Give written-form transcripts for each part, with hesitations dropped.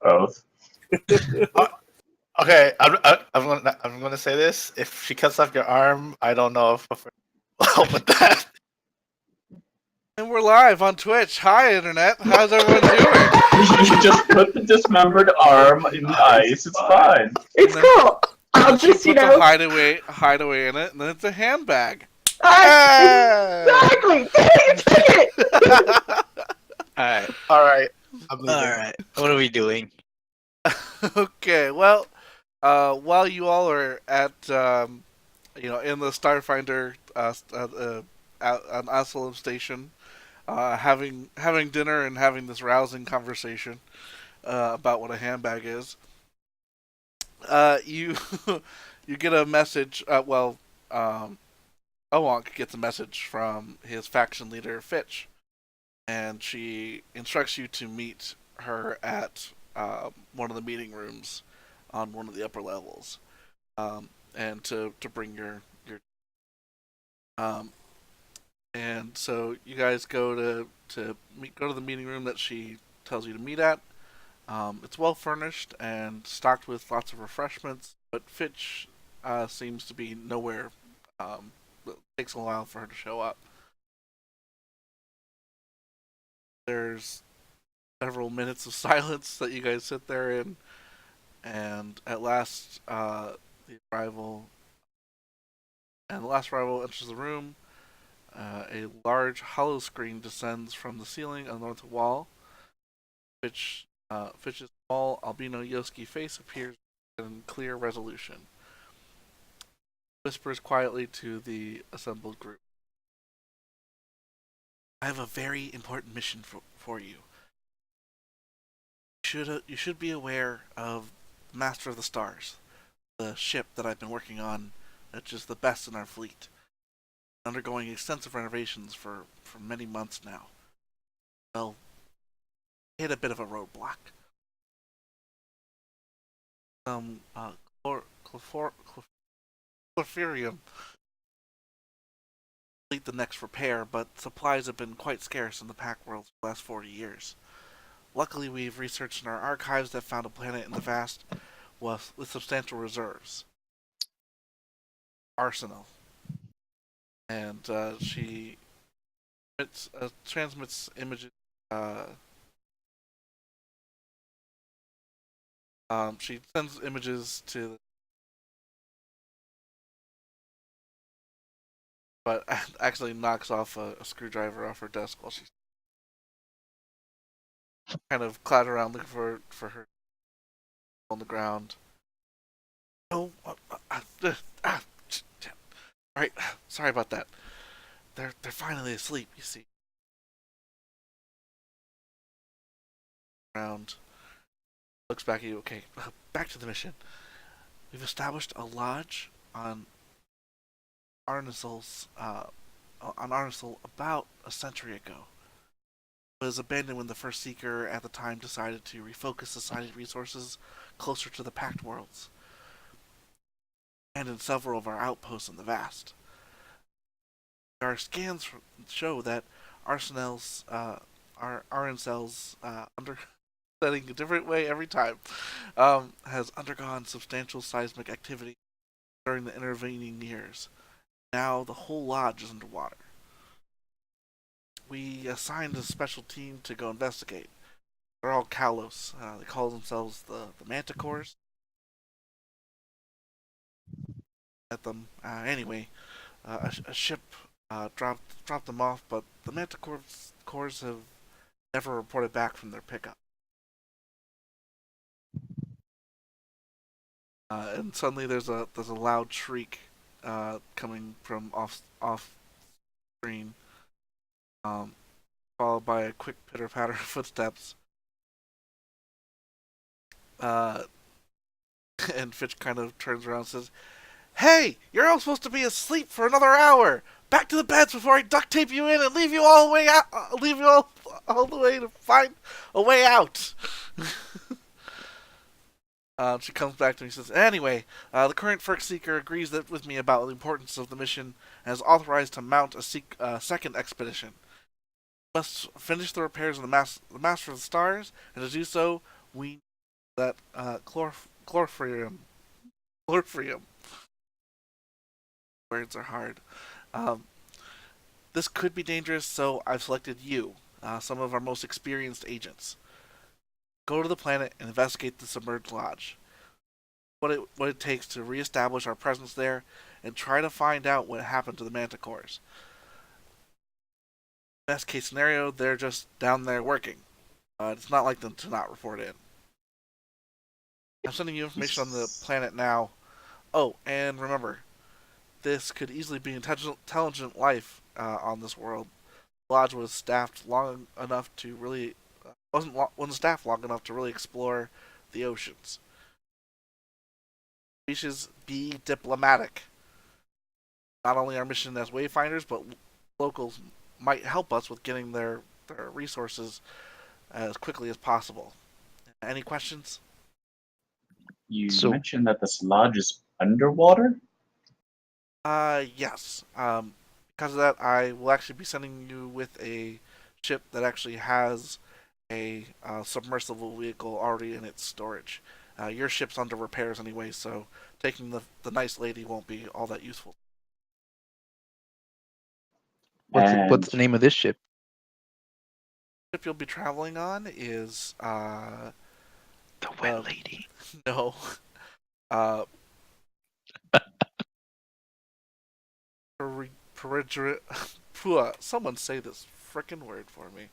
both. Okay, I'm gonna say this. If she cuts off your arm, I don't know if I'll help with that. And we're live on Twitch. Hi, Internet. How's everyone doing? You should just put the dismembered arm in the ice. It's fine. It's then- cool. I'll She just, puts a hideaway in it, and then it's a handbag. Exactly. Take it. All right. I'm leaving. Alright. What are we doing? Okay, well, while you all are at, in the Starfinder on Asylum Station, having dinner and having this rousing conversation about what a handbag is, you you get a message. Owank gets a message from his faction leader Fitch, and she instructs you to meet her at one of the meeting rooms on one of the upper levels, and to bring your and so you guys go to the meeting room that she tells you to meet at. It's well furnished and stocked with lots of refreshments, but Fitch seems to be nowhere. It takes a while for her to show up. There's several minutes of silence that you guys sit there in, and at last the last arrival enters the room. A large hollow screen descends from the ceiling on the north wall. Fitch's small albino Yoski face appears in clear resolution. Whispers quietly to the assembled group. I have a very important mission for you. You should be aware of Master of the Stars, the ship that I've been working on, which is the best in our fleet. Undergoing extensive renovations for many months now. Well, hit a bit of a roadblock. Some chlorferium complete the next repair, but supplies have been quite scarce in the pack world for the last 40 years. Luckily, we've researched in our archives that found a planet in the vast with substantial reserves. Arsenal. And she transmits images. She sends images to, but actually knocks off a screwdriver off her desk while she's kind of clattering around looking for her on the ground. Oh, right. Sorry about that. They're finally asleep. You see. Around. Looks back at you. Okay, back to the mission. We've established a lodge on Arnisol about a century ago. It was abandoned when the first Seeker at the time decided to refocus society's resources closer to the Pact worlds, and in several of our outposts in the vast. Our scans show that Arsenal's setting a different way every time, has undergone substantial seismic activity during the intervening years. Now the whole lodge is underwater. We assigned a special team to go investigate. They're all Kalos. They call themselves the Manticores. At them. Anyway, a ship dropped them off, but the Manticores have never reported back from their pickup. And suddenly there's a loud shriek coming from off screen, followed by a quick pitter patter of footsteps. And Fitch kind of turns around and says, "Hey, you're all supposed to be asleep for another hour. Back to the beds before I duct tape you in and leave you all the way out. Leave you all the way to find a way out." She comes back to me and says, "Anyway, the current First Seeker agrees with me about the importance of the mission and is authorized to mount a second expedition. We must finish the repairs of the Master of the Stars, and to do so, we that chlorphorium. Chlorphorium. Words are hard. Um, this could be dangerous, so I've selected you, some of our most experienced agents. Go to the planet and investigate the submerged lodge. What it takes to reestablish our presence there, and try to find out what happened to the manticores. Best case scenario, they're just down there working. It's not like them to not report in. I'm sending you information on the planet now. Oh, and remember, this could easily be intelligent life on this world. The lodge was staffed long enough to really wasn't staffed long enough to really explore the oceans. Species be diplomatic. Not only our mission as wayfinders, but locals might help us with getting their resources as quickly as possible. Any questions? You So- mentioned that this lodge is underwater? Yes. Because of that, I will actually be sending you with a ship that actually has a submersible vehicle already in its storage. Your ship's under repairs anyway, so taking the nice lady won't be all that useful. What's the name of this ship? The ship you'll be traveling on is The Wet Lady. no, uh, someone say this frickin' word for me.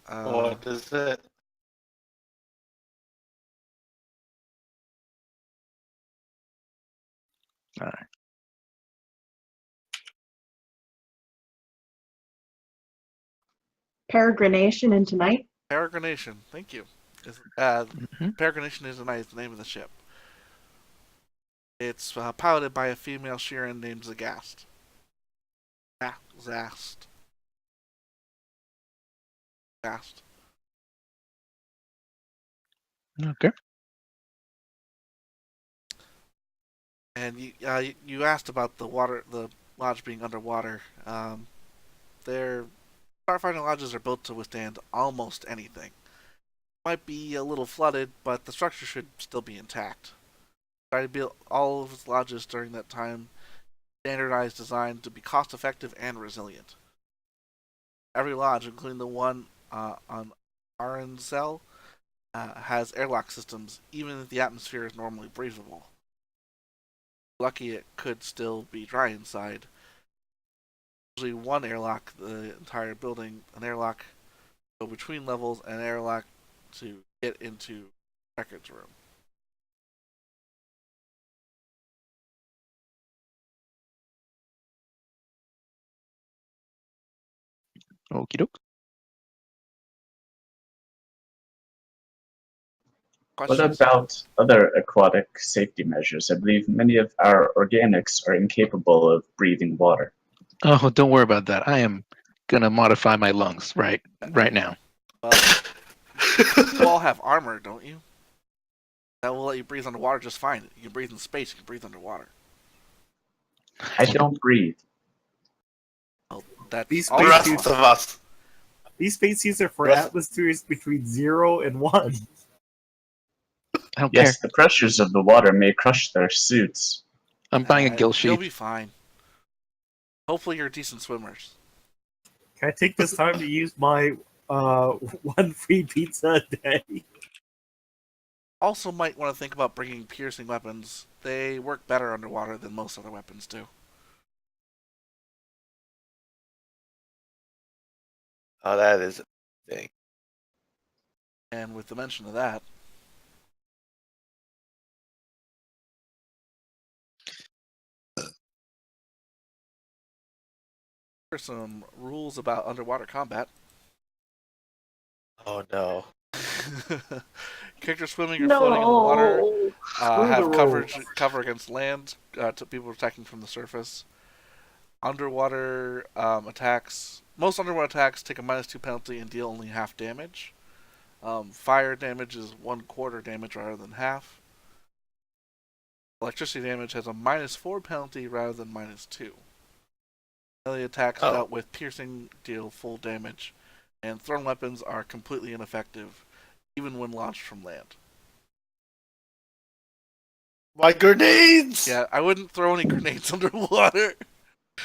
What is it? All right. Peregrination into night. Peregrination. Thank you. Mhm. Peregrination is the name of the ship. It's piloted by a female Sheeran named Zagast. Zast. Zast. Okay. And you asked about the lodge being underwater. Their Starfinder lodges are built to withstand almost anything. Might be a little flooded, but the structure should still be intact. Try to build all of its lodges during that time standardized design to be cost effective and resilient. Every lodge, including the one on Arancel, has airlock systems, even if the atmosphere is normally breathable. Lucky it could still be dry inside. Usually one airlock the entire building, an airlock go between levels, and an airlock to get into records room. Okie doke. What Questions? about other aquatic safety measures? I believe many of our organics are incapable of breathing water. Oh, don't worry about that. I am gonna modify my lungs right now. Well, you all have armor, don't you? That will let you breathe underwater just fine. You can breathe in space, you can breathe underwater. I don't breathe. Well, that's These The also rest spacesuits- of us. These spacesuits are for Rest- atmospheres between 0 and 1. I don't Yes, care. the pressures of the water may crush their suits. I'm buying a gill You'll sheet. be fine. Hopefully, you're decent swimmers. Can I take this time to use my one free pizza a day? Also, might want to think about bringing piercing weapons. They work better underwater than most other weapons do. Oh, that is a thing. And with the mention of that, here's some rules about underwater combat. Oh no. Characters swimming or floating in the water No. have the cover against land to people attacking from the surface. Underwater attacks. Most underwater attacks take a -2 penalty and deal only half damage. Fire damage is 1/4 damage rather than half. Electricity damage has a -4 penalty rather than -2. Melee attacks dealt with piercing deal full damage, and thrown weapons are completely ineffective, even when launched from land. My grenades! Yeah, I wouldn't throw any grenades underwater.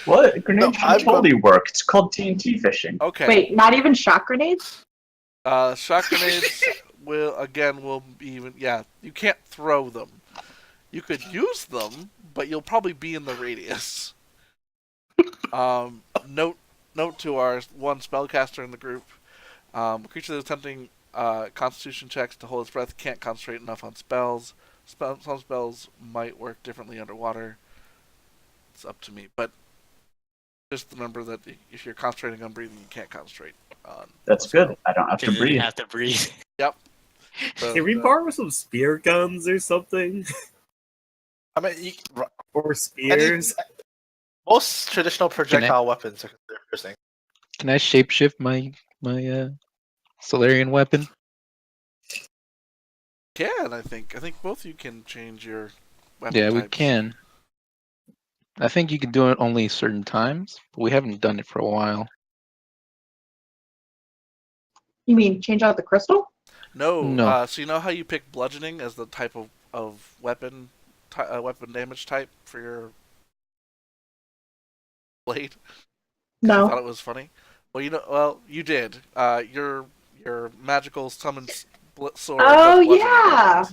What? Grenades I'm should totally work. It's called TNT fishing. Okay. Wait, not even shock grenades? Shock grenades will be even. Yeah, you can't throw them. You could use them, but you'll probably be in the radius. Note to our one spellcaster in the group: a creature that is attempting Constitution checks to hold its breath can't concentrate enough on spells. Some spells might work differently underwater. It's up to me, but just remember that if you're concentrating on breathing, you can't concentrate on. That's good. I don't have to Because you breathe. have to breathe. Yep. So, Can we borrow some spear guns or something? I mean, Or spears? most traditional projectile weapons are considered piercing. Can I shapeshift my Solarian weapon? I think both of you can change your weapon Yeah, we types. can. I think you can do it only certain times, but we haven't done it for a while. You mean change out the crystal? No. So you know how you pick bludgeoning as the type of weapon weapon damage type for your blade? I thought No. it was funny. Well, you did. Your magical summon sword Oh, does bludgeoning yeah.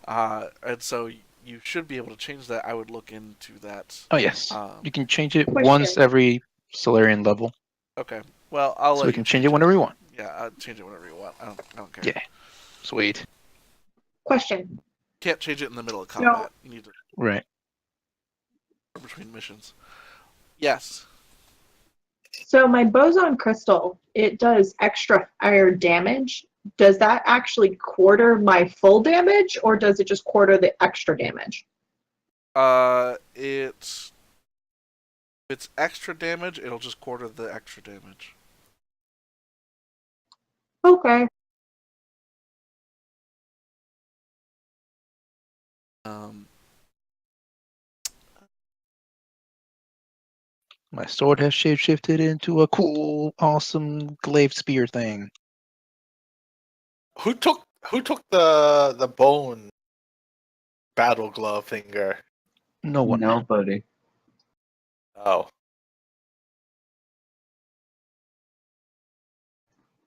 weapons. And so you should be able to change that. I would look into that. Oh yes, you can change it Question. once every Solarian level, Okay. Well, I'll so let we you can change it whenever we want. Yeah, I'll change it whenever you want. I don't care. Yeah, sweet. Question. Can't change it in the middle of combat. You need to Right. between missions. Yes. So my boson crystal, it does extra fire damage. Does that actually quarter my full damage, or does it just quarter the extra damage? It's if it's extra damage, it'll just quarter the extra damage. Okay. My sword has shapeshifted into a cool, awesome glaive spear thing. Who took the bone battle glove finger? No one. Nobody. Oh.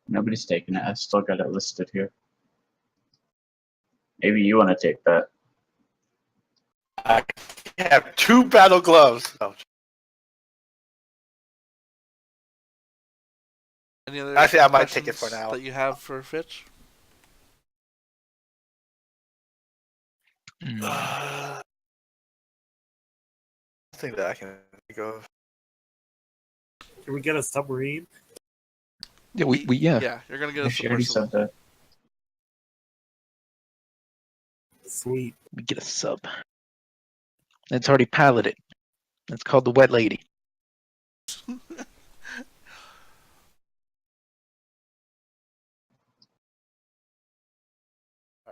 Nobody's taking it. I've still got it listed here. Maybe you want to take that. I have 2 battle gloves. Oh. Any other Actually, I might take it for questions now. that you have for Fitch? I think that I can think of. Can we get a submarine? Yeah, yeah. Yeah, you're gonna get a She already said submersible. that. Sweet. We get a sub. It's already piloted. It's called the Wet Lady.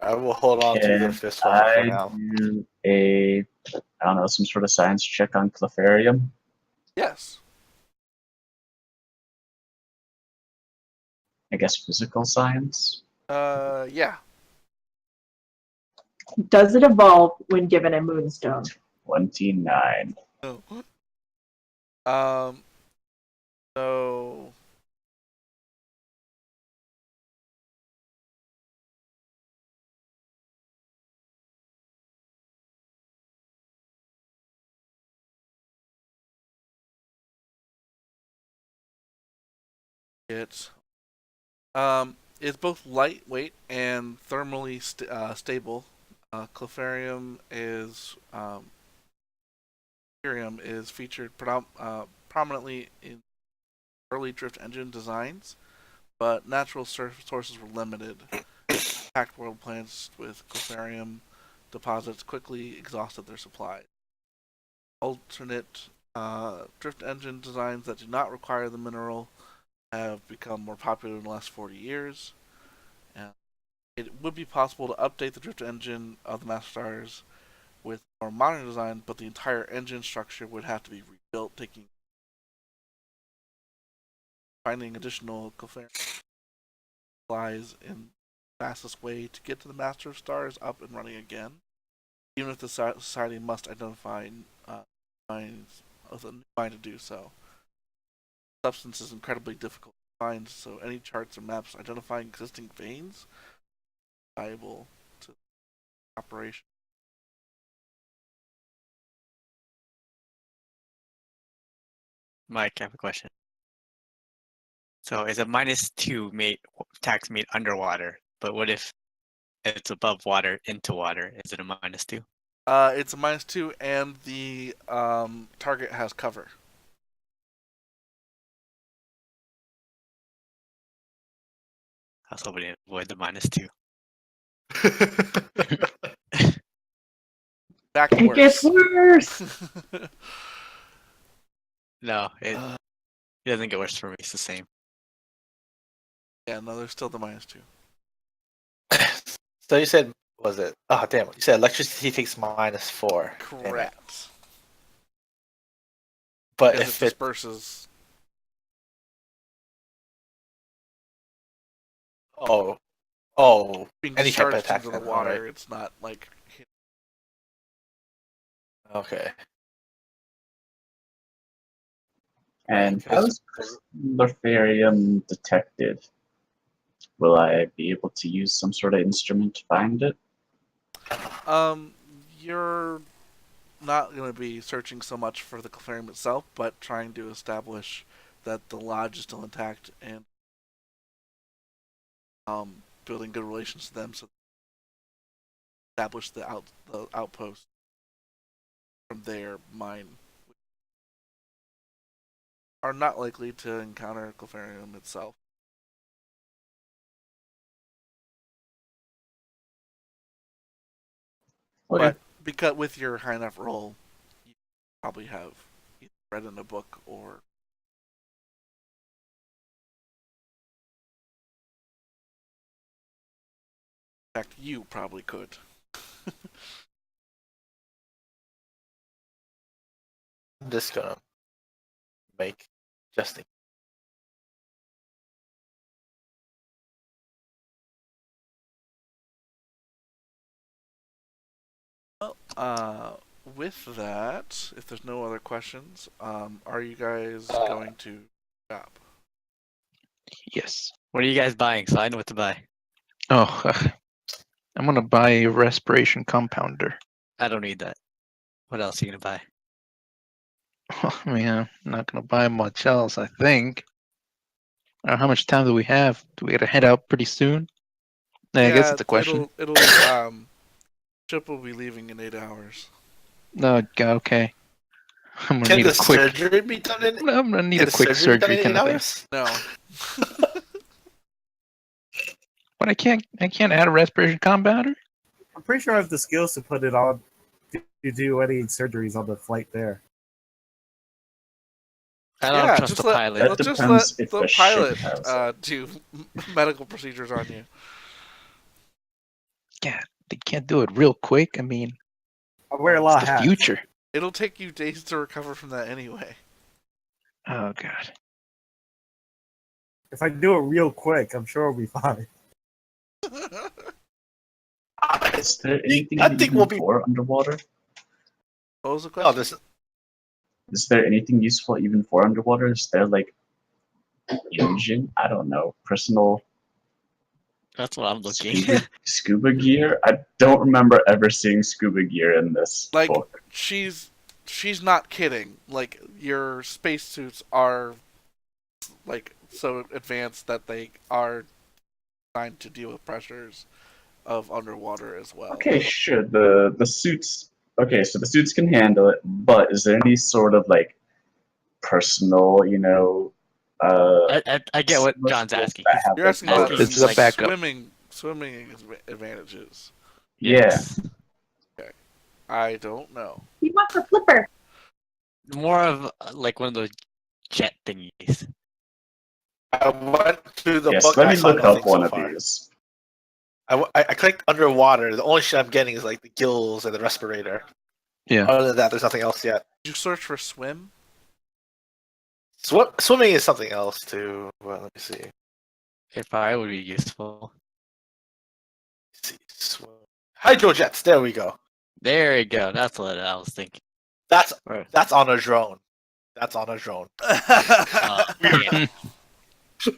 I will hold on to the Can fist one for I now. do I don't know, some sort of science check on Clefarium? Yes. I guess physical science? Yeah. Does it evolve when given a moonstone? 29. No. So it's both lightweight and thermally stable. Clefarium is Ethereum is featured prominently in early drift engine designs, but natural sources were limited. Packed world plants with Clefarium deposits quickly exhausted their supply. Alternate drift engine designs that do not require the mineral have become more popular in the last 40 years. It would be possible to update the drift engine of the Master Stars with more modern design, but the entire engine structure would have to be rebuilt, finding additional supplies in the fastest way to get to the Master Stars up and running again. even if the society must identify mines with a new mine to do so. Substance is incredibly difficult to find, so any charts or maps identifying existing veins are valuable to the operation. Mike, I have a question. So is a -2 tax made underwater? But what if it's above water into water? Is it a -2? It's a -2, and the target has cover. I was hoping to avoid the -2. Back It gets worse. No, it doesn't get worse for me. It's the same. Yeah, no, there's still the -2. So you said, was it? Oh, damn. You said electricity takes -4. Damn it. Correct. But Because if it it. disperses. Oh, Being any type of discharged attack into the then, water, alright. it's not like. Okay. And Right, how is Lortharium detected? Will I be able to use some sort of instrument to find it? You're not going to be searching so much for the Clefairy itself, but trying to establish that the lodge is still intact and building good relations to them, so establish the outpost from their mine. Are not likely to encounter Clefairy itself. Okay. But because with your high enough roll, you probably have either read in a book or in fact you probably could. I'm just gonna make Justin. Well, with that, if there's no other questions, are you guys going to shop? Yes. What are you guys buying? So I know what to buy. Oh, I'm gonna buy a respiration compounder. I don't need that. What else are you gonna buy? I mean, I'm not gonna buy much else. I think. How much time do we have? Do we gotta head out pretty soon? I guess it's a question. It'll ship will be leaving in 8 hours. No, okay. I'm gonna Can need the a quick. surgery be done in? I'm gonna need Can a the quick surgery be done surgery in kind 8 of thing. hours? No. But I can't add a respiration compounder. I'm pretty sure I have the skills to put it on to do any surgeries on the flight there. I don't Yeah, trust just the let pilot. That let's just depends let if the the pilot ship has it. do medical procedures on you. Yeah, they can't do it real quick. I mean, I wear a it's lot the of hats. future. It'll take you days to recover from that anyway. Oh god. If I do it real quick, I'm sure I'll be fine. Is there anything I think we'll be. for underwater? What was the Oh, question? this. Is there anything useful even for underwater? Is there like engine? I don't know. Personal That's what I'm looking. scuba gear? I don't remember ever seeing scuba gear in this Like book. she's not kidding. Like your spacesuits are like so advanced that they are designed to deal with pressures of underwater as well. Okay, sure. The suits. Okay, so the suits can handle it, but is there any sort of like personal, I get what John's submersibles asking. that have You're like asking about motors? This is a like backup. swimming advantages. Yeah. Yes. I don't know. He wants a flipper. More of like one of those jet thingies. I went to the Yes, book. let I me saw look up nothing one so of far. these. I clicked underwater. The only shit I'm getting is like the gills and the respirator. Yeah. Other than that, there's nothing else yet. Did you search for swim? Swimming is something else too. Well, let me see. If I would be useful. Hydrojets. There we go. There you go. That's what I was thinking. That's Right. on a drone. That's on a drone. Yeah.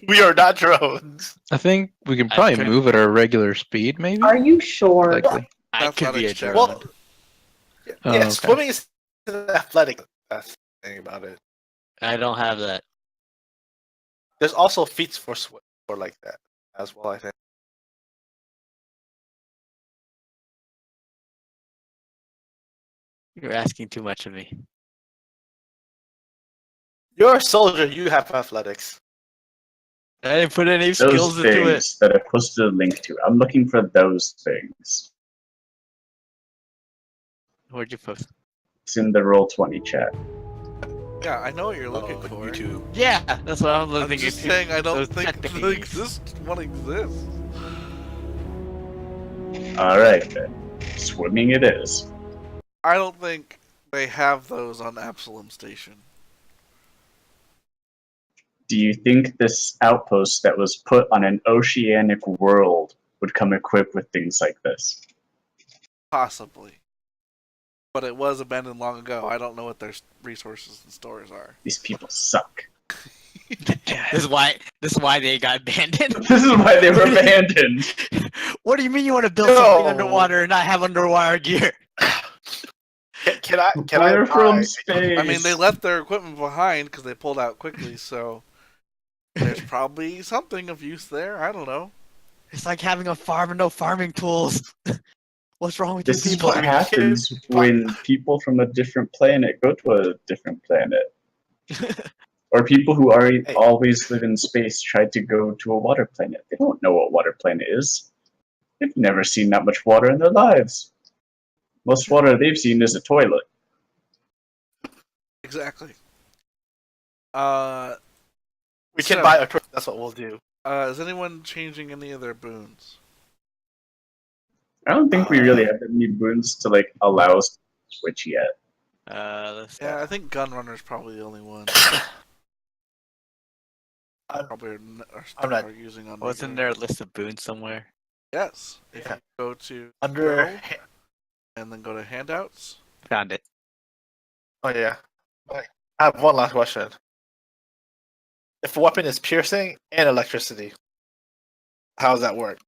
We are not drones. I think we can I probably could- move at our regular speed, maybe. Are you sure? Likely. I That's could not be a extreme. drone. Well, yeah, Oh, okay. swimming is athletic. That's the thing about it. I don't have that. There's also feats for like that as well. I think. You're asking too much of me. You're a soldier. You have athletics. I didn't put any Those skills into it. things that I posted a link to. I'm looking for those things. Where'd you post? It's in the Roll20 chat. Yeah, I know what you're looking for. YouTube. Yeah, that's what I'm I'm looking just into. saying I don't Those think tech one things. exists. Alright then. Swimming it is. I don't think they have those on Absalom Station. Do you think this outpost that was put on an oceanic world would come equipped with things like this? Possibly. But it was abandoned long ago. I don't know what their resources and stores are. These people suck. This is why they got abandoned. This is why they were abandoned. What do you mean you want to build No. something underwater and not have underwater gear? Can I? We're from buy- space. I mean, they left their equipment behind because they pulled out quickly, so there's probably something of use there. I don't know. It's like having a farm and no farming tools. What's wrong with This you is people? what happens when people from a different planet go to a different planet. Or people who are always live in space try to go to a water planet. They don't know what water planet is. They've never seen that much water in their lives. Most water they've seen is a toilet. Exactly. We can So- buy a. That's what we'll do. Is anyone changing any of their boons? I don't think we really have any boons to like allow us to switch yet. Let's Yeah, I think Gunrunner's probably the only one. I'm- Probably I'm not- are using on. Wasn't regular. there a list of boons somewhere? Yes. If Yeah. you go to Under. Go, and then go to handouts. Found it. Oh yeah. I have one last question. If a weapon is piercing and electricity, how does that work?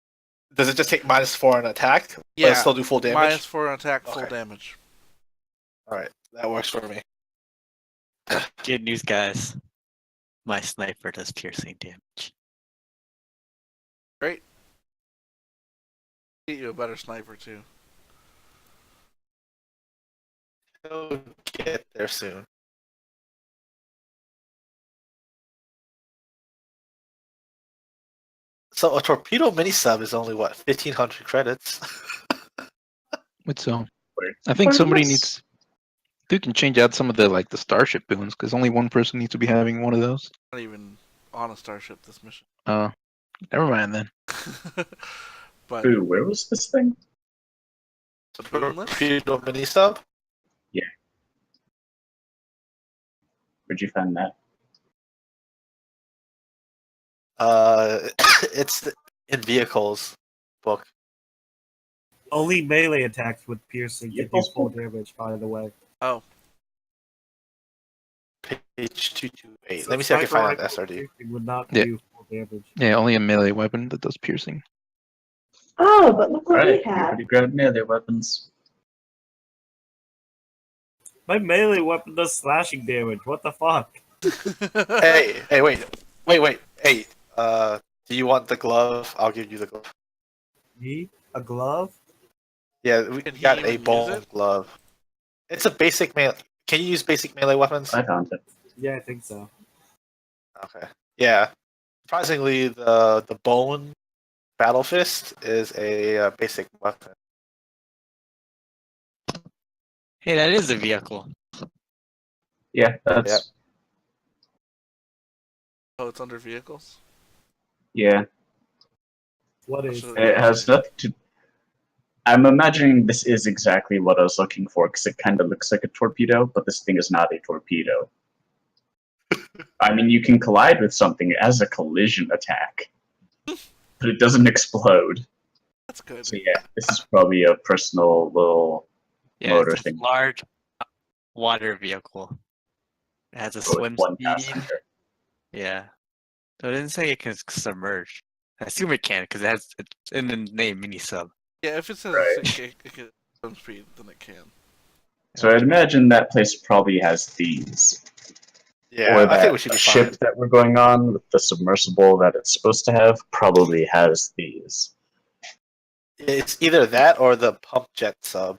Does it just take -4 on attack, but Yeah, it still do full damage? -4 on attack, full Okay. damage. All right, that works for me. Good news, guys. My sniper does piercing damage. Great. Get you a better sniper too. We'll get there soon. So a torpedo mini sub is only what 1,500 credits. It's so. Where- I think somebody Pointless. needs. You can change out some of the like the starship boons because only one person needs to be having one of those. Not even on a starship this mission. Never mind then. But Ooh, where was this thing? Boonless? Torpedo mini sub. Where'd you find that? It's in vehicles book. Only melee attacks with piercing Yeah, can do full damage, by the way. oh, Page 228. So Let me see if I can sniper find that rifle SRD. piercing would not Yeah. do full damage. Yeah, only a melee weapon that does piercing. Oh, but look what Alright, we have. everybody grab melee weapons. My melee weapon does slashing damage. What the fuck? Hey, wait. Hey, do you want the glove? I'll give you the glove. Me? A glove? Yeah, we Can he got even a use bone it? glove. It's a basic melee. Can you use basic melee weapons? I found it. Yeah, I think so. Okay. Yeah. Surprisingly, the bone battle fist is a basic weapon. Hey, that is a vehicle. Yeah, that's oh, it's under vehicles. yeah. What is? So- It has nothing to. I'm imagining this is exactly what I was looking for because it kind of looks like a torpedo, but this thing is not a torpedo. I mean, you can collide with something as a collision attack, but it doesn't explode. That's good. So yeah, this is probably a personal little Yeah, motor it's a thing large water vehicle. It has a with swim one speed. passenger. Yeah. So it didn't say it can submerge. I assume it can because it's in the name mini sub. Yeah, if it says Right. it can swim speed, then it can. So I'd imagine that place probably has these. Yeah, Or I think we that should be ship fine. that we're going on with the submersible that it's supposed to have probably has these. It's either that or the pump jet sub.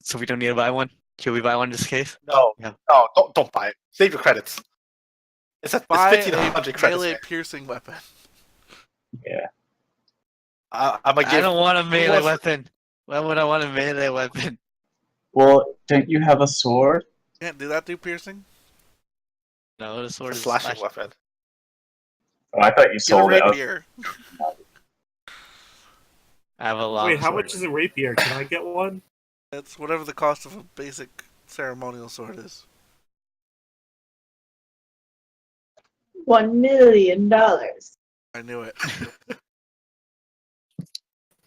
So we don't need to buy one? Should we buy one in this case? No, Yeah. no, don't buy it. Save your credits. It's Buy 1,500 a credits. melee Man. piercing weapon. Yeah. I'm gonna I give. don't want a melee wants- weapon. Why would I want a melee weapon? Well, don't you have a sword? Can't do that, do piercing? No, the It's sword a is slashing slash. weapon. Oh, I thought you Get a sold it. rapier. I have a long Wait, how sword. much is a rapier? Can I get one? It's whatever the cost of a basic ceremonial sword is. $1 million. I knew it.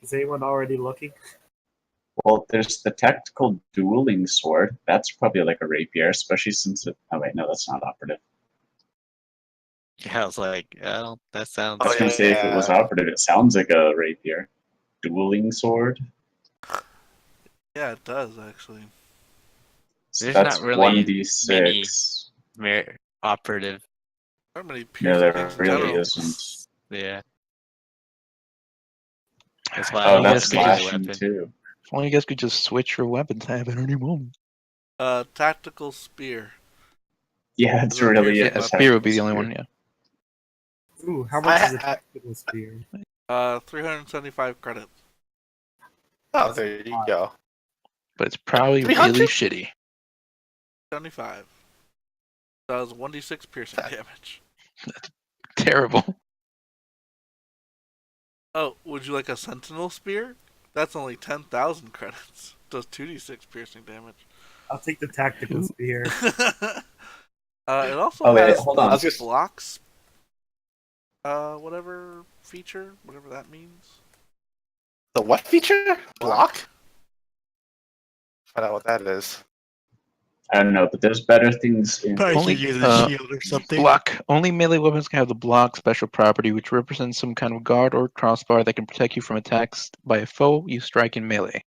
Is anyone already looking? Well, there's the tactical dueling sword. That's probably like a rapier, especially since it. Oh wait, no, that's not operative. Yeah, I was like, oh, that sounds. I was gonna say if it was operative, it sounds like a rapier. Dueling sword. Yeah, it does actually. So There's that's not really 1d6. Operative. There are many No, piercing there things in really general. isn't. Yeah. That's why Oh, I that's want a melee slashing weapon. too. If only you guys could just switch your weapon tab at any moment. Tactical spear. Yeah, it's Is that really piercing it. Yeah, weapon? spear would be the only one, yeah. Ooh, how much is a tactical spear? 375 credits. Oh, there you go. But it's probably 300? really shitty. 75. Does 1d6 piercing damage. Terrible. Oh, would you like a sentinel spear? That's only 10,000 credits. Does 2d6 piercing damage. I'll take the tactical Ooh. spear. It also Oh, wait, has hold the on. blocks. Whatever feature, whatever that means. The what feature? Block? Find out what that is. I don't know, but there's better things in. Probably Only, should use a shield or something. Block. Only melee weapons can have the block special property, which represents some kind of guard or crossbar that can protect you from attacks by a foe you strike in melee.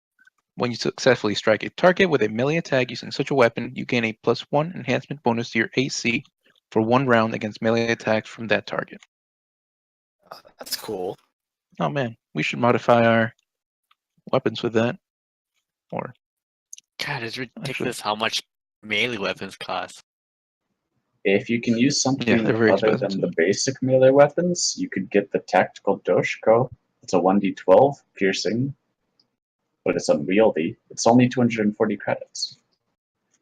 When you successfully strike a target with a melee attack using such a weapon, you gain a +1 enhancement bonus to your AC for 1 round against melee attacks from that target. That's cool. Oh man, we should modify our weapons with that. Or God, it's ridiculous how much melee weapons cost. If you can use something they're very other expensive than too. the basic melee weapons, you could get the tactical doshko. It's a 1d12 piercing, but it's unwieldy. It's only 240 credits.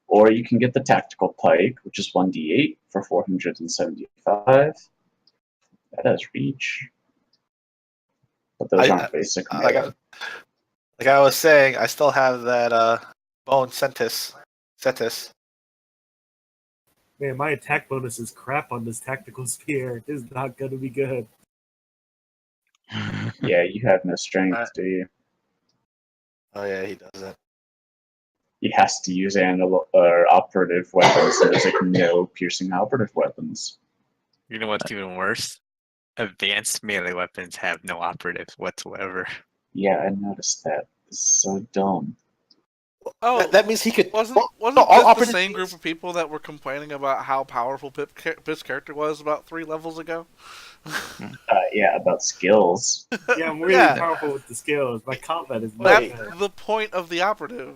Or you can get the tactical pike, which is 1d8 for 475. That has reach. But those aren't basic melee. Like I was saying, I still have that bone Centis. Man, my attack bonus is crap on this tactical spear. This is not gonna be good. Yeah, you have no strength, do you? Oh yeah, he doesn't. He has to use operative weapons, so there's like no piercing operative weapons. You know what's even worse? Advanced melee weapons have no operatives whatsoever. Yeah, I noticed that. It's so dumb. Oh, That means he could. wasn't all this the operative same means- group of people that were complaining about how powerful Pip's character was about 3 levels ago? Yeah, about skills. Yeah, I'm really Yeah. powerful with the skills. My combat is That's not bad. the point of the operative.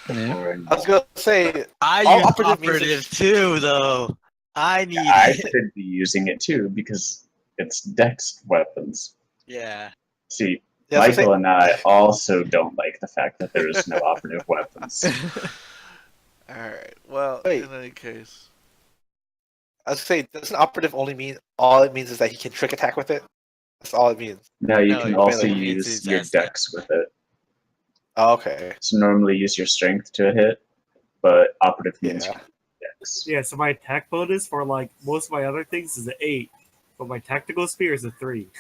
Yeah. Or, I was gonna say I all use operative means operative too, though. I need I it. could be using it too because it's dex weapons. Yeah. See, Yeah, I was gonna Michael and I also don't like the fact that there is no operative weapons. Alright, well, Wait. in any case. I was gonna say, doesn't operative only mean all it means is that he can trick attack with it? That's all it means. No, you No, can it also really means use it's your as that. dex with it. Oh, okay. So normally use your strength to hit, but operative means Yeah. dex. Yeah, so my attack bonus for like most of my other things is an 8, but my tactical spear is a 3.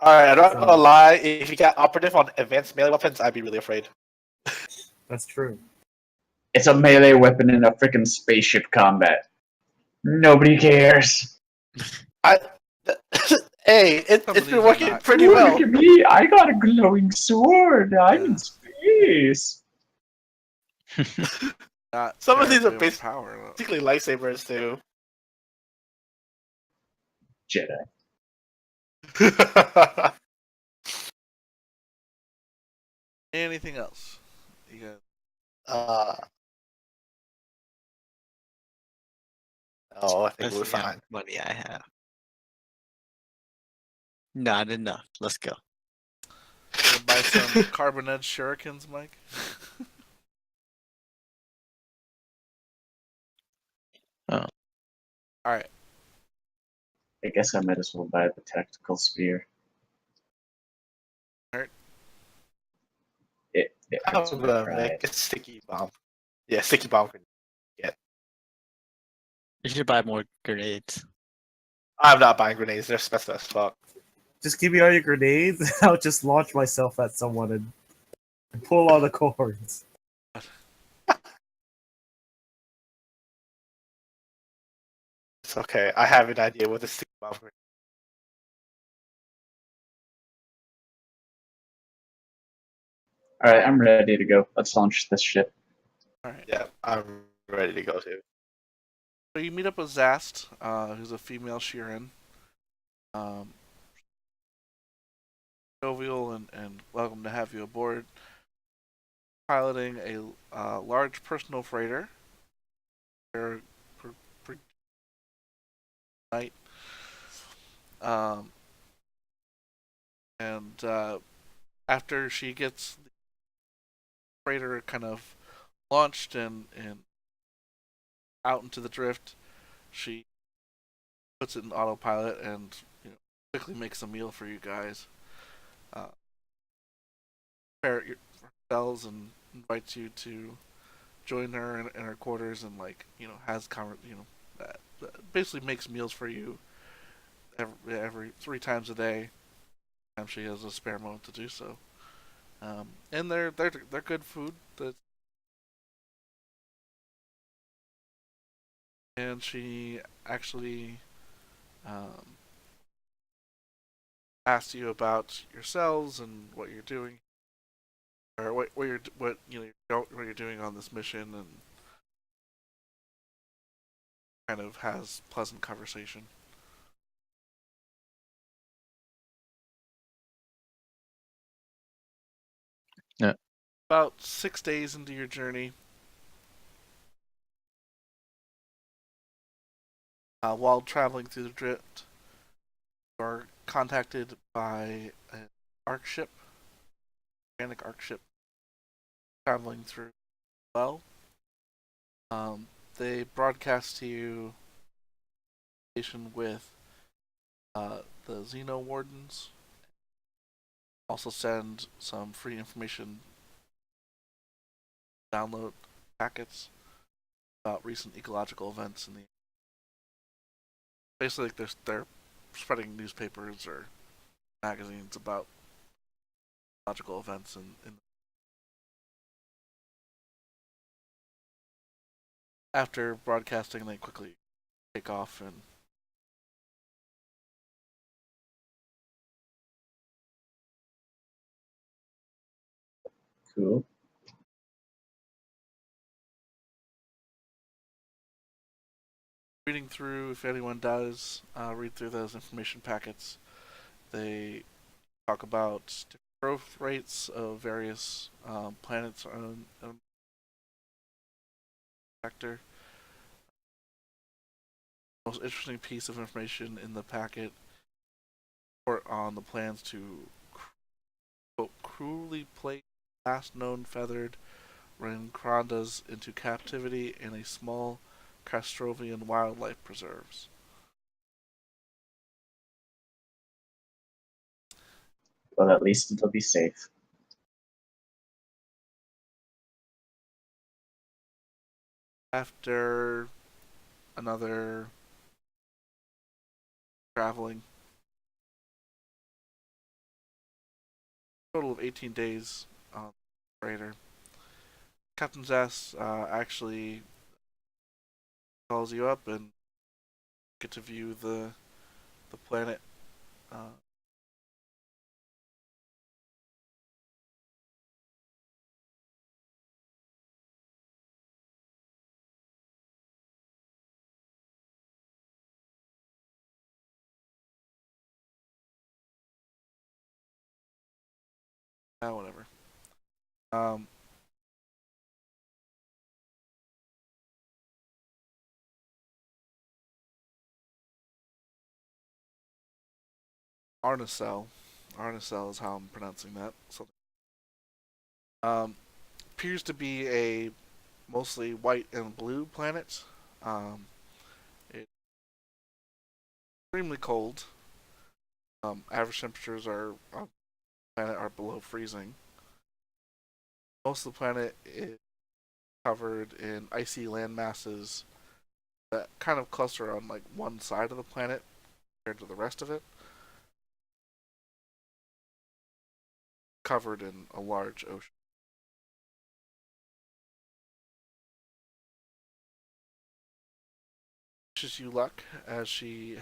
Alright, I'm not So- gonna lie. If you got operative on advanced melee weapons, I'd be really afraid. That's true. It's a melee weapon in a freaking spaceship combat. Nobody cares. Hey, it's Some of been these are working not- pretty Look well. at me! I got a glowing sword. I'm in space. Not Some of these are terribly overpowered. basically lifesavers too. Jedi. Anything else? You got Oh, I think Let's we're see how fine. much money I have. Not enough. Let's go. to buy some carbon edge shurikens, Mike? Oh. Alright. I guess I might as well buy the tactical spear. Alright. It I'm hurts my gonna pride. make a sticky bomb. Yeah, sticky bomb. You should buy more grenades. I'm not buying grenades. They're expensive as fuck. Just give me all your grenades, and I'll just launch myself at someone and pull all the cords. It's okay. I have an idea what the sticky bomb. Alright, I'm ready to go. Let's launch this ship. Alright. Yeah, I'm ready to go too. So you meet up with Zast, who's a female Sheeran. Jovial and welcome to have you aboard. Piloting a large personal freighter. Per night. And after she gets the freighter kind of launched and out into the drift, she puts it in autopilot and quickly makes a meal for you guys. Prepare yourselves and invites you to join her in her quarters and has basically makes meals for you every 3 times a day. Time she has a spare moment to do so. And they're good food. And she actually asks you about yourselves and what you're doing, or what you're doing on this mission, and kind of has pleasant conversation. Yeah. About 6 days into your journey, while traveling through the drift, you are contacted by an arc ship, organic arc ship, traveling through well. They broadcast to you with the Xeno Wardens. Also send some free information download packets about recent ecological events in the basically they're spreading newspapers or magazines about ecological events in after broadcasting they quickly take off and Cool. reading through, if anyone does read through those information packets, they talk about different growth rates of various planets on sector. The most interesting piece of information in the packet report on the plans to quote, cruelly place last known feathered Rencrondas into captivity in a small Castrovian wildlife preserves. Well, at least it'll be safe. After another traveling, total of 18 days later. Captain's S actually calls you up and get to view the planet. Whatever. Arnicel is how I'm pronouncing that. So, appears to be a mostly white and blue planet. It's extremely cold. Average temperatures on the planet are below freezing. Most of the planet is covered in icy land masses that kind of cluster on like one side of the planet compared to the rest of it. Covered in a large ocean. Wishes you luck as she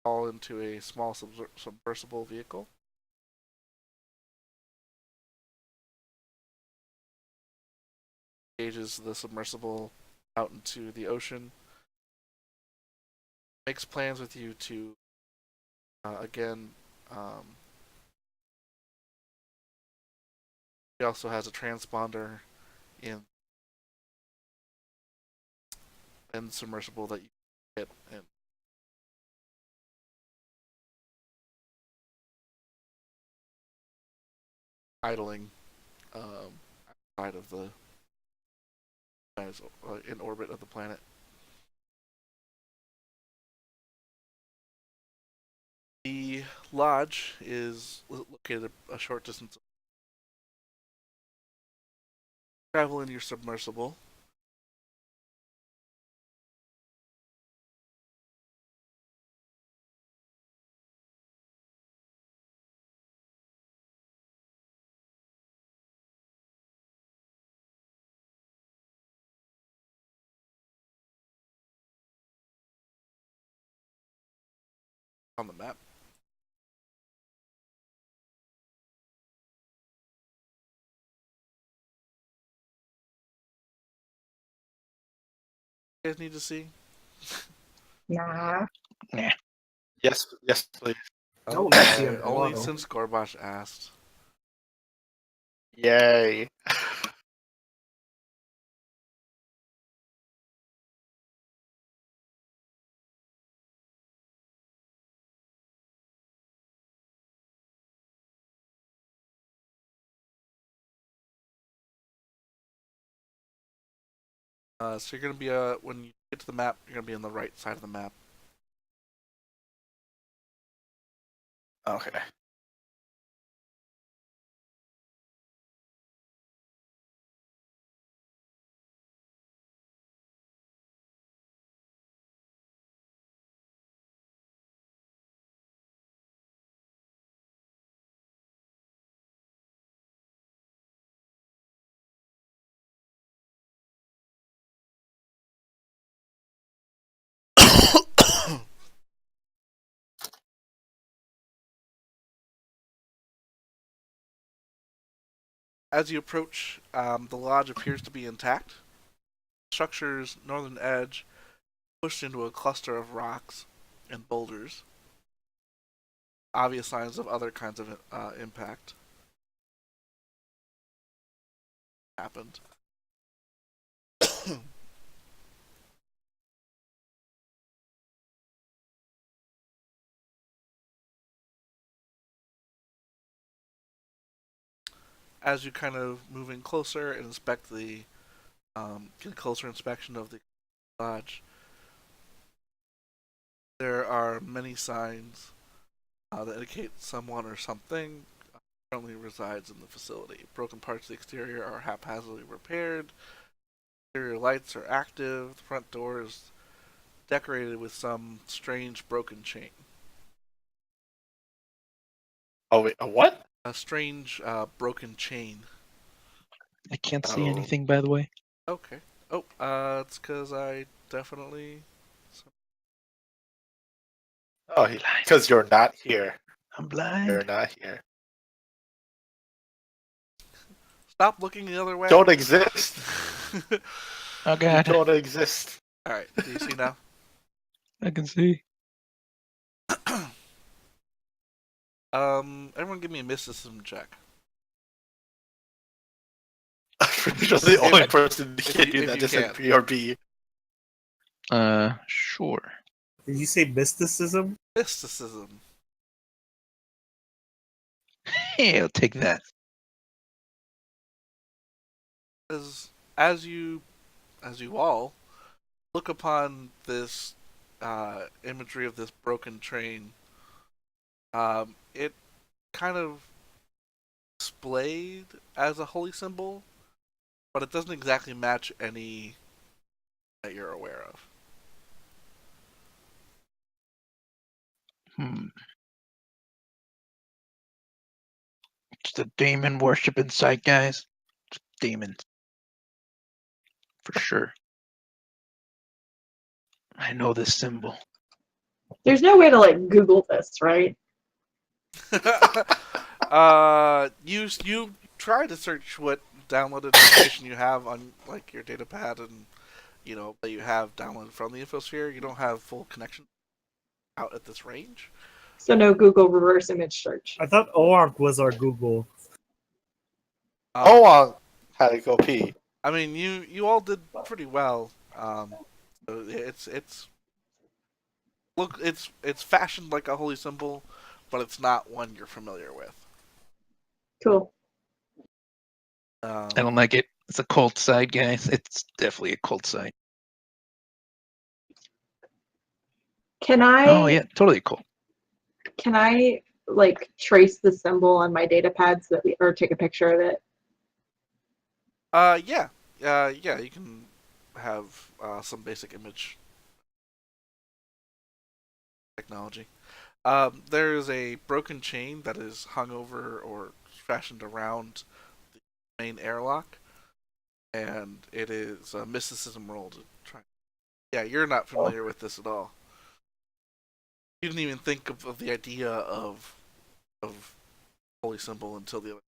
fall into a small submersible vehicle. Engages the submersible out into the ocean. Makes plans with you to again. He also has a transponder in the submersible that you can hit and idling outside of the in orbit of the planet. The lodge is located a short distance. Travel in your submersible. On the map. You guys need to see? Nah. Yes, please. Oh, let's see it Only below. since Gorbash asked. Yay. So you're gonna be when you get to the map, you're gonna be on the right side of the map. Okay. As you approach, the lodge appears to be intact. The structure's northern edge pushed into a cluster of rocks and boulders. Obvious signs of other kinds of impact happened. As you kind of move in closer and inspect get a closer inspection of the lodge, there are many signs that indicate someone or something currently resides in the facility. Broken parts of the exterior are haphazardly repaired. Exterior lights are active. The front door is decorated with some strange broken chain. Oh wait, a what? a strange broken chain. I can't see Oh. anything, by the way. Okay. Oh, it's because I definitely. Oh, because you're not here. I'm You're blind. not here. Stop looking the other way. Don't exist. Oh You god, don't exist. All right. Do you see now? I can see. Everyone, give me a mysticism check. I'm pretty sure the only person who if can you- do if that you just can. said B or B. Sure. Did you say mysticism? Mysticism. Hey, I'll take that. As you all look upon this imagery of this broken train, it kind of displayed as a holy symbol, but it doesn't exactly match any that you're aware of. It's the demon worshiping site, guys. It's demons. For sure. I know this symbol. There's no way to like Google this, right? You try to search what downloaded information you have on like your data pad and that you have downloaded from the infosphere. You don't have full connection out at this range. So no Google reverse image search. I thought OARC was our Google. Oh, had to go pee. I mean, you all did pretty well. So it's fashioned like a holy symbol, but it's not one you're familiar with. Cool. I don't like it. It's a cult site, guys. It's definitely a cult site. Can I? Oh yeah, totally cool. Can I like trace the symbol on my data pad so that or take a picture of it? Yeah. You can have some basic image technology. There's a broken chain that is hung over or fashioned around the main airlock, and it is a mysticism roll to try. Yeah, you're not familiar with this at all. You didn't even think of the idea of holy symbol until the other.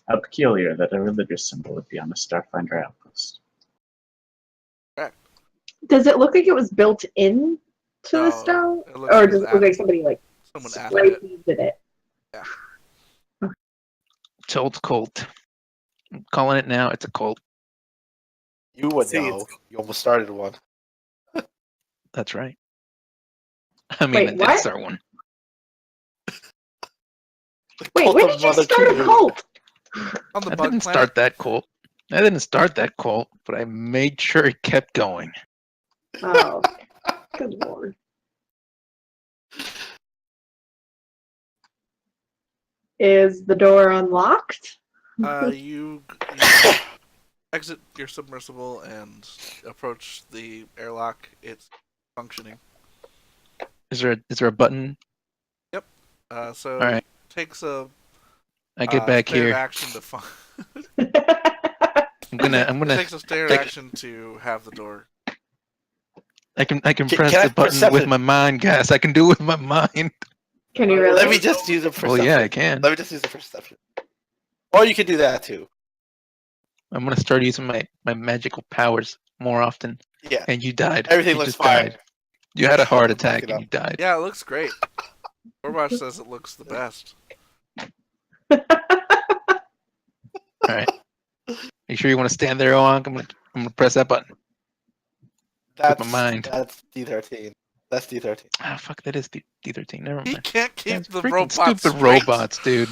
How peculiar that a religious symbol would be on a Starfinder outpost. Does it look like it was built in to the stone, it looks or like does it look like somebody like someone added spray it. painted it? Yeah. It's old cult. I'm calling it now. It's a cult. You would See, know. You almost started one. That's right. I mean, Wait, I did what? start one. Wait, Cult when of did you Mother start a Tree. cult? On the I bug didn't planet. start that cult. I didn't start that cult, but I made sure it kept going. Oh, good lord. Is the door unlocked? You exit your submersible and approach the airlock. It's functioning. Is there a button? So All right. it takes a I get back standard here. action to I'm gonna. It takes a standard action to have the door. I can Can press I the button perception? with my mind, guys. I can do it with my mind. Can you really? Let me just use a Oh perception. yeah, I can. Let me just use a perception. Or you can do that too. I'm gonna start using my magical powers more often. Yeah. And you died. Everything You looks just fine. died. You had a heart Back attack it and up. you died. Yeah, it looks great. Overwatch says it looks the best. All right. You sure you want to stand there, Oank? I'm gonna press that button. That's my mind. That's D13. That's D13. Ah, fuck. That is D13. Never He mind. can't keep Guys, the freaking robots stupid straight. robots, dude.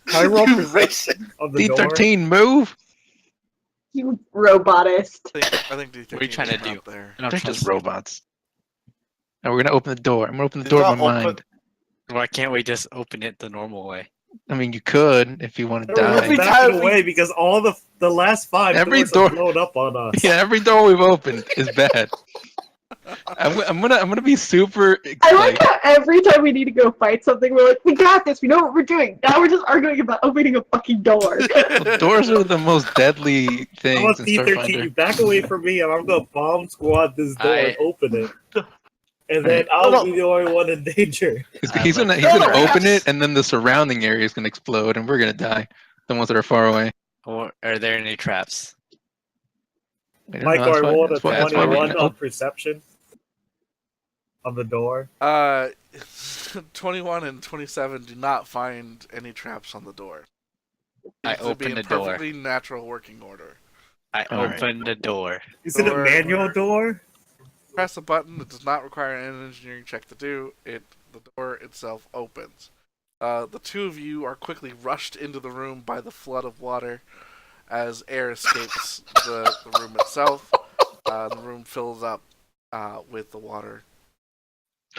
Can I roll You perception of the door? D13, move. You robotist. I think D13 What are you trying is to do? not there. I don't They're trust just you. robots. Now we're gonna open the door. I'm gonna open the Do door with not my open- mind. Why can't we just open it the normal way? I mean, you could if you want to We're Every die. time backing away because all the last 5 Every doors door- have blown up on us. Yeah, every door we've opened is bad. I'm gonna be super I like how every time we need to go fight something, we're like, we got this, we know what we're doing. Now we're just arguing about opening a fucking door. Doors are the most deadly I'm things a in P13. You Starfinder. back away from me, and I'm gonna bomb squad this door and open it. And then Right. I'll be the only one in danger. He's gonna open it, and then the surrounding area is gonna explode, and we're gonna die. The ones that are far away. Or are there any traps? I don't know, Michael, I rolled a that's why we're 21 gonna on perception on the door. 21 and 27 do not find any traps on the door. I Seems to be open in the door. perfectly natural working order. I Alright. open the door. Is it a manual door? Press a button. It does not require an engineering check to do. The door itself opens. The two of you are quickly rushed into the room by the flood of water as air escapes the room itself. The room fills up with the water.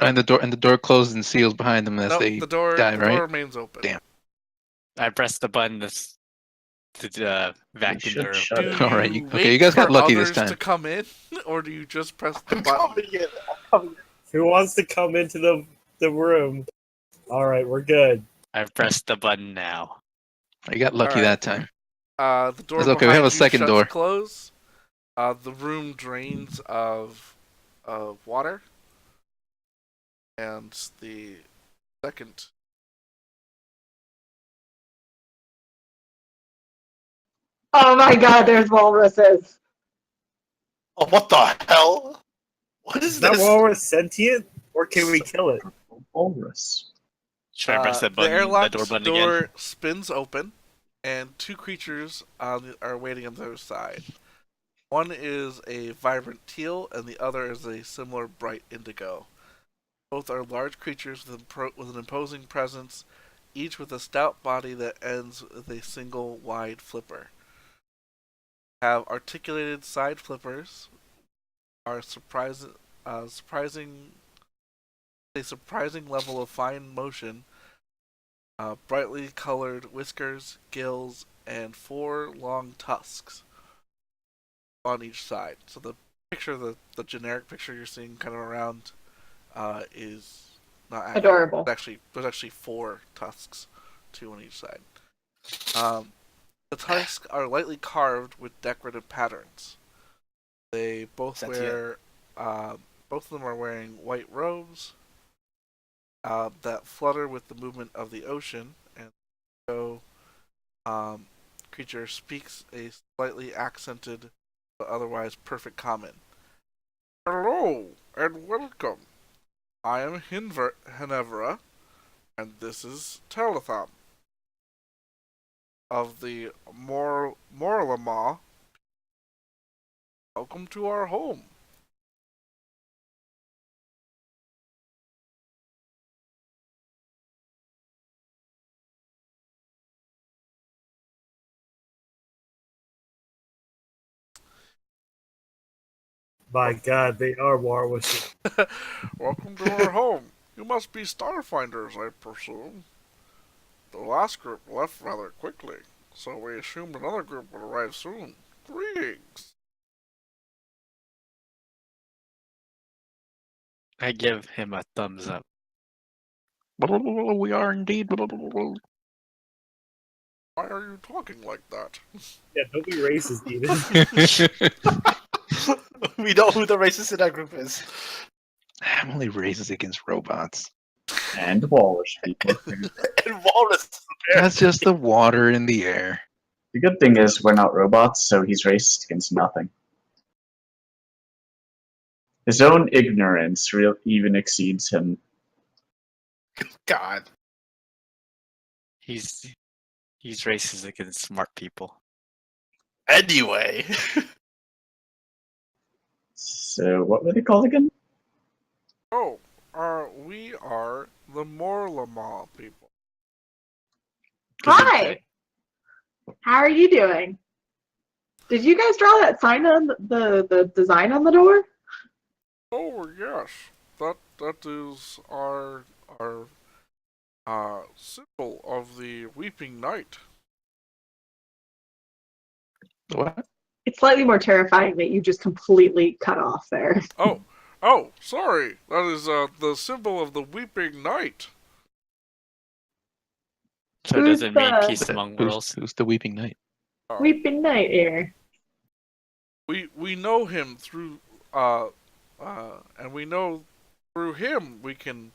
And the door closes and seals behind them as No, they the door die, right? remains open. Damn. I press the button to vacuum the room. shut Do it. All right, you okay, wait you guys got for lucky this others time. to come in, or do you just press the button? Who wants to come into the room? All right, we're good. I press the button now. I got lucky Alright. that time. The door It's okay, we behind have a you second shuts door. close. The room drains of water, and the second. Oh my god, there's walruses. Oh, what the hell? What is Is that this? walrus sentient, or can we kill it? Walrus. Should I press the The button, the airlock door button door again? spins open, and two creatures are waiting on the other side. One is a vibrant teal, and the other is a similar bright indigo. Both are large creatures with an imposing presence, each with a stout body that ends with a single wide flipper. Have articulated side flippers, are surprising a surprising level of fine motion, brightly colored whiskers, gills, and 4 long tusks on each side. So the picture, the generic picture you're seeing kind of around, is not accurate. Adorable. There's actually 4 tusks, 2 on each side. The tusks are lightly carved with decorative patterns. They both wear, both of them are wearing white robes that flutter with the movement of the ocean, and so creature speaks a slightly accented but otherwise perfect common. Hello and welcome. I am Hinevra, and this is Telethon of the Morlama. Welcome to our home. My God, they are walruses. Welcome to our home. You must be Starfinders, I presume. The last group left rather quickly, so we assumed another group would arrive soon. Greetings. I give him a thumbs up. We are indeed. Why are you talking like that? Yeah, don't be racist, even. We know who the racist in that group is. I'm only racist against robots. And walrus people. And walrus. That's just the water in the air. The good thing is we're not robots, so he's racist against nothing. His own ignorance even exceeds him. God. He's racist against smart people. Anyway. So what were they called again? Oh, we are the Morlama people. Hi! How are you doing? Did you guys draw that sign on the design on the door? Oh yes, that is our symbol of the Weeping Night. What? It's slightly more terrifying that you just completely cut off there. Oh, Oh, sorry. That is the symbol of the Weeping Knight. So Who's does it mean the- peace among worlds? Who's the Weeping Knight? Weeping Night here. We know him through and we know through him we can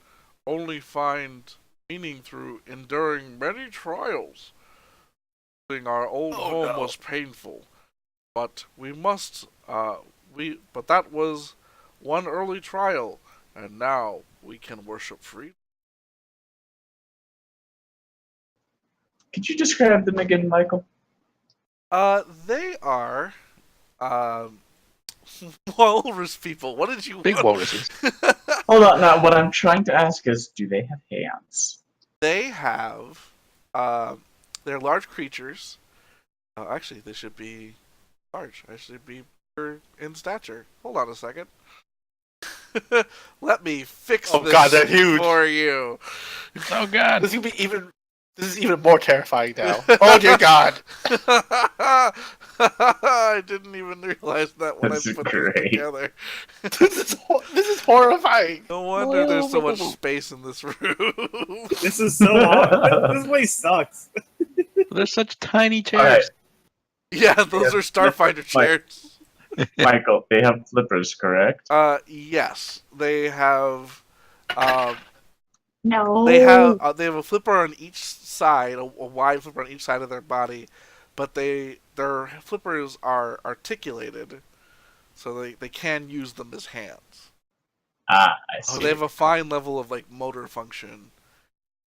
only find meaning through enduring many trials. Leaving our old home was painful, but we must but that was one early trial, and now we can worship freedom. Could you describe them again, Michael? They are walrus people. What did you Big want? walruses. Hold on. Now, what I'm trying to ask is, do they have hands? They have, they're large creatures. Actually, they should be large. I should be bigger in stature. Hold on a second. Let me fix Oh this god, they're huge. for you. Oh God! This is even more terrifying now. Oh dear god. I didn't even realize that when This I is put great. this together. This is horrifying. No wonder there's so much space in this room. This is so hard. This place sucks. They're such tiny All right, chairs. Yeah, those Yeah, are Starfinder chairs. Michael. They have flippers, correct? Yes, they have. No. They have a flipper on each side, a wide flipper on each side of their body, but their flippers are articulated, so they can use them as hands. Ah, I So see. they have a fine level of like motor function,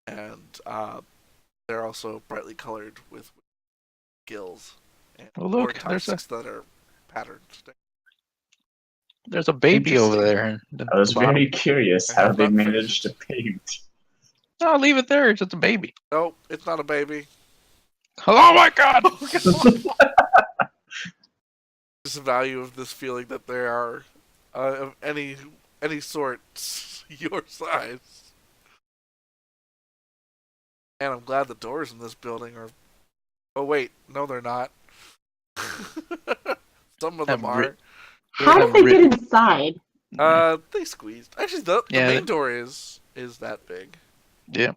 and they're also brightly colored with gills and Oh, look, four there's tusks that are patterned. There's a baby over Interesting. there. In I was the bottom. very curious I how have they not managed to finished. paint. Oh, leave it there. It's just a baby. Nope, it's not a baby. Oh my God! Just the value of this feeling that there are of any sort your size. And I'm glad the doors in this building are. Oh wait, no, they're not. Some of them Have are. How did they get inside? They squeezed. Actually, the Yeah, main door is that big. Yeah,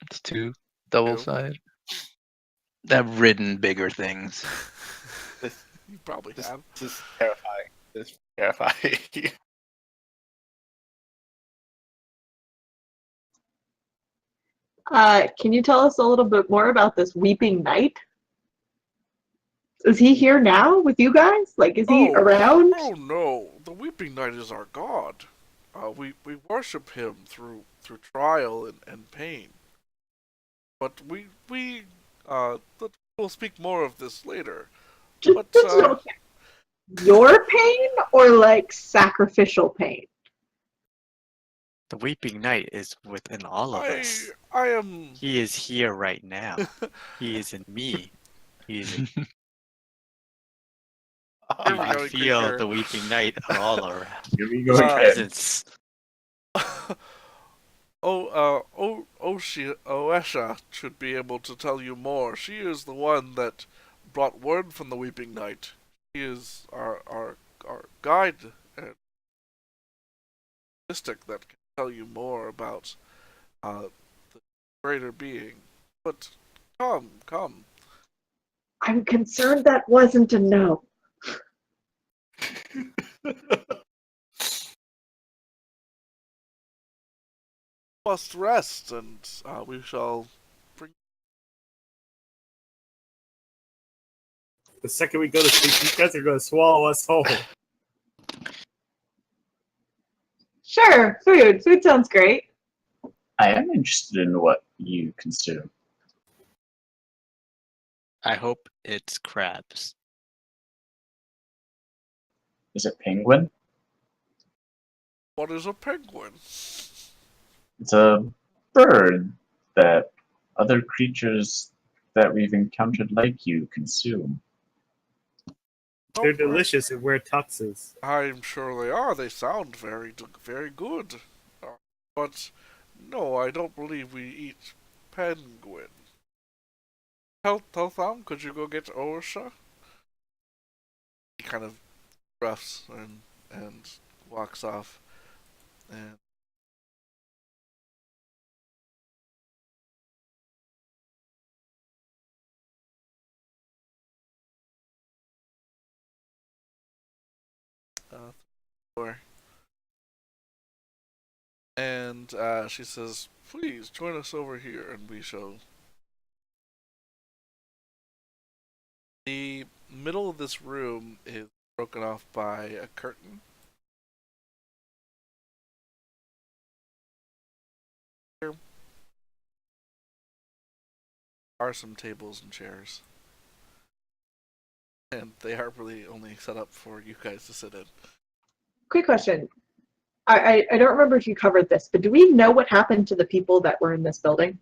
it's two double Two. side. They've ridden bigger things. You probably have. This is terrifying. This is terrifying. Can you tell us a little bit more about this Weeping Knight? Is he here now with you guys? Like, is he around? Oh no, the Weeping Knight is our god. We worship him through trial and pain. But we'll speak more of this later. Just, But, just don't care. Your pain or like sacrificial pain? The Weeping Knight is within all of us. I am. He is here right now. He is in me. He is in Here we I go, feel creature. the Weeping Knight all around. Here we go His again. presence. Oesha should be able to tell you more. She is the one that brought word from the Weeping Knight. She is our guide and mystic that can tell you more about the greater being. But come. I'm concerned that wasn't a no. Must rest, and we shall bring. The second we go to sleep, you guys are going to swallow us whole. Sure, food. Food sounds great. I am interested in what you consume. I hope it's crabs. Is it penguin? What is a penguin? It's a bird that other creatures that we've encountered like you consume. They're delicious and wear tuxes. I'm sure they are. They sound very good. But no, I don't believe we eat penguin. Teltham, could you go get Orsha? He kind of gruffs and walks off, and door. And she says, "Please join us over here," and we show the middle of this room is broken off by a curtain. There are some tables and chairs, and they are really only set up for you guys to sit in. Quick question. I don't remember if you covered this, but do we know what happened to the people that were in this building?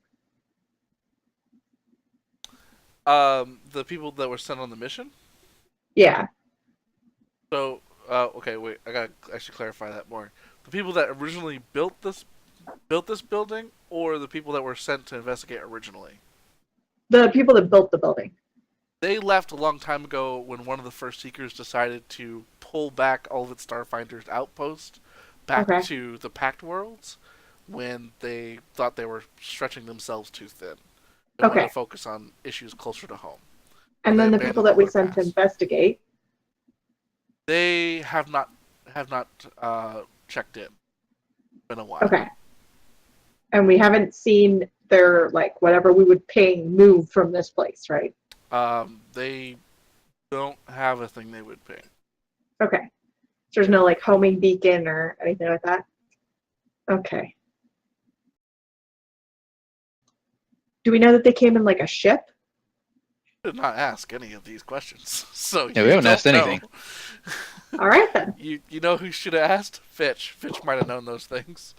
The people that were sent on the mission. Yeah. So, okay, wait. I gotta actually clarify that more. The people that originally built this building, or the people that were sent to investigate originally? The people that built the building. They left a long time ago when one of the first Seekers decided to pull back all of its Starfinder's outposts back Okay. to the Pact Worlds when they thought they were stretching themselves too thin. They wanted Okay. to focus on issues closer to home. And They then the people abandoned that all we their sent to past. investigate. They have not checked in. It's been a while. Okay. And we haven't seen their, like, whatever we would ping move from this place, right? They don't have a thing they would ping. Okay. So there's no, like, homing beacon or anything like that? Okay. Do we know that they came in, like, a ship? Did not ask any of these questions, so Yeah, you we haven't don't asked know. anything. All right, then. You know who should have asked? Fitch. Fitch might have known those things.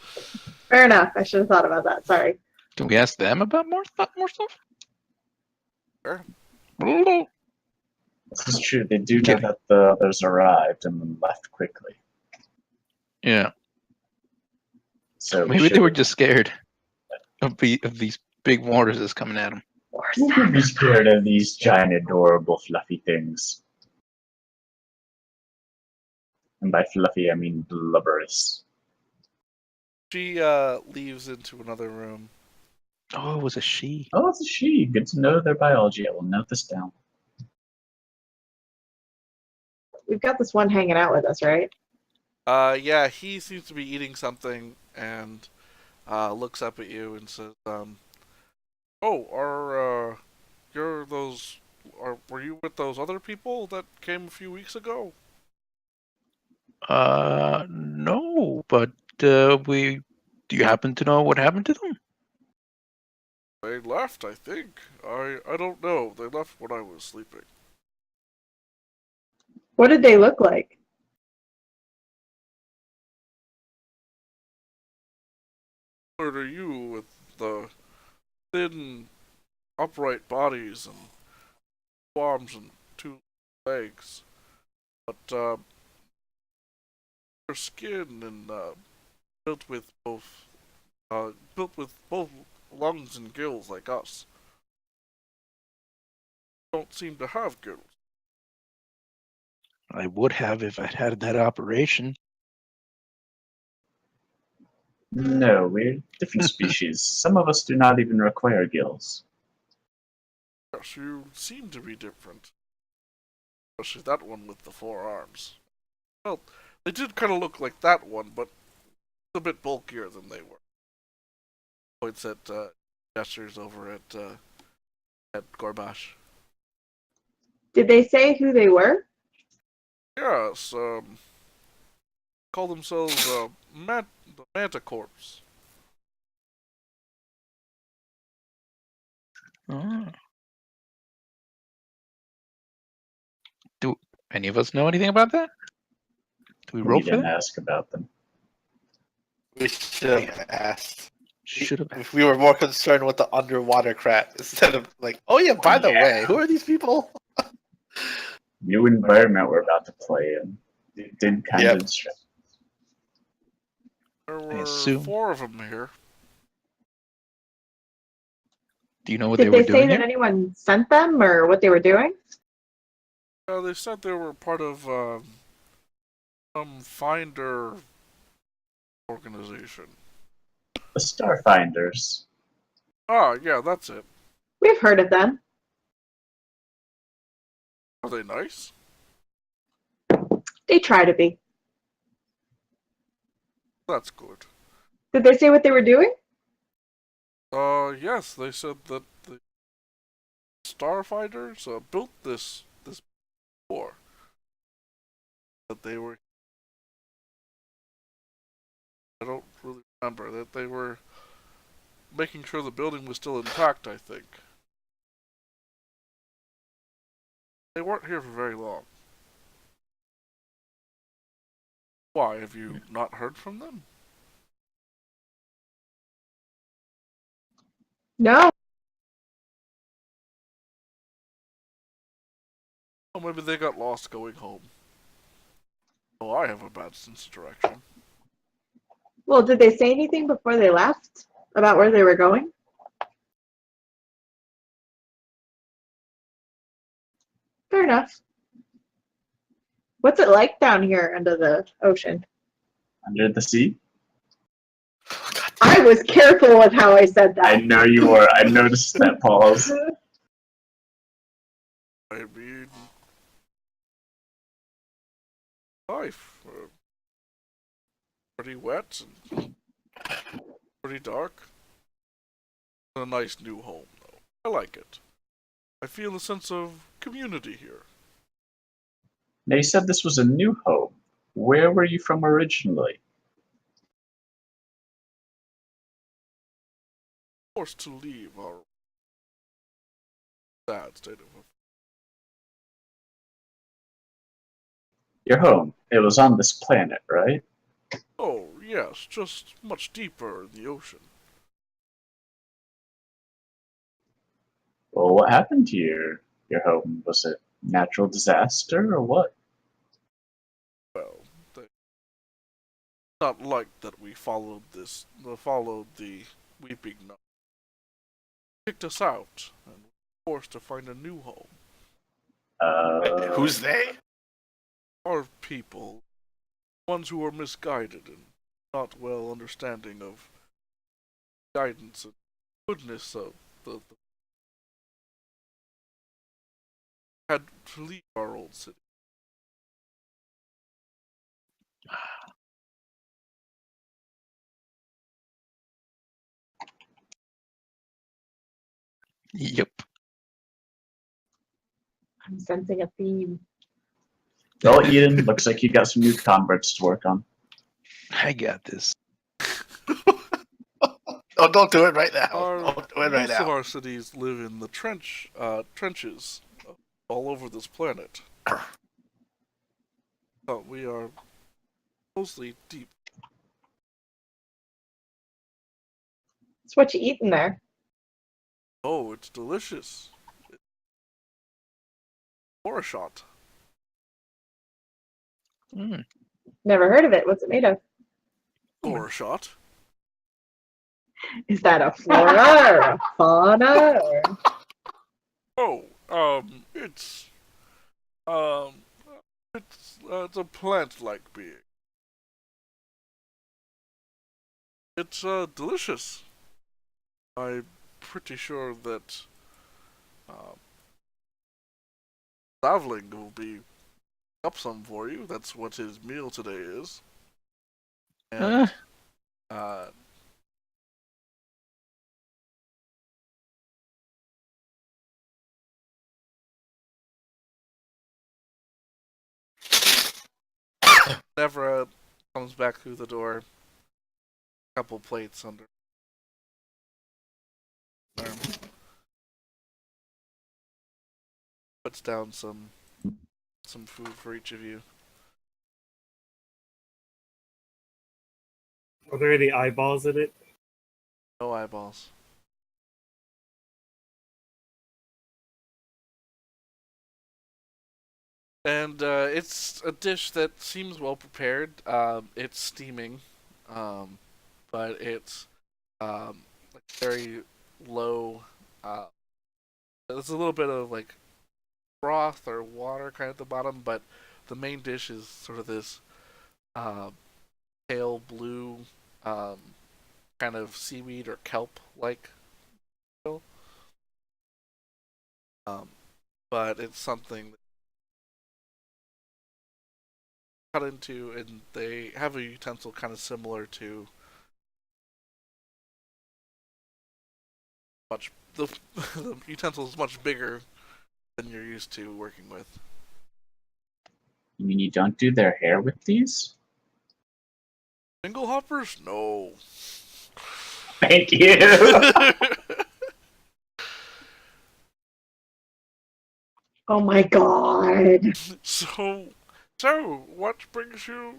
Fair enough. I should have thought about that. Sorry. Can we ask them about more stuff? Sure. This is true. They do know Okay. that the others arrived and then left quickly. Yeah. So we Maybe they should were just scared of these big waters that's coming at them. Who could be scared of these giant, adorable, fluffy things? And by fluffy, I mean blubberous. She leaves into another room. Oh, it was a she. Oh, it's a she. Good to know their biology. I will note this down. We've got this one hanging out with us, right? Yeah, he seems to be eating something and looks up at you and says, "Oh, were you with those other people that came a few weeks ago?" No, but do you happen to know what happened to them? They left, I think. I don't know. They left when I was sleeping. What did they look like? Similar to you, with the thin, upright bodies and 2 arms and 2 legs, but their skin and built with both lungs and gills like us. Don't seem to have gills. I would have if I'd had that operation. No, we're different species. Some of us do not even require gills. Yes, you seem to be different. Especially that one with the 4 arms. Well, they did kind of look like that one, but a bit bulkier than they were. Points at gestures over at Gorbash. Did they say who they were? Yes, call themselves the Manticorps. Oh. Do any of us know anything about that? Do we We roll for didn't that? ask about them. We should have asked. Should have. If we were more concerned with the underwater crap instead of like, oh yeah, by the way, who are these people? New environment we're about to play in. It did kind Yep. of stress. There were assume. 4 of them here. Do you know what Did they they were say doing that here? anyone sent them or what they were doing? They said they were part of Finder organization. The Starfinders. Ah, yeah, that's it. We've heard of them. Are they nice? They try to be. That's good. Did they say what they were doing? Yes, they said that the Starfinders built this before. That they were. I don't really remember that they were making sure the building was still intact. I think they weren't here for very long. Why have you not heard from them? No. Oh, maybe they got lost going home. Oh, I have a bad sense of direction. Well, did they say anything before they left about where they were going? Fair enough. What's it like down here under the ocean? Under the sea? I was careful with how I said I that. know you were. I noticed that pause. I mean, life. Pretty wet and pretty dark. A nice new home, though. I like it. I feel a sense of community here. Now you said this was a new home. Where were you from originally? Forced to leave our sad state of affairs. Your home. It was on this planet, right? Oh, yes, just much deeper in the ocean. Well, what happened to your home? Was it natural disaster or what? Well, they not like that we followed the Weeping Nun. Kicked us out and were forced to find a new home. Who's they? Our people, ones who are misguided and not well understanding of guidance and goodness of the had to leave our old city. Yep. I'm sensing a theme. Well, Eden, looks like you got some new converts to work on. I got this. Oh, don't do it right now. Our, Don't do it right most of now. our cities live in the trenches all over this planet. But we are mostly deep. It's what you eat in there. Oh, it's delicious. Or a shot. Mm. Never heard of it. What's it made of? Or a shot. Is that a flora or a fauna? Or... Oh, um, it's a plant-like being. It's delicious. I'm pretty sure that Stavling will be up some for you. That's what his meal today is. And Nevra comes back through the door. Couple plates under arm. Puts down some food for each of you. Are there any eyeballs in it? No eyeballs. And it's a dish that seems well prepared. It's steaming, but it's like very low. There's a little bit of like broth or water kind of at the bottom, but the main dish is sort of this pale blue, kind of seaweed or kelp-like. But it's something that cut into, and they have a utensil kind of similar to the utensil is much bigger than you're used to working with. You mean you don't do their hair with these? Single hoppers? No. Thank you. Oh my god. So, what brings you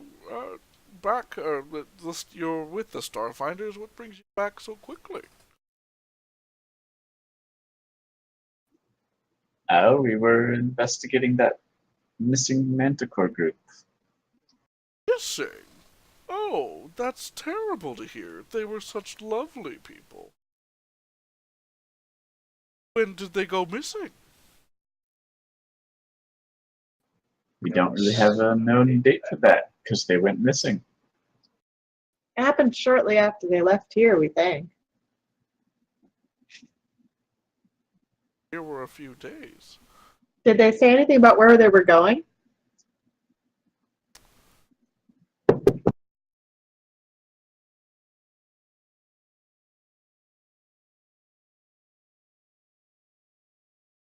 back? You're with the Starfinders. What brings you back so quickly? Oh, we were investigating that missing Manticore group. Missing? Oh, that's terrible to hear. They were such lovely people. When did they go missing? We don't really have a known date for that because they went missing. It happened shortly after they left here, we think. Here were a few days. Did they say anything about where they were going?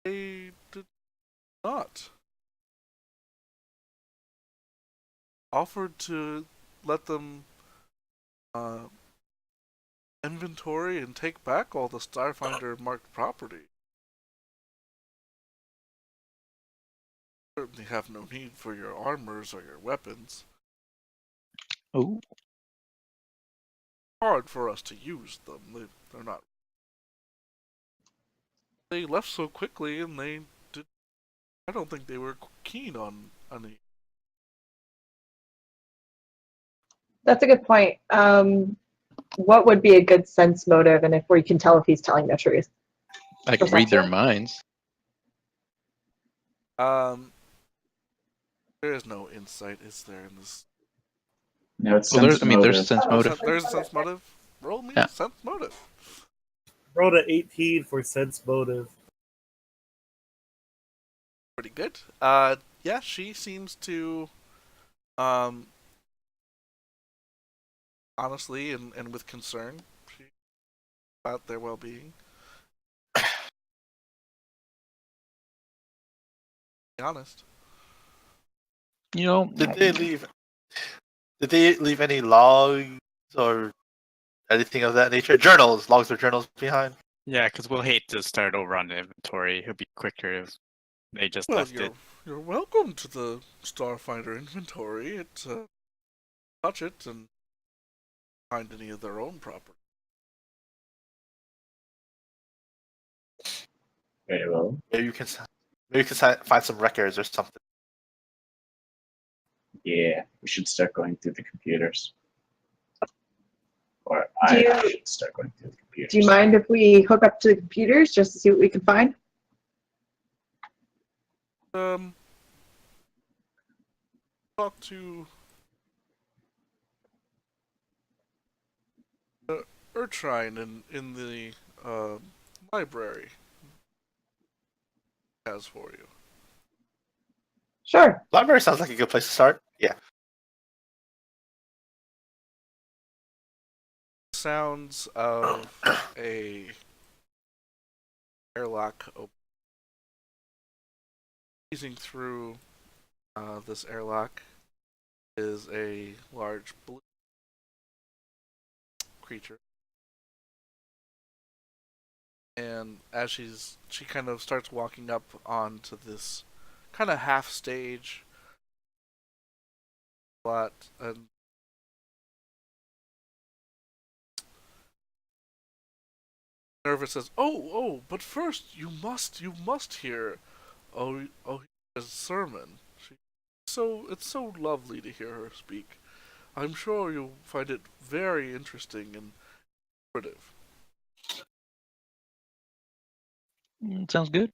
They did not. Offered to let them inventory and take back all the Starfinder marked property. Certainly have no need for your armors or your weapons. Oh, Hard for us to use them. They're not. They left so quickly, and they did. I don't think they were keen on any. That's a good point. What would be a good sense motive, and if we can tell if he's telling the truth? I can read their Perception? minds. There is no insight, is there, in this? No, it's Well, sense there's motive. sense motive. There's a sense motive. Roll me Yeah. a sense motive. Rolled an 18 for sense motive. Pretty good. Yeah, she seems to, honestly and with concern about their well-being. Be honest. You know, Did they leave? Did they leave any logs or anything of that nature? Journals, logs or journals behind? Yeah, because we'll hate to start over on the inventory. It'll be quicker if they just Well, left it. you're welcome to the Starfinder inventory. Touch it and find any of their own property. Very well. Maybe you can find some records or something. Yeah, we should start going through the computers. Or Do I you- should start going through the computers. Do you mind if we hook up to the computers just to see what we can find? Talk to Urtrine in the library. Has for you. Sure. Library sounds like a good place to start. Yeah. Sounds of a airlock open. Squeezing through this airlock is a large blue creature. And as she kind of starts walking up onto this kind of half stage plot, and Nervous says, "Oh, but first you must hear his sermon. It's so lovely to hear her speak. I'm sure you'll find it very interesting and informative." sounds good.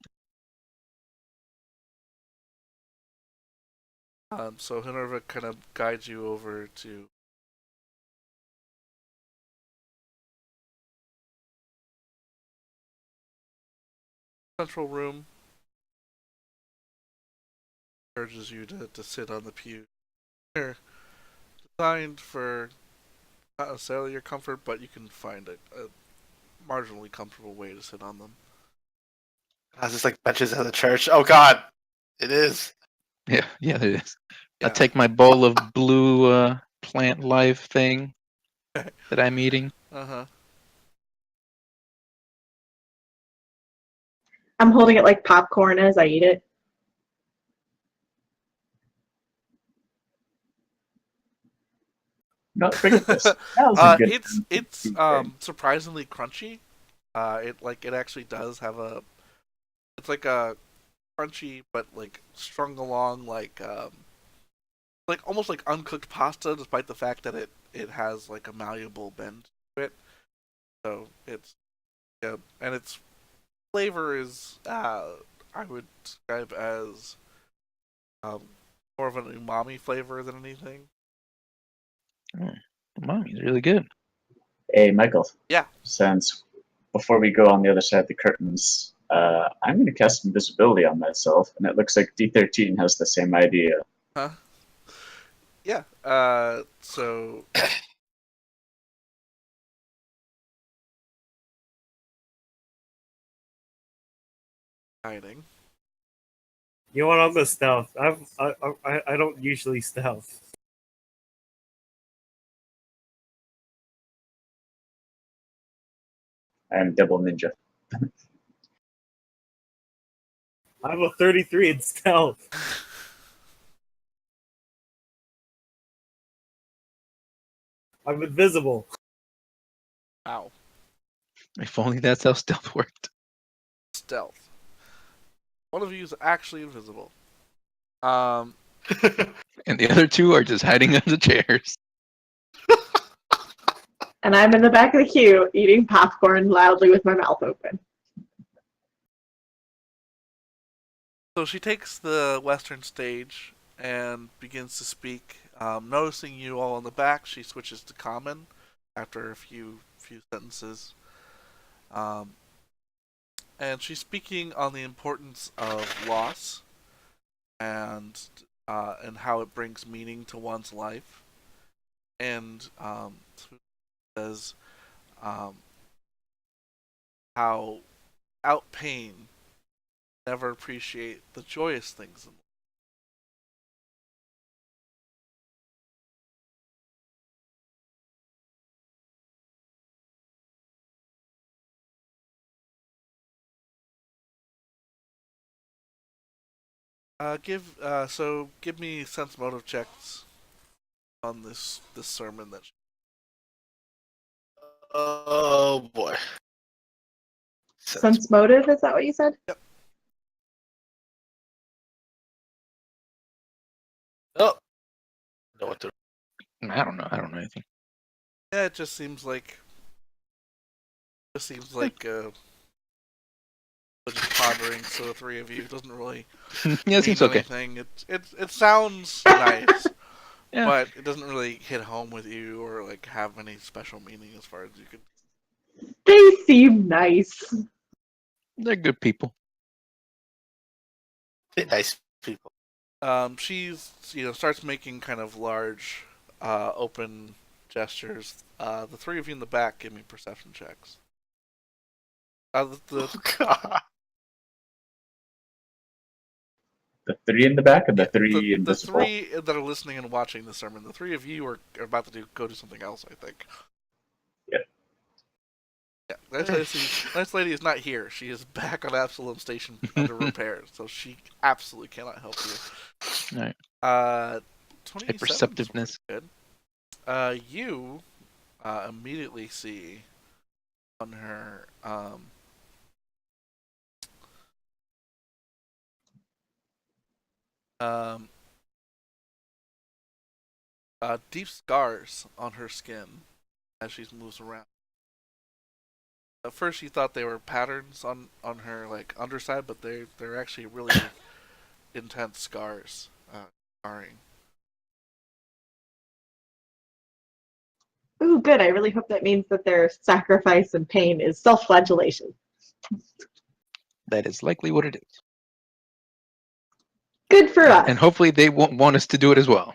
So Minerva kind of guides you over to central room. Urges you to sit on the pew. They're designed for not necessarily your comfort, but you can find a marginally comfortable way to sit on them. Is this like benches at the church? Oh God, it is. Yeah, it is. I Yeah. take my bowl of blue plant life thing that I'm eating. Uh-huh. I'm holding it like popcorn as I eat it. Not forget this. That was a good It's surprisingly crunchy. It actually does have a. It's like a crunchy, but like strung along like almost like uncooked pasta, despite the fact that it has like a malleable bend to it. So it's and its flavor is I would describe as more of an umami flavor than anything. Mommy's really good. Hey, Michael. Yeah. Since before we go on the other side of the curtains, I'm going to cast invisibility on myself, and it looks like D13 has the same idea. Huh? Yeah. So. Hiding. You know what? I'll go stealth. I don't usually stealth. I am double ninja. I have a 33 in stealth. I'm invisible. Ow. If only that's how stealth worked. Stealth. One of you is actually invisible. And the other two are just hiding under chairs. And I'm in the back of the queue eating popcorn loudly with my mouth open. So she takes the western stage and begins to speak. Noticing you all in the back, she switches to common after a few sentences. And she's speaking on the importance of loss and how it brings meaning to one's life. And says how without pain, never appreciate the joyous things in life. Give me sense motive checks on this sermon that. Oh boy. Sense motive, is that what you said? Yep. Oh. Know what to. I don't know anything. Yeah, it just seems like. Just pondering. So the three of you doesn't really. Yeah, it seems okay. Anything. It sounds nice. Yeah. But it doesn't really hit home with you or like have any special meaning as far as you could. They seem nice. They're good people. They're nice people. She's starts making kind of large, open gestures. The three of you in the back give me perception checks. Oh God. The three in the back or the three the invisible? three that are listening and watching the sermon. The three of you are about to go do something else, I think. Yeah. Yeah, nice lady is not here. She is back on Absalom Station under repair, so she absolutely cannot help you. Alright. 27 perceptiveness. Good. You immediately see on her deep scars on her skin as she moves around. At first, you thought they were patterns on her like underside, but they're actually really intense scars. Sorry. Ooh, good. I really hope that means that their sacrifice and pain is self-flagellation. That is likely what it is. Good for us. And hopefully they won't want us to do it as well.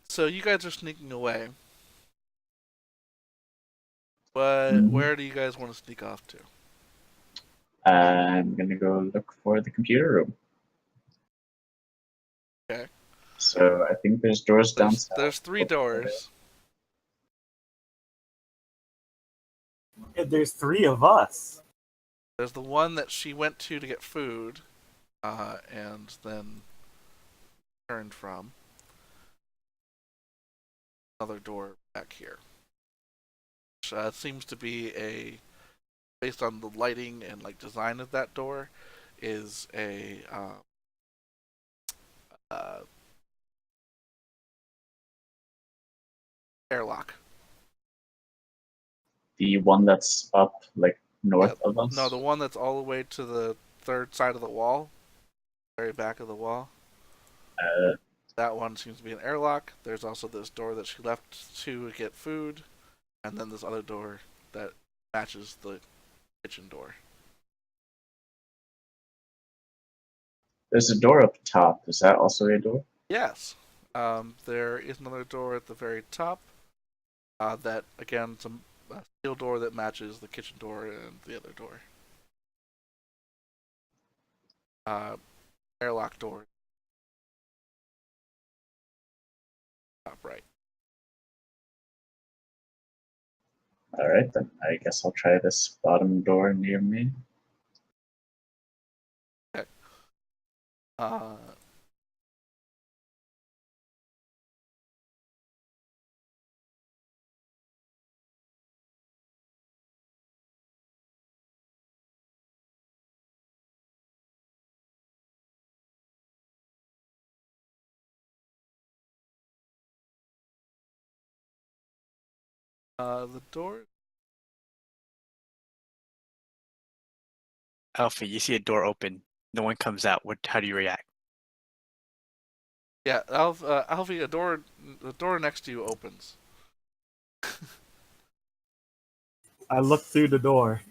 So you guys are sneaking away. But Mhm. where do you guys want to sneak off to? I'm gonna go look for the computer room. Okay. So I think there's doors down south. There's 3 doors. There's 3 of us. There's the one that she went to get food, and then turned from. Another door back here. Which seems to be based on the lighting and like design of that door, is a airlock. The one that's up like north of us. No, the one that's all the way to the third side of the wall, very back of the wall. That one seems to be an airlock. There's also this door that she left to get food, and then this other door that matches the kitchen door. There's a door up top. Is that also a door? Yes. There is another door at the very top. That again, some steel door that matches the kitchen door and the other door. Airlock door. Top right. Alright, then I guess I'll try this bottom door near me. Okay. The door. Alpha, you see a door open. No one comes out. How do you react? Yeah, Alfie, the door next to you opens. I look through the door.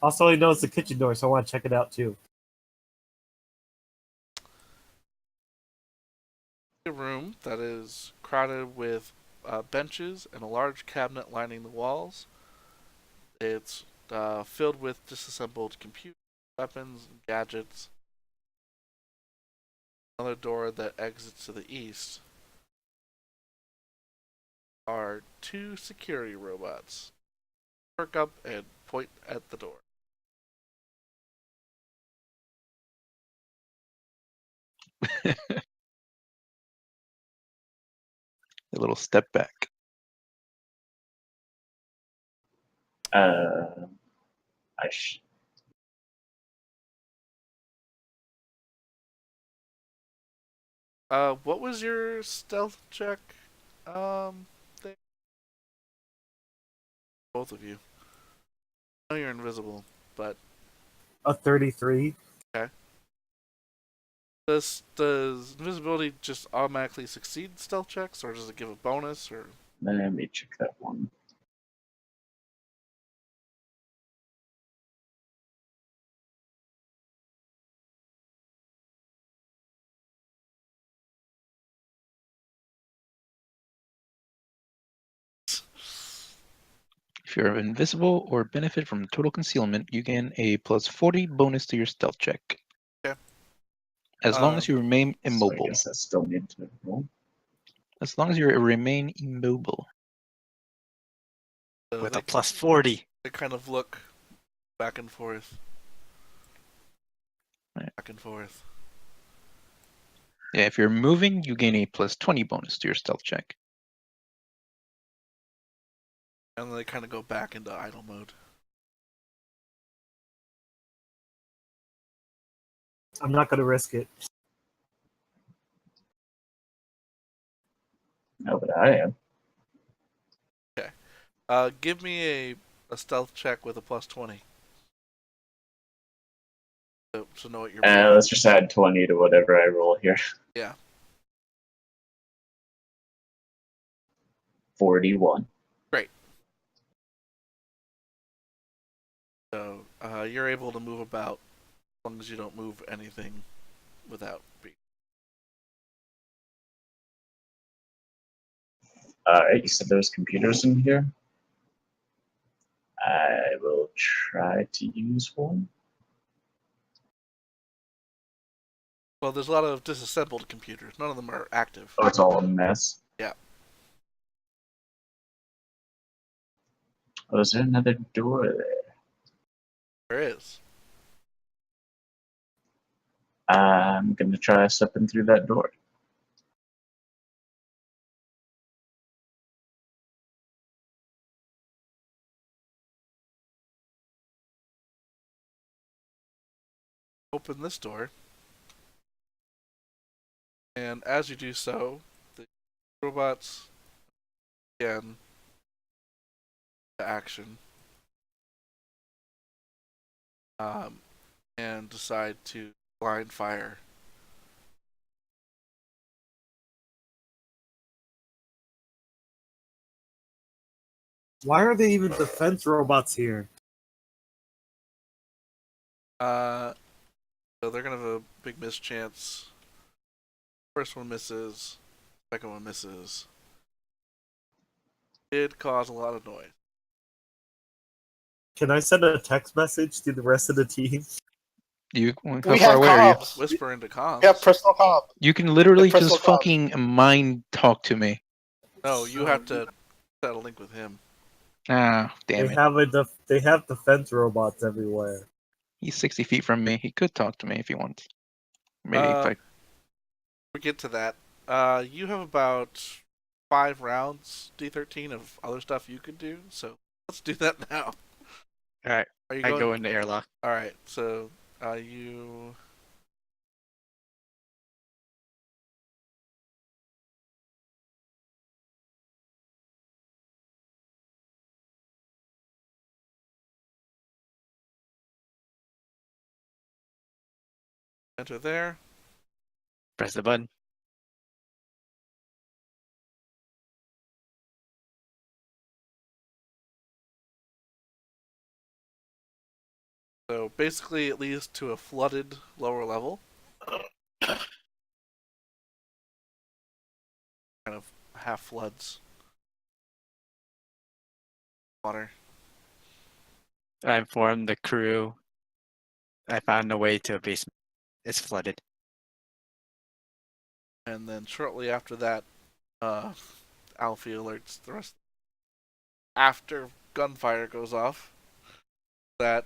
Also, I know it's the kitchen door, so I want to check it out too. A room that is crowded with benches and a large cabinet lining the walls. It's filled with disassembled computers, weapons, and gadgets. Another door that exits to the east are 2 security robots. Perk up and point at the door. A little step back. What was your stealth check? Thing? Both of you. I know you're invisible, but A 33. okay. Does invisibility just automatically succeed stealth checks, or does it give a bonus? Or Let me check that one. If you're invisible or benefit from total concealment, you gain a plus 40 bonus to your stealth check. okay. As long as you remain So I immobile. guess I still need to roll. As long as you remain immobile. With a plus 40. They kind of look back and forth. Right. Back and forth. Yeah, if you're moving, you gain a plus 20 bonus to your stealth check. And then they kind of go back into idle mode. I'm not going to risk it. No, but I am. Give me a stealth check with a +20. So know what you're moving. Let's just add 20 to whatever I roll here. Yeah. 41. So you're able to move about as long as you don't move anything without being. Alright, you said there's computers in here? I will try to use one. Well, there's a lot of disassembled computers. None of them are active. Oh, it's all a mess. Yeah. Oh, is there another door there? There is. I'm gonna try stepping through that door. Open this door. And as you do so, the robots again to action. And decide to blind fire. Why are there even defense robots here? So they're gonna have a big miss chance. First one misses. Second one misses. Did cause a lot of noise. Can I send a text message to the rest of the team? How We far have away are you? comms. Whisper into comms. We have personal comms. You can literally Personal just comms. fucking mind talk to me. No, you have to set a link with him. Ah, damn They it. they have defense robots everywhere. He's 60 feet from me. He could talk to me if he wants. Maybe if I... We get to that. You have about 5 rounds, D13, of other stuff you could do, so let's do that now. Alright, Are you I going? go into airlock. Alright, so you. Enter there. Press the button. So basically, it leads to a flooded lower level. Kind of half floods. Water. I informed the crew. I found a way to a basement. It's flooded. And then shortly after that, Alfie alerts the rest. After gunfire goes off, that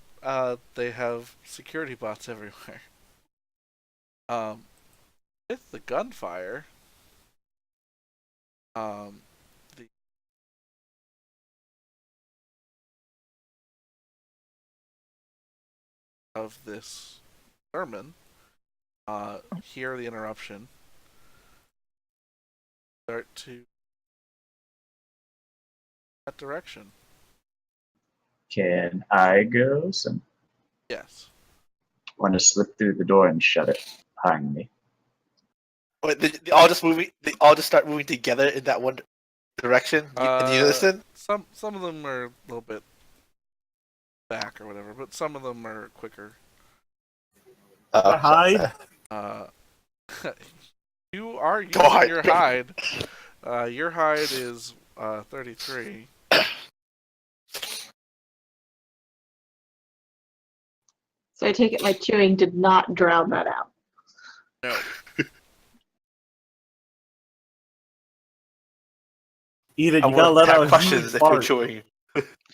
they have security bots everywhere. With the gunfire, the of this sermon, hear the interruption, start to that direction. Can I go? Some Yes. want to slip through the door and shut it behind me. Wait, they all just moving. They all just start moving together in that one direction in unison. Some of them are a little bit back or whatever, but some of them are quicker. Hide. You are using hide. your hide. Your hide is 33. So I take it my chewing did not drown that out. No. Eden, I you gotta would let have out a questions huge if you're fart. chewing.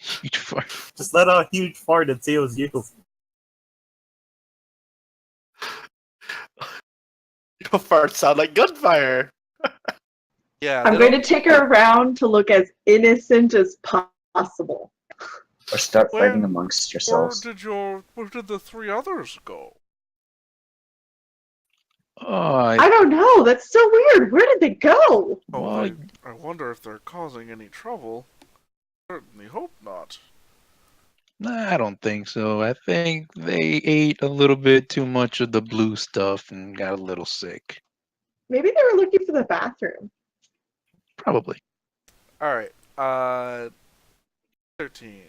Huge fart. Just let out a huge fart and say it was you. Your farts sound like gunfire. Yeah. I'm going to take her around to look as innocent as possible. Or start fighting Where- amongst yourselves. Where did the 3 others go? Oh, I don't know. That's so weird. Where did they go? Oh, Well, I wonder if they're causing any trouble. certainly hope not. Nah, I don't think so. I think they ate a little bit too much of the blue stuff and got a little sick. Maybe they were looking for the bathroom. Probably. All right. 13.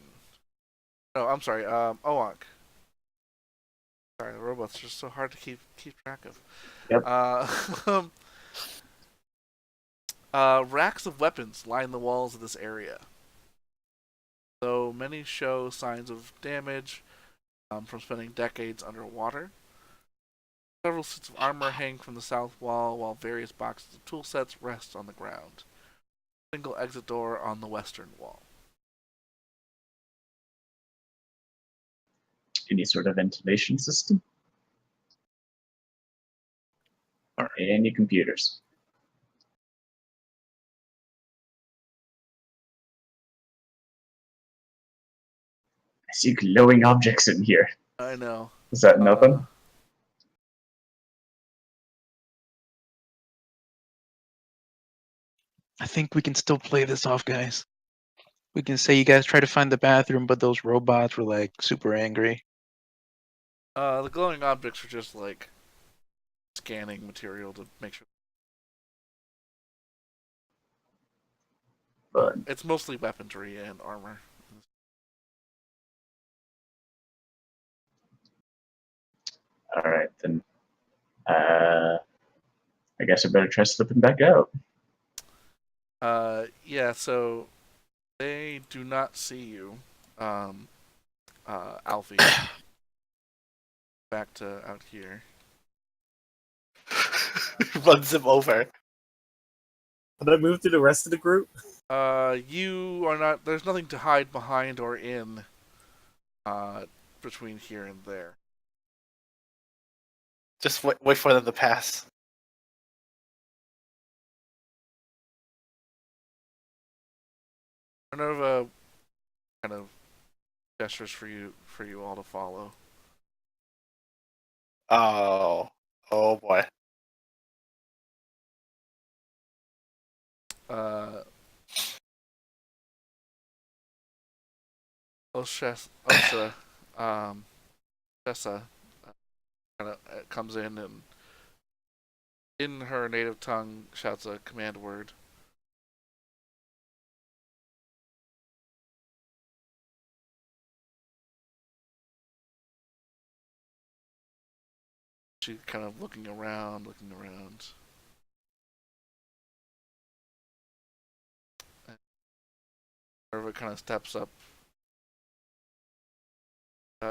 No, I'm sorry. Owak. Sorry, the robots are just so hard to keep track of. Yep. Racks of weapons line the walls of this area. Though many show signs of damage from spending decades underwater. Several suits of armor hang from the south wall, while various boxes of tool sets rest on the ground. Single exit door on the western wall. Any sort of ventilation system? Or any computers? I see glowing objects in here. I know. Is that nothing? I think we can still play this off, guys. We can say you guys try to find the bathroom, but those robots were like super angry. The glowing objects are just like scanning material to make sure. But It's mostly weaponry and armor. all right then. I guess I better try slipping back out. Yeah, so they do not see you, Alfie. Back to out here. Runs him over. Can I move to the rest of the group? You are not. There's nothing to hide behind or in. Between here and there. Just wait for them to pass. Minerva kind of gestures for you all to follow. Oh boy. Tessa kind of comes in and in her native tongue shouts a command word. She's kind of looking around. Minerva kind of steps up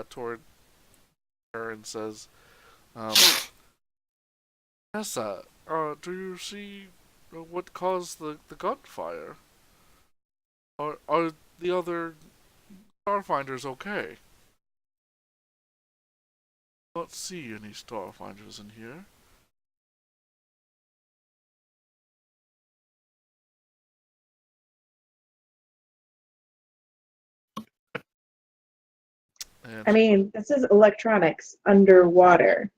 toward her and says, Tessa, do you see what caused the gunfire? Are the other Starfinders okay? I don't see any Starfinders in here. And I mean, this is electronics underwater.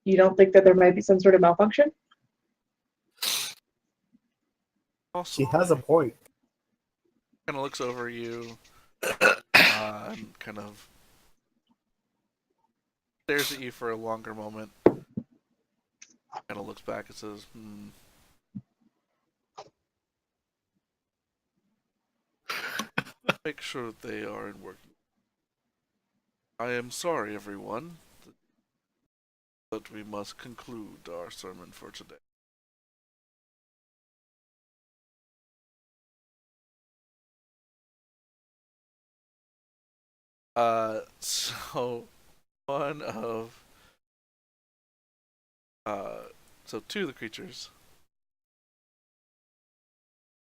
You don't think that there might be some sort of malfunction? She has a point. kind of looks over you and kind of stares at you for a longer moment. Kind of looks back and says, Make sure they are in working. I am sorry, everyone, but we must conclude our sermon for today. So one of so two of the creatures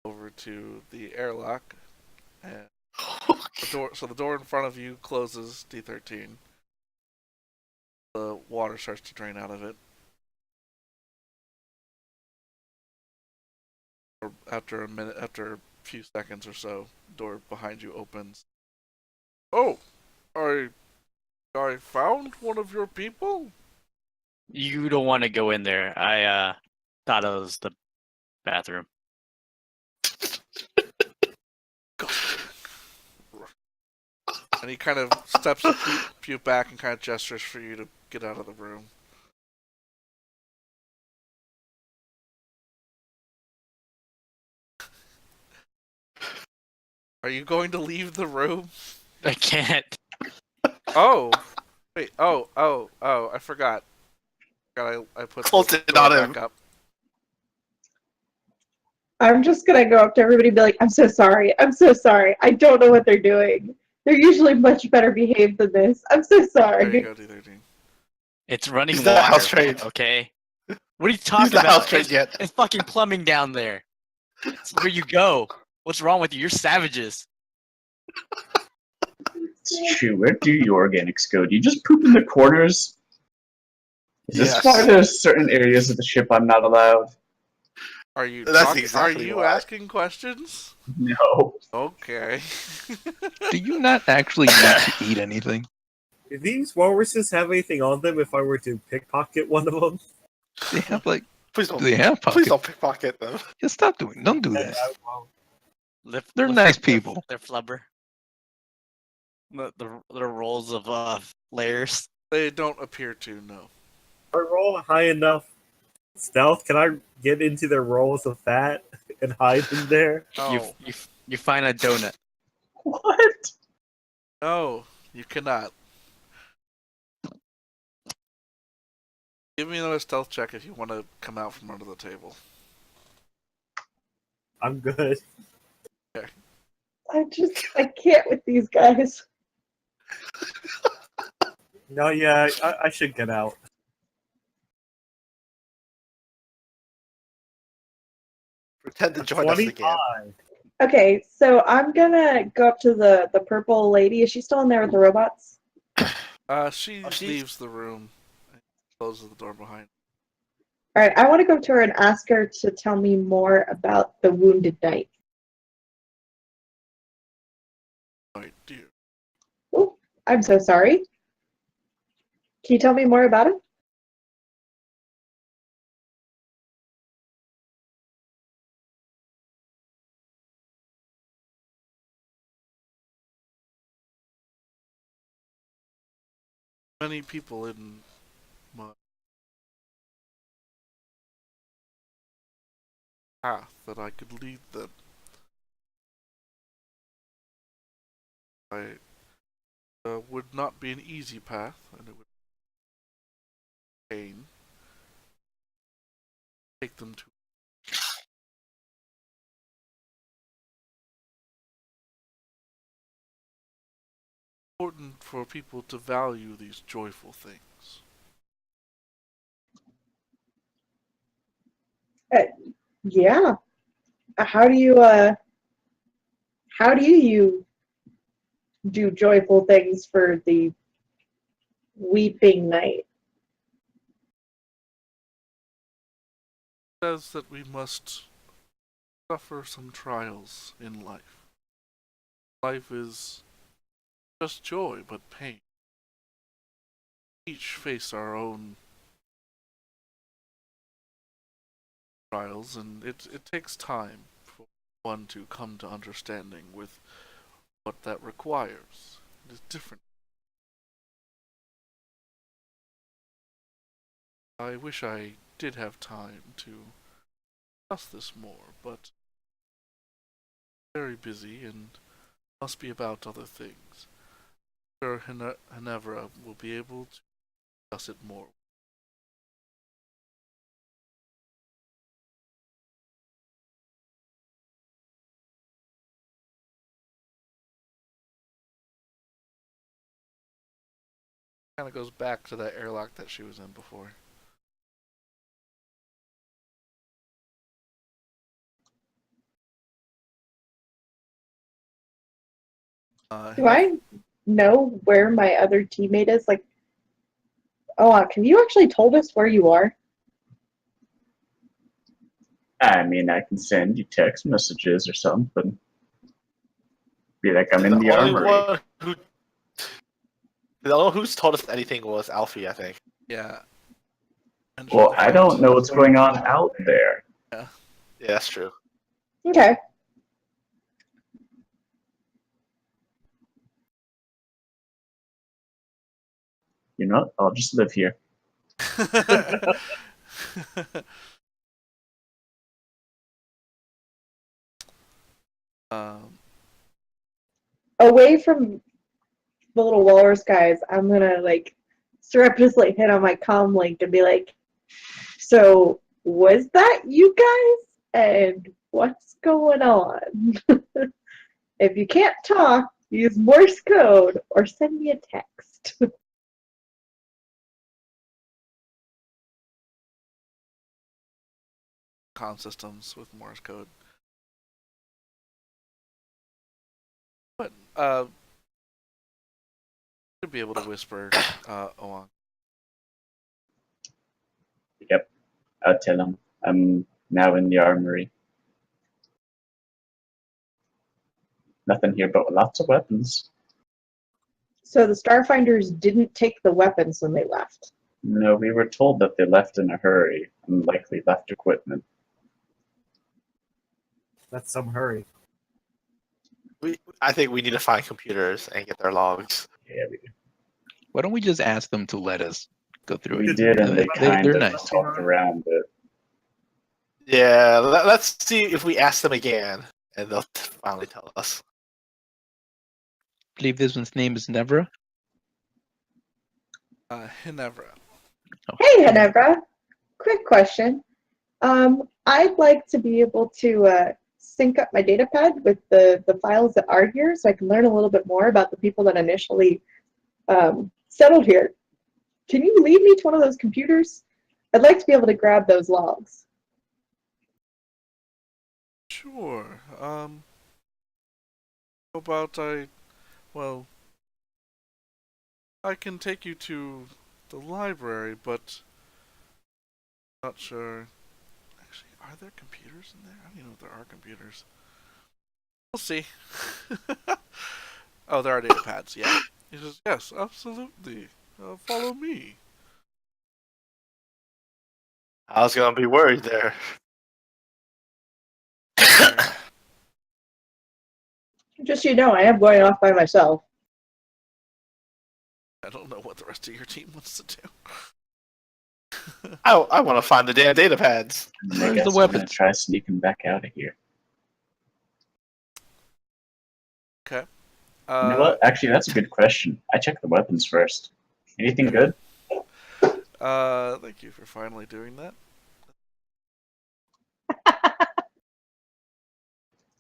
over to the airlock, and the door in front of you closes. D13. The water starts to drain out of it. After a few seconds or so, door behind you opens. Oh, I found one of your people. You don't want to go in there. I thought it was the bathroom. Go And he kind of steps a few back and kind of gestures for you to get out of the room. Are you going to leave the room? I can't. Oh, wait. Oh! I forgot. I put Close the it door on back him. up. I'm just gonna go up to everybody and be like, I'm so sorry. I'm so sorry. I don't know what they're doing. They're usually much better behaved than this. I'm so There you sorry. go, D13. It's running He's water. not house trained. Okay. What are you He's talking not about? house trained yet. It's fucking plumbing down there. It's where you go. What's wrong with you? You're savages. It's true. Where do your organics go? Do you just poop in the corners? Is this Yes. why there's certain areas of the ship I'm not allowed? Are you That's talking? exactly Are you why. asking questions? No. Okay. Do you not actually need to eat anything? Do these walruses have anything on them if I were to pickpocket one of them? They have like. Please Do don't. they have Please pockets? don't pickpocket them. Yeah, stop doing. Don't do that. They're nice people. They're flubber. The rolls of layers. They don't appear to, no. If I roll a high enough stealth, can I get into their rolls of fat and hide in there? Oh, You find a donut. What? no, you cannot. Give me another stealth check if you want to come out from under the table. I'm good. I can't with these guys. No, yeah, I should get out. Pretend to join us again. 25. Okay, so I'm gonna go up to the purple lady. Is she still in there with the robots? She she's- leaves the room and closes the door behind. All right, I want to go to her and ask her to tell me more about the wounded knight. My dear. Oh, I'm so sorry. Can you tell me more about him? Many people in my path that I could lead them. I would not be an easy path, and it would pain. Take them to important for people to value these joyful things. Yeah. How do you do joyful things for the weeping knight? It says that we must suffer some trials in life. Life is just joy, but pain. Each face our own trials, and it takes time for one to come to understanding with what that requires. It is different. I wish I did have time to discuss this more, but I'm very busy and must be about other things. Sir Ginevra will be able to discuss it more. Kind of goes back to that airlock that she was in before. Do I know where my other teammate is? Like, have you actually told us where you are? I mean, I can send you text messages or something. Be like, I'm in the armory. The only one who's told us anything was Alfie, I think. Yeah. Well, I don't know what's going on out there. Yeah, that's true. Okay. You know what? I'll just live here. um, Away from the little walrus guys, I'm gonna like surreptitiously hit on my comm link and be like, so was that you guys? And what's going on? If you can't talk, use Morse code or send me a text. comm systems with Morse code. But should be able to whisper along. Yep, I'll tell him. I'm now in the armory. Nothing here but lots of weapons. So the Starfinders didn't take the weapons when they left. No, we were told that they left in a hurry and likely left equipment. That's some hurry. I think we need to find computers and get their logs. Yeah, we, Why don't we just ask them to let us go through we it? did, and they kind They're of nice. talked around it. Yeah, let's see if we ask them again, and they'll finally tell us. I believe this one's name is Nevra. Ginevra. Oh, Hey, Ginevra. Quick question. I'd like to be able to sync up my datapad with the files that are here so I can learn a little bit more about the people that initially settled here. Can you lead me to one of those computers? I'd like to be able to grab those logs. Sure. How about I can take you to the library, but I'm not sure. Actually, are there computers in there? I don't even know if there are computers. We'll see. Oh, there are data pads, yeah. He says, yes, absolutely. Follow me. I was gonna be worried there. Just so you know, I am going off by myself. I don't know what the rest of your team wants to do. I want to find the damn data pads. I Where's guess the I'm gonna weapons? try sneaking back out of here. Okay. You know what? Actually, that's a good question. I checked the weapons first. Anything good? Thank you for finally doing that.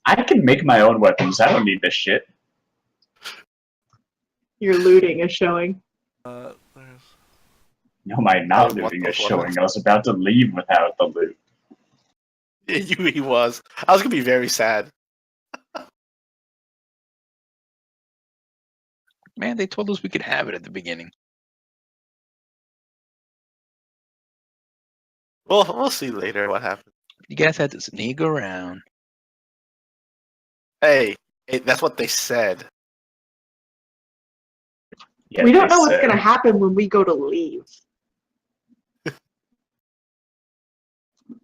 I can make my own weapons. I don't need this shit. Your looting is showing. There's No, my not I want looting is those showing. weapons. I was about to leave without the loot. He was. I was gonna be very sad. Man, they told us we could have it at the beginning. We'll see later what happens. You guys had to sneak around. Hey, that's what they said. Yeah, We don't they know what's said. going to happen when we go to leave.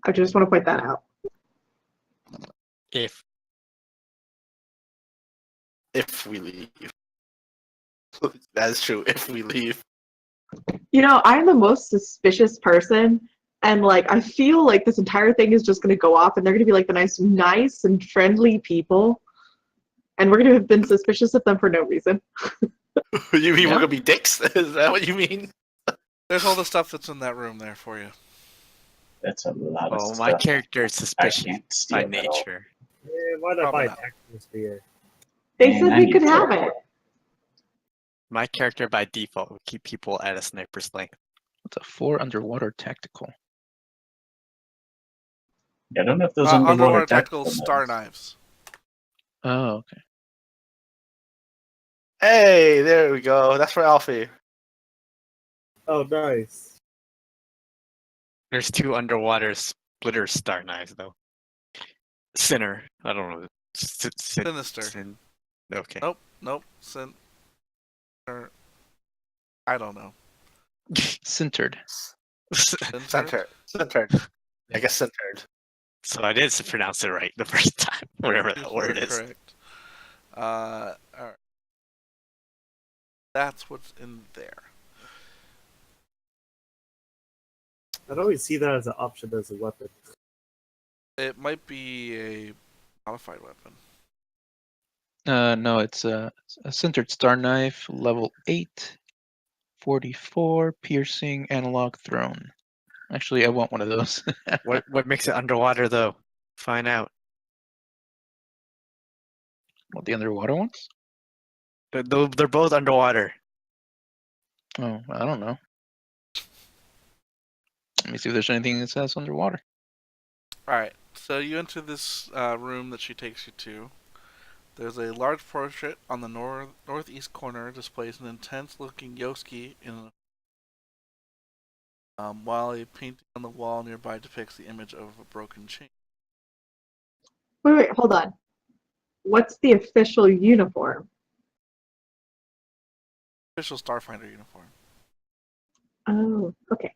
I just want to point that out. If If we leave, that is true. If we leave, You know, I'm the most suspicious person, and like I feel like this entire thing is just going to go off, and they're going to be like the nice and friendly people, and we're going to have been suspicious of them for no reason. you mean Yeah. we're gonna be dicks? Is that what you mean? There's all the stuff that's in that room there for you. That's a lot of well, stuff. my character is I suspicious can't steal by that all. nature. Why not Probably buy not. Technosphere? They Man, said I we need could to- have it. My character by default will keep people at a sniper's length. What's a 4 underwater tactical? I don't know if those Underwater tactical tactical star knives- knives. Oh, okay. Hey, there we go. That's for Alfie. Oh, nice. There's 2 underwater splitter star knives though. Sinner. I don't know. Sinister. Okay. Nope. I don't know. Sintered. Center? Centered. I guess centered. So I did pronounce it right the first time, whatever that word is. Correct. Alright. That's what's in there. I don't always see that as an option as a weapon. It might be a modified weapon. No, it's a centered star knife, level 8, 44, piercing, analog thrown. Actually, I want one of those. What makes it underwater though? Find out. What, the underwater ones? They're both underwater. Oh, I don't know. Let me see if there's anything that says underwater. Alright, so you enter this room that she takes you to. There's a large portrait on the northeast corner displays an intense-looking Yoski while a painting on the wall nearby depicts the image of a broken chain. Wait, hold on. What's the official uniform? Official Starfinder uniform. Oh, okay.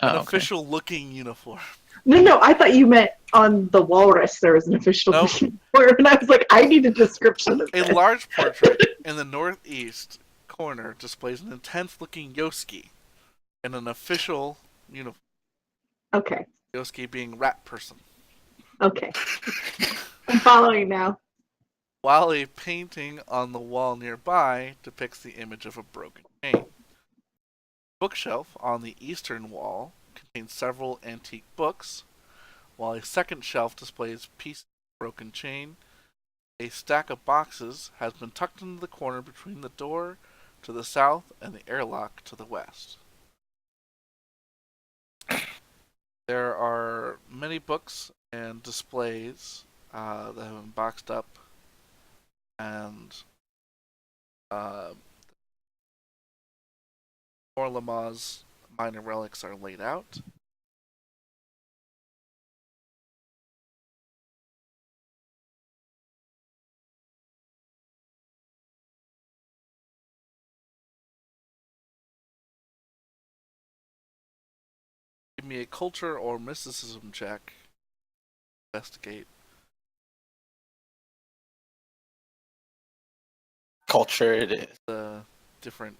An Oh, okay. official-looking uniform. No, I thought you meant on the walrus there was an official Nope. uniform, and I was like, I need a description of A this. large portrait in the northeast corner displays an intense-looking Yoski in an official uniform. Okay, Yoski being rat person. okay. I'm following now. While a painting on the wall nearby depicts the image of a broken chain. Bookshelf on the eastern wall contains several antique books, while a second shelf displays pieces of broken chain. A stack of boxes has been tucked into the corner between the door to the south and the airlock to the west. There are many books and displays that have been boxed up, and more Lama's minor relics are laid out. Give me a culture or mysticism check. Investigate. Culture it is. The different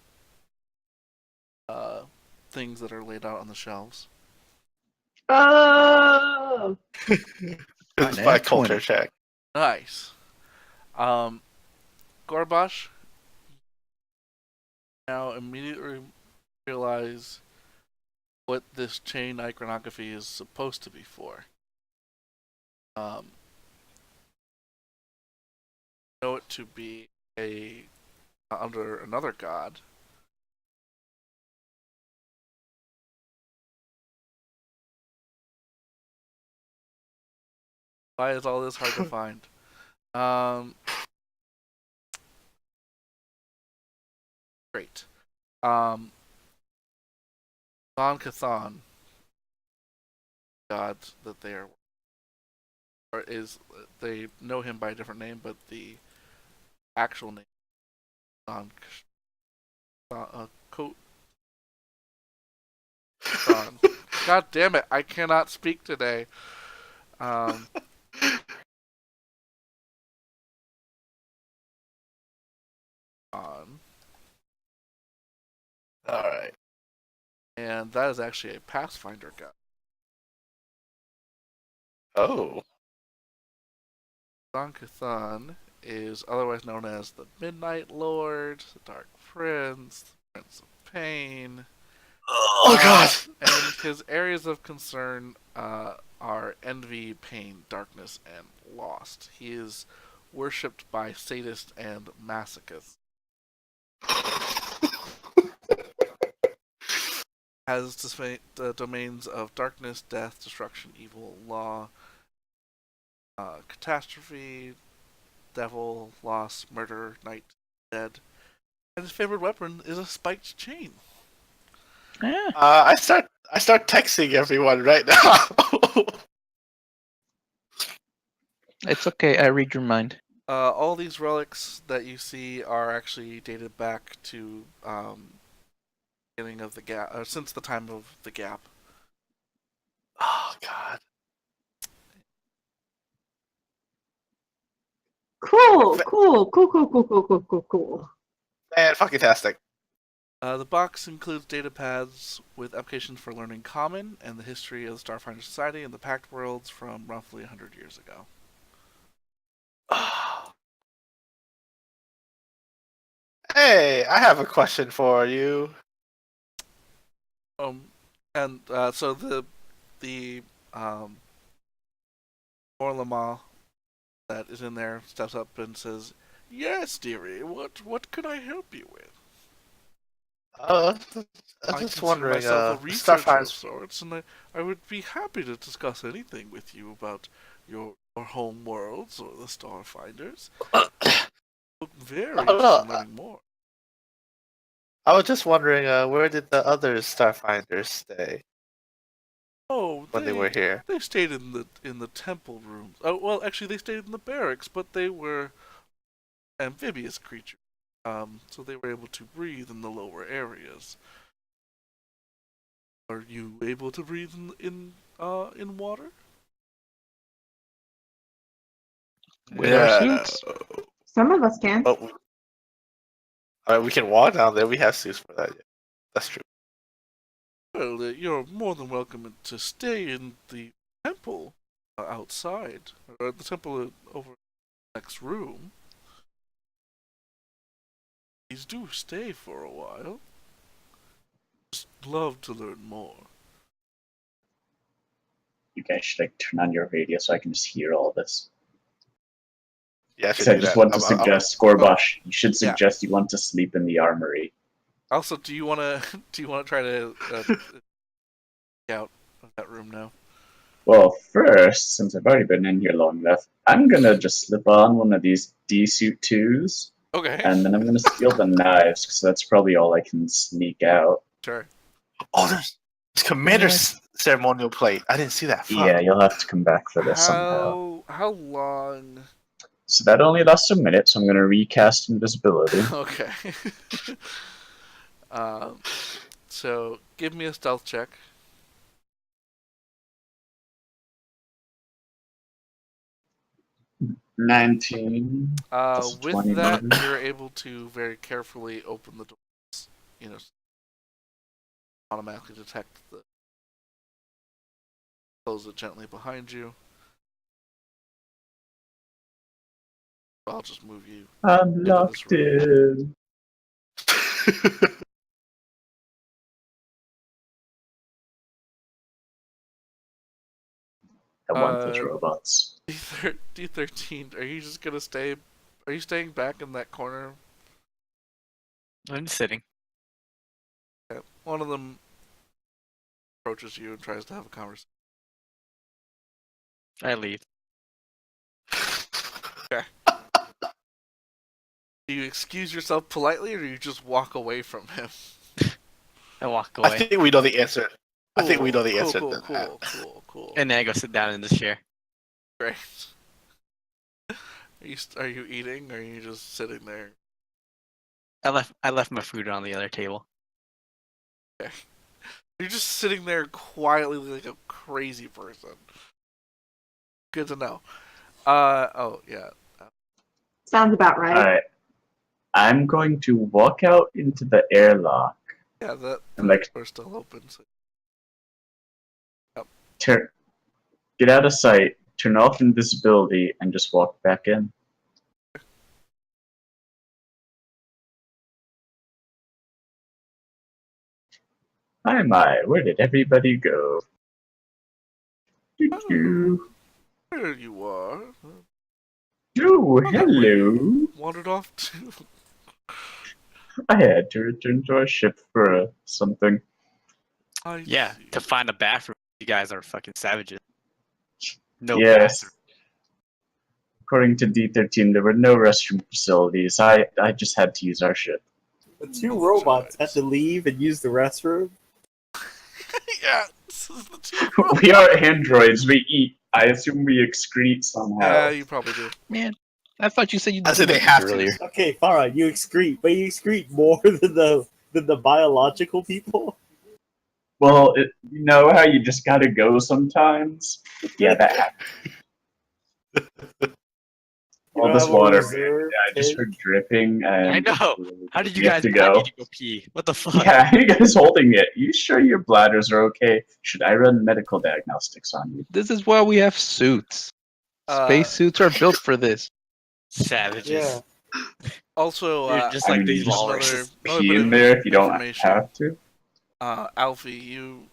things that are laid out on the shelves. Oh! It's Nat my culture 20. check. Nice. Gorbash now immediately realize what this chain iconography is supposed to be for. Know it to be under another god. Why is all this hard to find? Great. Zon Kathan, god that they are, or is they know him by a different name, but the actual name, Zon. God damn it! I cannot speak today. On. Alright. And that is actually a Pathfinder god. Oh. Zon Kathan is otherwise known as the Midnight Lord, the Dark Prince, the Prince of Pain. Oh god! And his areas of concern are envy, pain, darkness, and lost. He is worshipped by sadists and masochists. Has the domains of darkness, death, destruction, evil, law, catastrophe, devil, loss, murder, night, dead. And his favorite weapon is a spiked chain. Yeah. I start texting everyone right now. It's okay, I read your mind. All these relics that you see are actually dated back to beginning of the gap, since the time of the gap. Oh god. Cool. Man, fucking tastic. The box includes data pads with applications for learning Common and the history of the Starfinder Society and the Pact Worlds from roughly 100 years ago. Hey, I have a question for you. And so the Orlama that is in there steps up and says, "Yes, dearie. What can I help you with? I'm I just consider wondering, myself a researcher of Starfire's sorts, and I would be happy to discuss anything with you about your home worlds or the Starfinders. I'm very interested in learning more." I was just wondering, where did the other Starfinders stay Oh, when they were here? they stayed in the temple rooms. Oh, well, actually, they stayed in the barracks, but they were amphibious creatures. So they were able to breathe in the lower areas. Are you able to breathe in water? With our suits? Some of us can. But we can walk down there. We have suits for that. Yeah. That's true. Well, you're more than welcome to stay in the temple outside, or the temple over the next room. Please do stay for a while. Just love to learn more. You guys should like turn on your radio so I can just hear all this. Yeah, I Because should I do just that. want to suggest, Scorbosh, you should Yeah. suggest you want to sleep in the armory. Also, do you wanna try to get out of that room now? Well, first, since I've already been in here long enough, I'm gonna just slip on one of these D-suit 2s, Okay. and then I'm gonna steal the knives, because that's probably all I can sneak out. Sure. Oh, there's Commander's ceremonial plate. I didn't see that. Fuck. Yeah, you'll have to come back for this somehow. How long? So that only lasts a minute, so I'm gonna recast invisibility. Okay. So give me a stealth check. 19. That's a With 20 that, maybe. you're able to very carefully open the doors. You know, automatically detect the. Close it gently behind you. I'll just move you. I'm into this locked room. in. I want those robots. D13, are you just gonna stay? Are you staying back in that corner? I'm just sitting. Okay. One of them approaches you and tries to have a conversation. I leave. Do you excuse yourself politely, or do you just walk away from him? I walk I away. think we know the answer. I think we know the Cool, answer cool, to that. cool. And then I go sit down in this chair. Great. Are you eating, or are you just sitting there? I left my food on the other table. Okay. You're just sitting there quietly like a crazy person. Good to know. Oh yeah. Sounds about right. Alright. I'm going to walk out into the airlock. Yeah, that And like door's still open. So. get out of sight, turn off invisibility, and just walk back in. My, where did everybody go? Doo-doo. There you are. Oh, Oh, that way you hello. wandered off too. I had to return to our ship for something. I Yeah, see. to find a bathroom. You guys are fucking savages. No Yes. bathroom. According to D13, there were no restroom facilities. I just had to use our ship. The two robots had to leave and use the restroom. Yeah, this is the two. We are androids. We eat. I assume we excrete somehow. Yeah, you probably do. Man, I thought you said you I said did they have earlier. to. Okay, fine. You excrete, but you excrete more than the biological people. Well, you know how you just gotta go sometimes? Yeah, that happened. You All don't this have a water, reserve I just tank? heard dripping and. I know. How did you have guys? to I go? need to go pee. What the fuck? Yeah, you guys holding it. You sure your bladders are okay? Should I run medical diagnostics on you? This is why we have suits. Space suits are built for this. Savages. Yeah. Also, You're just I like mean, these just walruses. another pee bit in of there if you don't information. have to. Alfie, you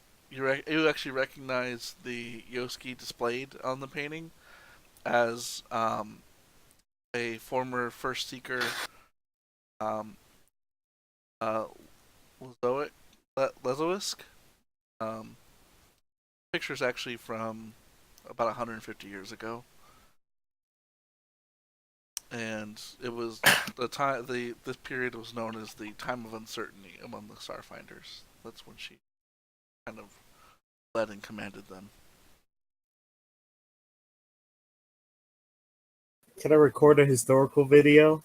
actually recognize the Yoski displayed on the painting as a former first seeker, Lezoisk. Picture's actually from about 150 years ago, and it was the time. This period was known as the time of uncertainty among the Starfinders. That's when she kind of led and commanded them. Can I record a historical video?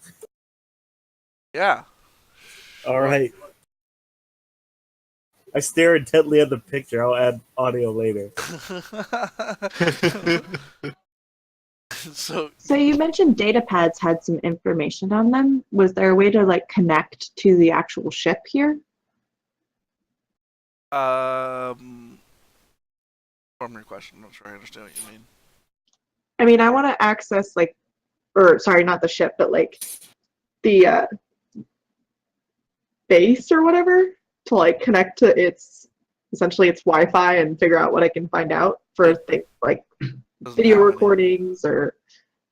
Yeah. All right. I stare intently at the picture. I'll add audio later. So you mentioned data pads had some information on them. Was there a way to like connect to the actual ship here? Form your question. I'm not sure I understand what you mean. I mean, I want to access like, or sorry, not the ship, but like the base or whatever to like connect to essentially its Wi-Fi and figure out what I can find out for things like Doesn't video have any. recordings or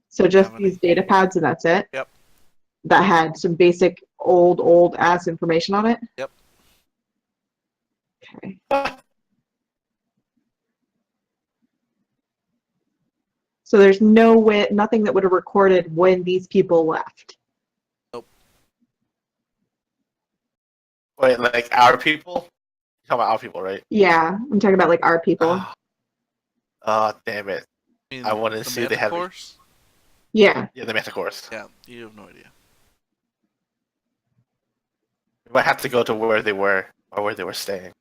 so Doesn't just have these any. data pads and that's it. Yep. That had some basic old ass information on it. Yep. Okay. So there's no way, nothing that would have recorded when these people left. Wait, like our people? You're talking about our people, right? Yeah, I'm talking about like our people. Oh, damn it. You mean I wanted to the see if they have. Manticores? Yeah. Yeah, the Manticores. Yeah, you have no idea. We might have to go to where they were or where they were staying.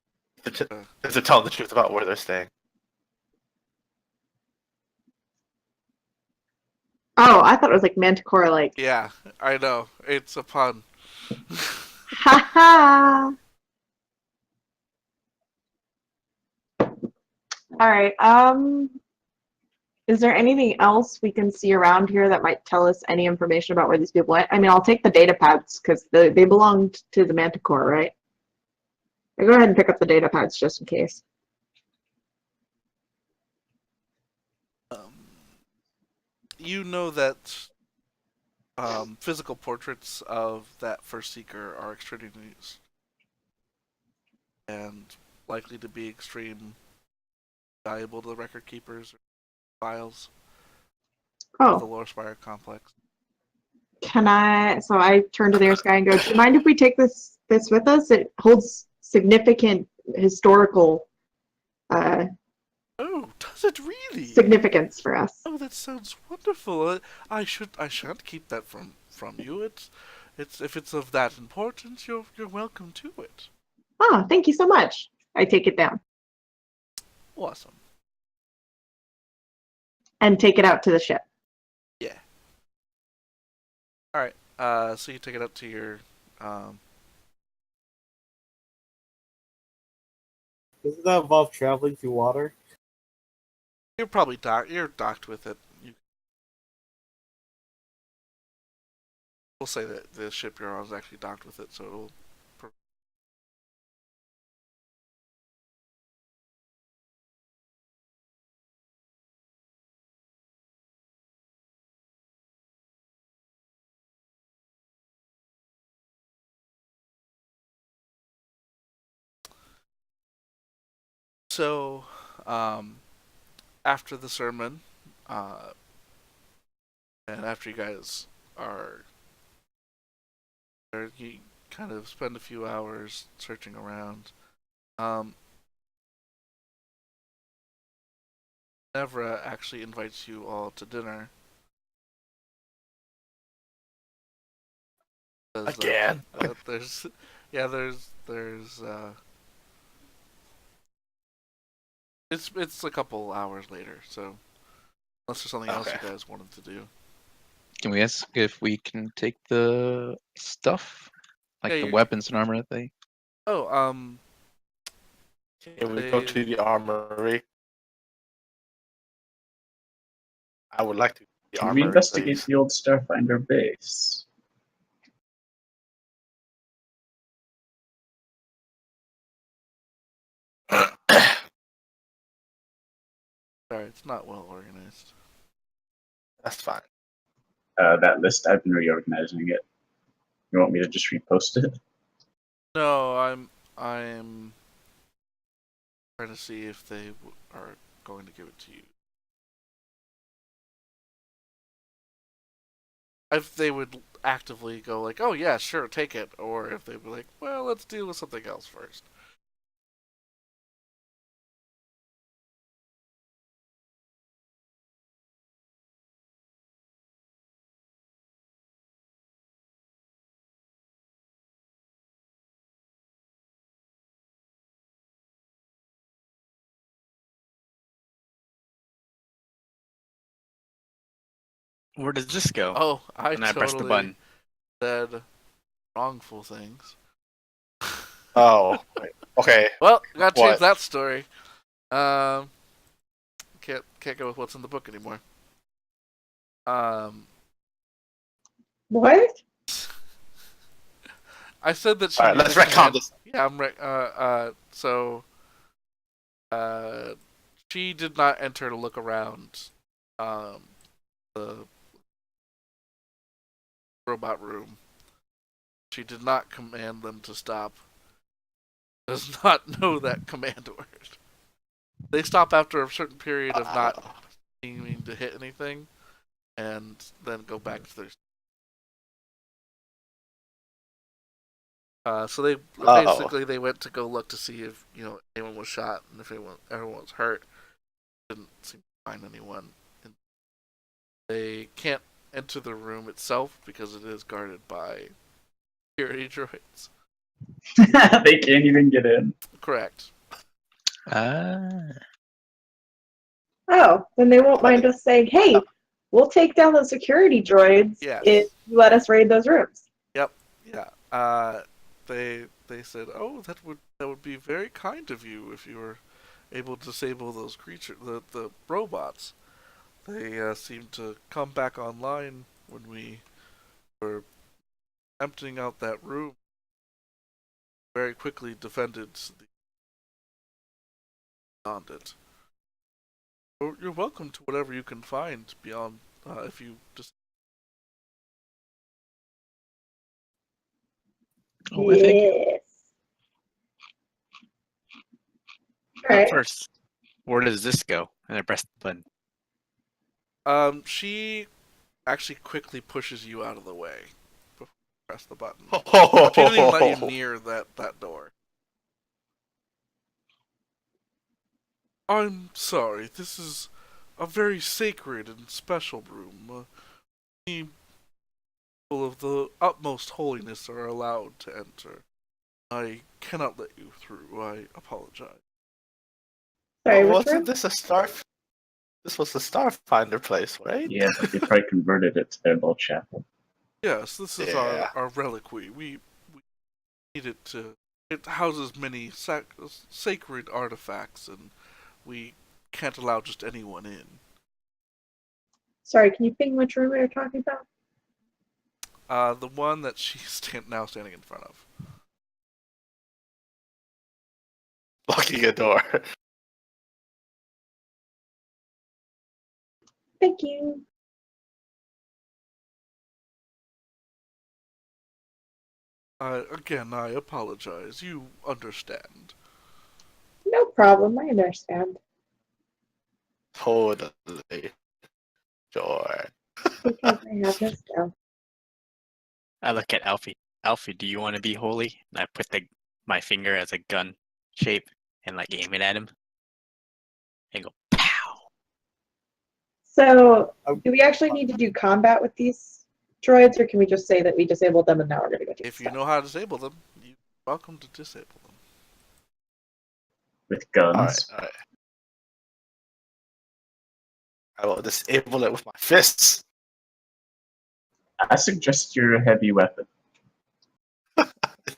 To tell the truth about where they're staying. Oh, I thought it was like Manticore, like. Yeah, I know. It's a pun. Ha ha! All right. Is there anything else we can see around here that might tell us any information about where these people went? I mean, I'll take the data pads because they belonged to the Manticore, right? I'll go ahead and pick up the data pads just in case. You know that physical portraits of that first seeker are extremely and likely to be extreme valuable to the record keepers or files of the Oh, Lore Spire complex. can I? So I turn to the air sky and go, do you mind if we take this with us? It holds significant historical Oh, does it really? significance for us. Oh, that sounds wonderful. I shan't keep that from you. It's if it's of that importance, you're welcome to it. Oh, thank you so much. I take it down Awesome. and take it out to the ship. Yeah. All right. So you take it up to your Doesn't that involve traveling through water? You're probably docked with it. We'll say that the ship you're on is actually docked with it, so it'll. So, after the sermon, and after you guys are, you kind of spend a few hours searching around. Nevra actually invites you all to dinner. Again? There's it's a couple hours later, so unless there's something else you guys wanted to do. Can we ask if we can take the stuff, like Yeah, the you- weapons and armor that they? Oh, Can we go to the armory? I would like to go to the Can we armory, investigate please. the old Starfinder base? sorry, it's not well organized. That's fine. That list, I've been reorganizing it. You want me to just repost it? No, I'm trying to see if they are going to give it to you. If they would actively go like, "Oh yeah, sure, take it," or if they'd be like, "Well, let's deal with something else first." Where does this go? Oh, I And I press the totally button. said wrongful things. Oh, wait. Okay. Well, gotta change What? that story. Um, can't go with what's in the book anymore. What? I said that she. All right, let's needed retcon this. Yeah, so, she did not enter to look around, the robot room. She did not command them to stop. Does not know that command word. They stop after a certain period of not seeming to hit anything, and then go back to their. So they basically they went to go look to see if anyone was shot and if everyone was hurt. Didn't seem to find anyone. And they can't enter the room itself because it is guarded by security droids. They can't even get in. Correct. Ah. Oh, then they won't mind us saying, "Hey, we'll take down the security droids Yes. if you let us raid those rooms." Yep. Yeah. They said, "Oh, that would be very kind of you if you were able to disable those creatures, the robots. They seemed to come back online when we were emptying out that room. Very quickly defended beyond it. You're welcome to whatever you can find beyond if you just." Oh, why, thank you. Yes. But Alright. first, where does this go? And I press the button. She actually quickly pushes you out of the way before you press the button. Oh, She didn't even let you near that door. I'm sorry, this is a very sacred and special room. People of the utmost holiness are allowed to enter. I cannot let you through. I apologize. Sorry, which wasn't room? this a star? This was the Starfinder place, right? Yeah, but they probably converted it to their little chapel. Yes, this is Yeah. our reliquary. We need it to. It houses many sacred artifacts, and we can't allow just anyone in. Sorry, can you ping which room we were talking about? The one that she's now standing in front of. Locking a door. Thank you. Again, I apologize. You understand. No problem, I understand. Totally. Sure. Because I have no spell. I look at Alfie. Alfie, do you want to be holy? And I put my finger as a gun shape and aim it at him. And go, pow! So, do we actually need to do combat with these droids, or can we just say that we disabled them and now we're going to go do If you stuff? know how to disable them, you're welcome to disable them. With guns. Alright. I will disable it with my fists. I suggest you're a heavy weapon.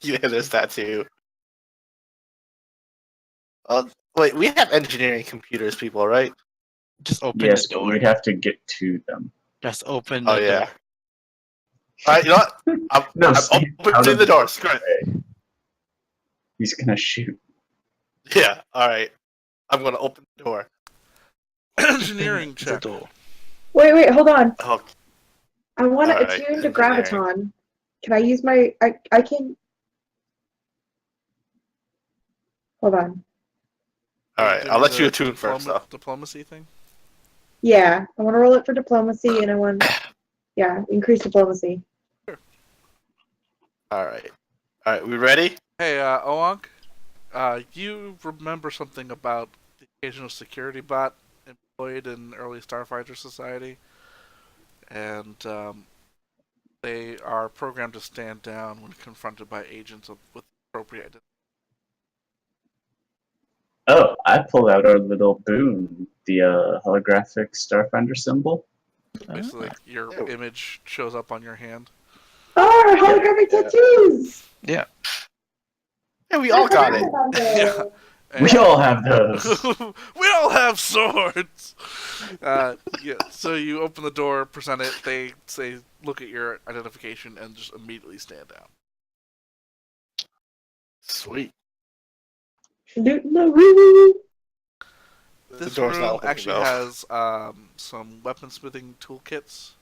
Yeah, there's that too. Wait, we have engineering computers, people, right? Just open Yes, the but door. we'd have to get to them. Just open Oh the yeah. door. Alright, you know what? No, I'm stay out opening of the door. Screw it. way. He's gonna shoot. Yeah, alright. I'm gonna open the door. Engineering The check. door. Wait, hold on. Oh, I want to Alright, attune to engineering. graviton. Can I use my? I can. Hold on. Alright, Give I'll me let the you attune first, though. Diplomacy thing. Yeah, I want to roll it for diplomacy, and I want, yeah, increase diplomacy. Alright. Alright, we ready? Hey, Oank, you remember something about the occasional security bot employed in early Starfinder Society? And they are programmed to stand down when confronted by agents with appropriate identity. Oh, I pulled out our little boon, the holographic Starfinder symbol. Basically, your Ew. image shows up on your hand. Oh, holographic tattoos! Yeah. Yeah, we all got it. Yeah. We all have those. We all have swords. Yeah. So you open the door, present it. They say, "Look at your identification," and just immediately stand down. Sweet. Shooting the roo. This door's not room opening, actually though. has some weaponsmithing toolkits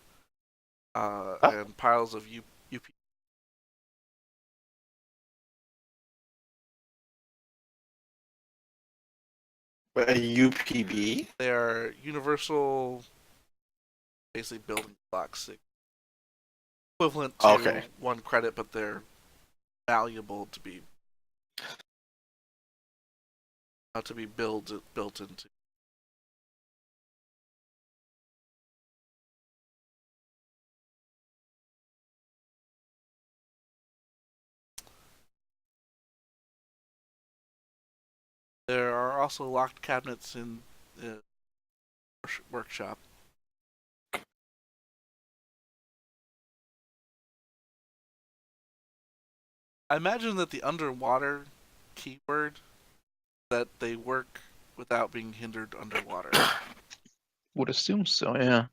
and piles of UP. A UPB? They are universal, basically building blocks, equivalent to Okay. 1 credit, but they're valuable to be built into. There are also locked cabinets in the workshop. I imagine that the underwater keyword that they work without being hindered underwater. Would assume so, yeah.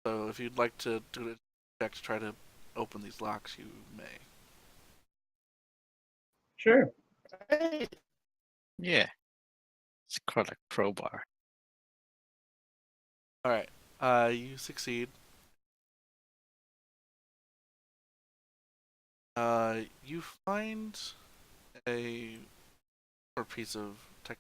So if you'd like to do a check to try to open these locks, you may. Sure. Hey. Yeah. It's called a crowbar. Alright. You succeed. You find a piece of tech.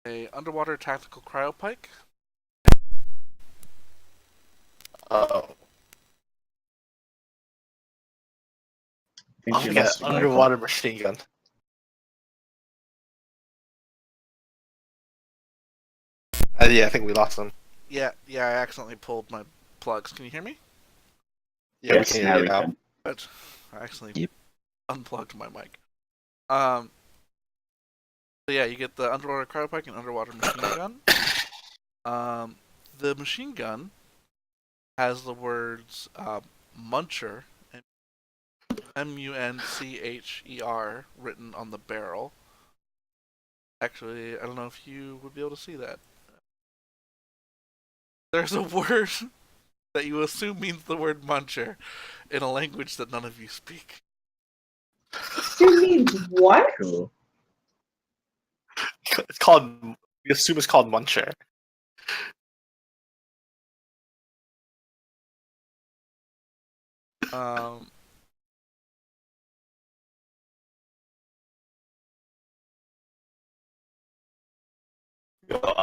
A underwater tactical cryopike. Oh. I think Oh, you we got lost an me, underwater machine gun. Yeah, I think we lost him. Yeah, I accidentally pulled my plugs. Can you hear me? Yeah, Yes, we can now hear we you now. can. But I accidentally Yep. unplugged my mic. So yeah, you get the underwater cryopike and underwater machine gun. The machine gun has the words Muncher, Muncher, written on the barrel. Actually, I don't know if you would be able to see that. There's a word that you assume means the word Muncher in a language that none of you speak. Assume means what? Cool. It's called. We assume it's called Muncher. Um,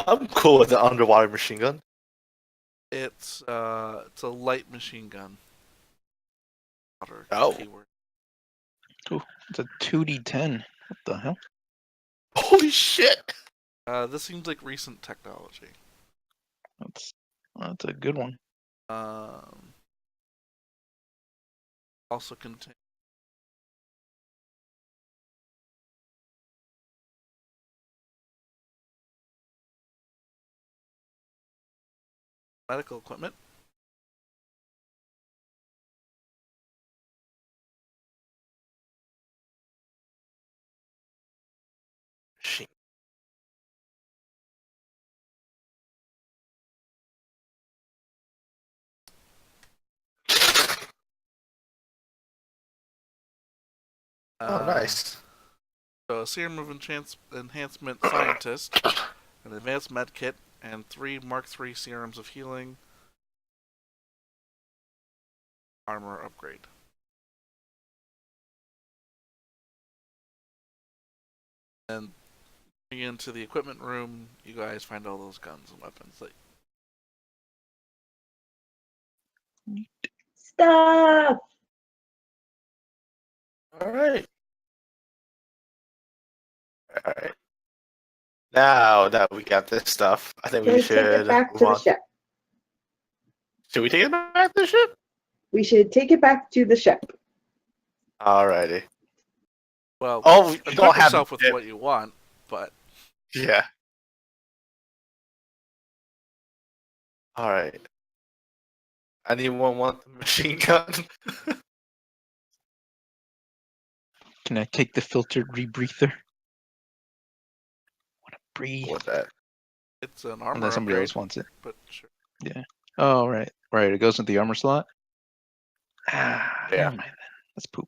I'm cool with the underwater machine gun. it's a light machine gun. Oh. Keyword. It's a 2d10. What the hell? Holy shit! This seems like recent technology. That's a good one. Also contain medical equipment. Shit. Oh, nice. So a serum of enhancement scientist, an advanced med kit, and 3 Mark III serums of healing. Armor upgrade. And going into the equipment room, you guys find all those guns and weapons. Stuff. All right. All right. Now that we got this stuff, I think we Let's take should it back move to the on. ship. Should we take it back to the ship? We should take it back to the ship. Alrighty. Well, Oh, you equip don't have yourself the with ship. what you want, but Yeah. All right. Anyone want the machine gun? Can I take the filtered rebreather? Wanna breathe? What's that? it's an armor Unless somebody upgrade. else wants it. But sure. Oh, right. Right, it goes into the armor slot. Ah, Yeah. never mind then. That's poop.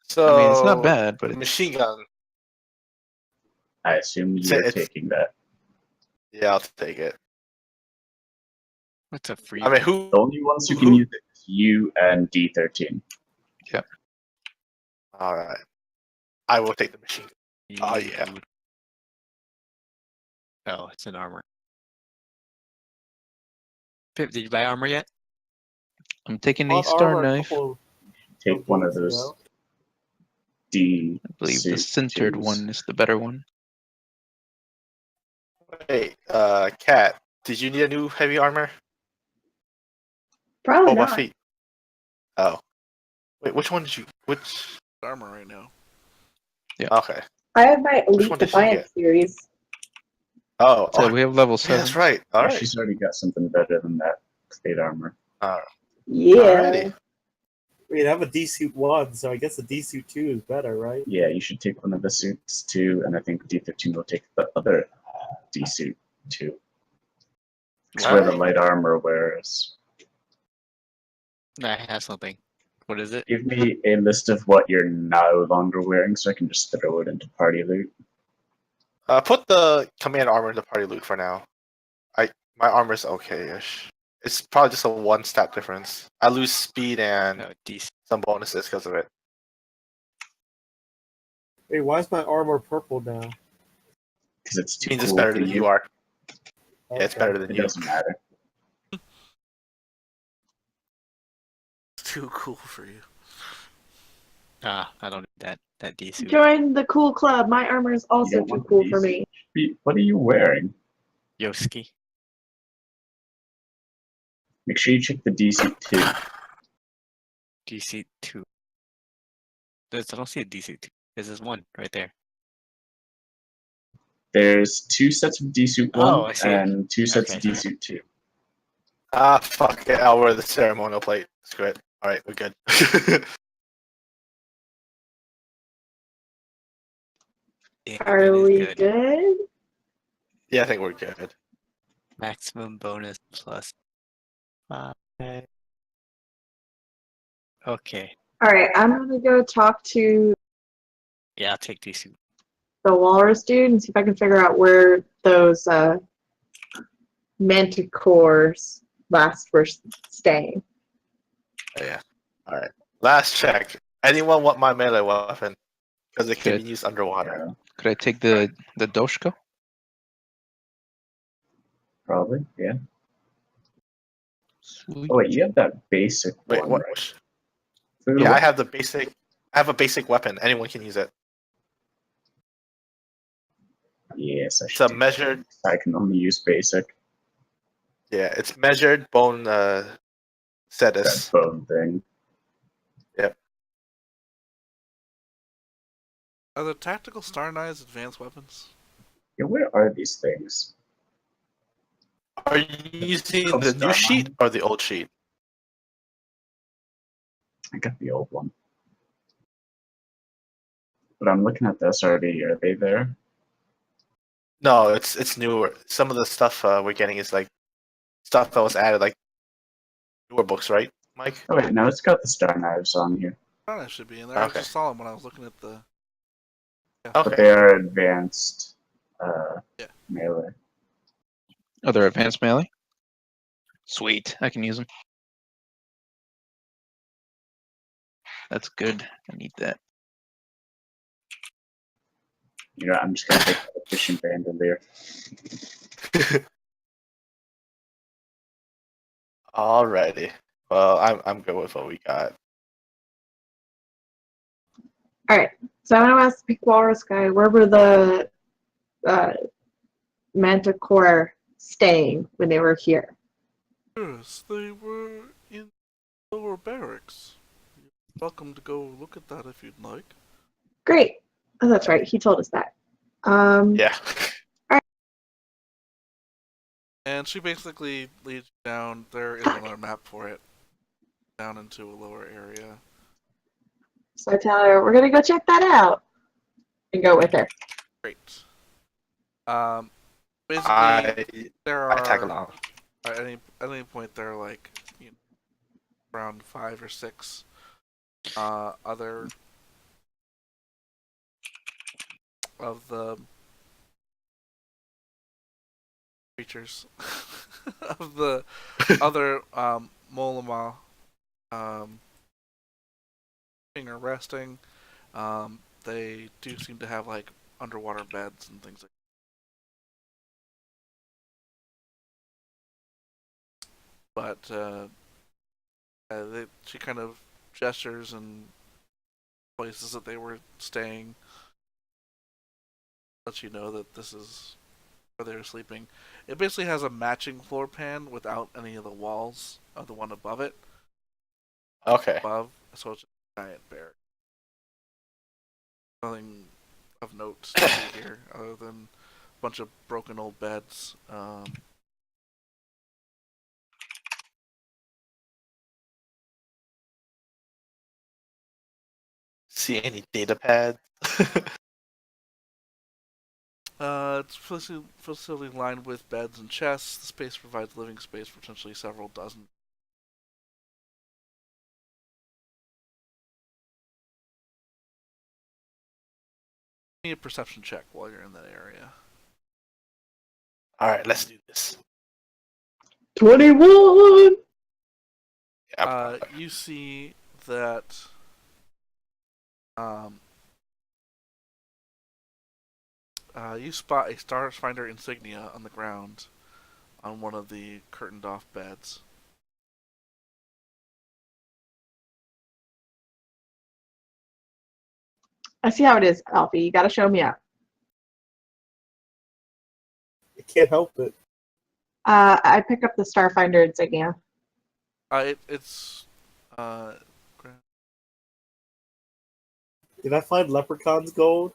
So I mean, it's not bad, but the it's... machine gun. I assume So you're it's- taking that. Yeah, I'll take it. What's a free? I mean, who? The only ones who can use it is you and D13. All right. I will take the machine gun. Oh, yeah. Oh, it's an armor. Pip, did you buy armor yet? I'm taking a Bought star armor a knife. couple Take one of days those ago. D. I believe the suit sintered twos. one is the better one. Hey, Kat, did you need a new heavy armor? Probably Oh, my not. feet. Oh. Wait, which one did you? Which? Armor right now. Okay. I have my Elite one did she Defiance series. Oh, So oh, we have level yeah, 7. that's right. All Yeah, right. she's already got something better than that plate armor. Yeah. Alrighty. Wait, I have a D suit 1, so I guess the D suit 2 is better, right? Yeah, you should take one of the suits too, and I think D13 will take the other D suit too. It's where the Alright. light armor wears. I have something. What is it? Give me a list of what you're no longer wearing so I can just throw it into party loot. Put the command armor in the party loot for now. My armor's okay-ish. It's probably just a 1 stat difference. I lose speed and No, DC. some bonuses because of it. Wait, why is my armor purple now? Because it's too Means cool it's better for than you. you are. Yeah, it's Okay. better than It you. doesn't matter. It's too cool for you. Ah, I don't need that D suit. Join the cool club. My armor is You also don't too want the cool D for suit. me. What are you wearing? Yoski. Make sure you check the D suit too. DC 2. I don't see a DC 2. This is one right there. There's 2 sets of D suit 1 Oh, I see it. and 2 sets of Okay. D suit 2. Ah, fuck it. I'll wear the ceremonial plate. Screw it. Alright, we're good. Yeah, Are that is we good? Yeah, I think we're good. Maximum bonus plus 5. Okay. All right, I'm gonna go talk to Yeah, I'll take DC. the walrus dude and see if I can figure out where those manticores last were staying. Yeah. Alright. Last check. Anyone want my melee weapon? Because it can Good. be used underwater. Yeah, Could I take the Doshko? probably, yeah. Sweet. Oh wait, you have that basic Wait, one, what? right? Yeah, I have the basic. I have a basic weapon. Anyone can use it. Yes, I It's should a do measured. that. I can only use basic. Yeah, it's measured bone That status. bone thing. Are the tactical star knives advanced weapons? Yeah, where are these things? Are you using Called the new sheet Starmine? or the old sheet? I got the old one. But I'm looking at this already. Are they there? No, it's newer. Some of the stuff we're getting is like stuff that was added, like newer books, right, Mike? Oh wait, no, it's got the star knives on here. Star knives should be in there. I Okay. just saw them when I was looking at the. But Okay. they are advanced Yeah. melee. Oh, they're advanced melee? Sweet. I can use them. That's good. I need that. You know, I'm just gonna take the fishing bandolier. Alrighty. Well, I'm good with what we got. All right. So I want to ask the Big Walrus guy, where were the Manticore staying when they were here? Yes, they were in lower barracks. You're welcome to go look at that if you'd like. Great. Oh, that's right. He told us that. Yeah. And she basically leads you down. There is another map for it. Down into a lower area. So I tell her, we're going to go check that out. And go with her. Great. Basically, I there tag are along. at any point there are like around 5 or 6 other of the creatures of the other Molema are resting. They do seem to have like underwater beds and things like that. But she kind of gestures and places that they were staying. Lets you know that this is where they were sleeping. It basically has a matching floor pan without any of the walls of the one above it. Okay. Above, so it's a giant barrack. Nothing of note to see here other than a bunch of broken old beds. See any data pads? It's facility lined with beds and chests. The space provides living space for potentially several dozen. Need a perception check while you're in that area. Alright, let's do this. 21! Yeah, You see that you spot a Starfinder insignia on the ground on one of the curtained off beds. I see how it is, Alfie. You gotta show me up. I can't help it. I pick up the Starfinder insignia. It's Did I find Leprechaun's gold?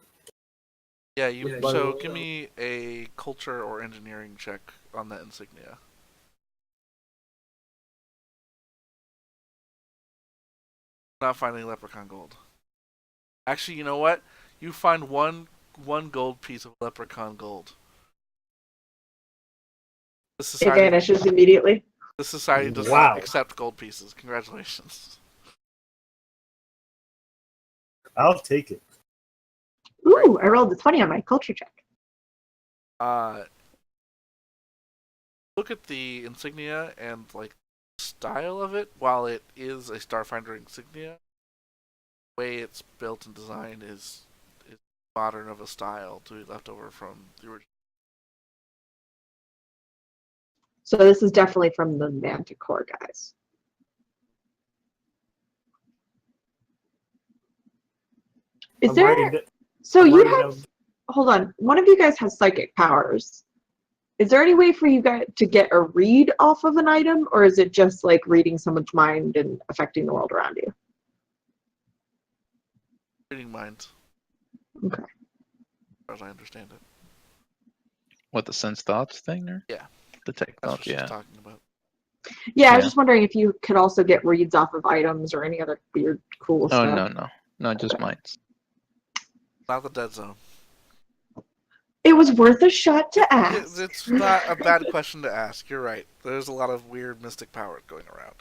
yeah. Yeah, So yeah. give me a culture or engineering check on that insignia. Not finding leprechaun gold. Actually, you know what? You find one gold piece of leprechaun gold. The It society vanishes immediately. does Wow. not accept gold pieces. Congratulations. I'll take it. Ooh, I rolled a 20 on my culture check. Look at the insignia and like style of it. While it is a Starfinder insignia, the way it's built and designed is modern of a style to be left over from the original. So this is definitely from the Manticore guys. Is I'm there? writing it. So I'm you writing have. down- hold on. One of you guys has psychic powers. Is there any way for you guys to get a read off of an item, or is it just like reading someone's mind and affecting the world around you? Reading minds. Okay. As far as I understand it. What, the sense thoughts thing? Or Yeah. the tech That's thoughts, what she's yeah. talking about. Yeah, I was Yeah. just wondering if you could also get reads off of items or any other weird, cool Oh, stuff. no. Not just minds. Not the dead zone. It was worth a shot to ask. It's not a bad question to ask. You're right. There's a lot of weird mystic power going around.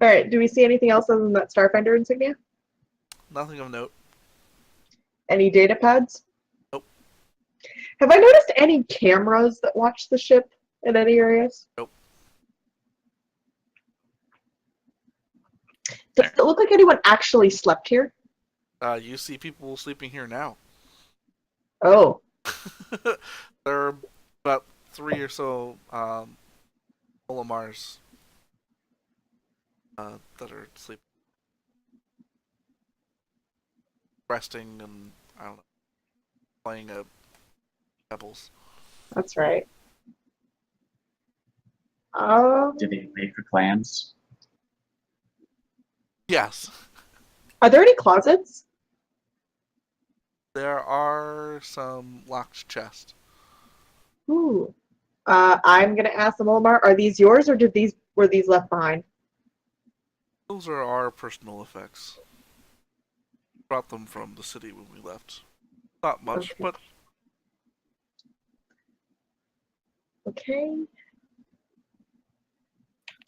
All right. Do we see anything else other than that Starfinder insignia? Nothing of note. Any data pads? Nope. Have I noticed any cameras that watch the ship in any areas? Nope. Does it look like anyone actually slept here? You see people sleeping here now. Oh. There are about 3 or so Olimars that are sleeping, resting, and I don't know, playing pebbles. That's right. Did they wait for clams? Yes, Are there any closets? there are some locked chests. Ooh. I'm gonna ask them, Omar, are these yours or were these left behind? Those are our personal effects. Brought them from the city when we left. Not much, Okay. but Okay.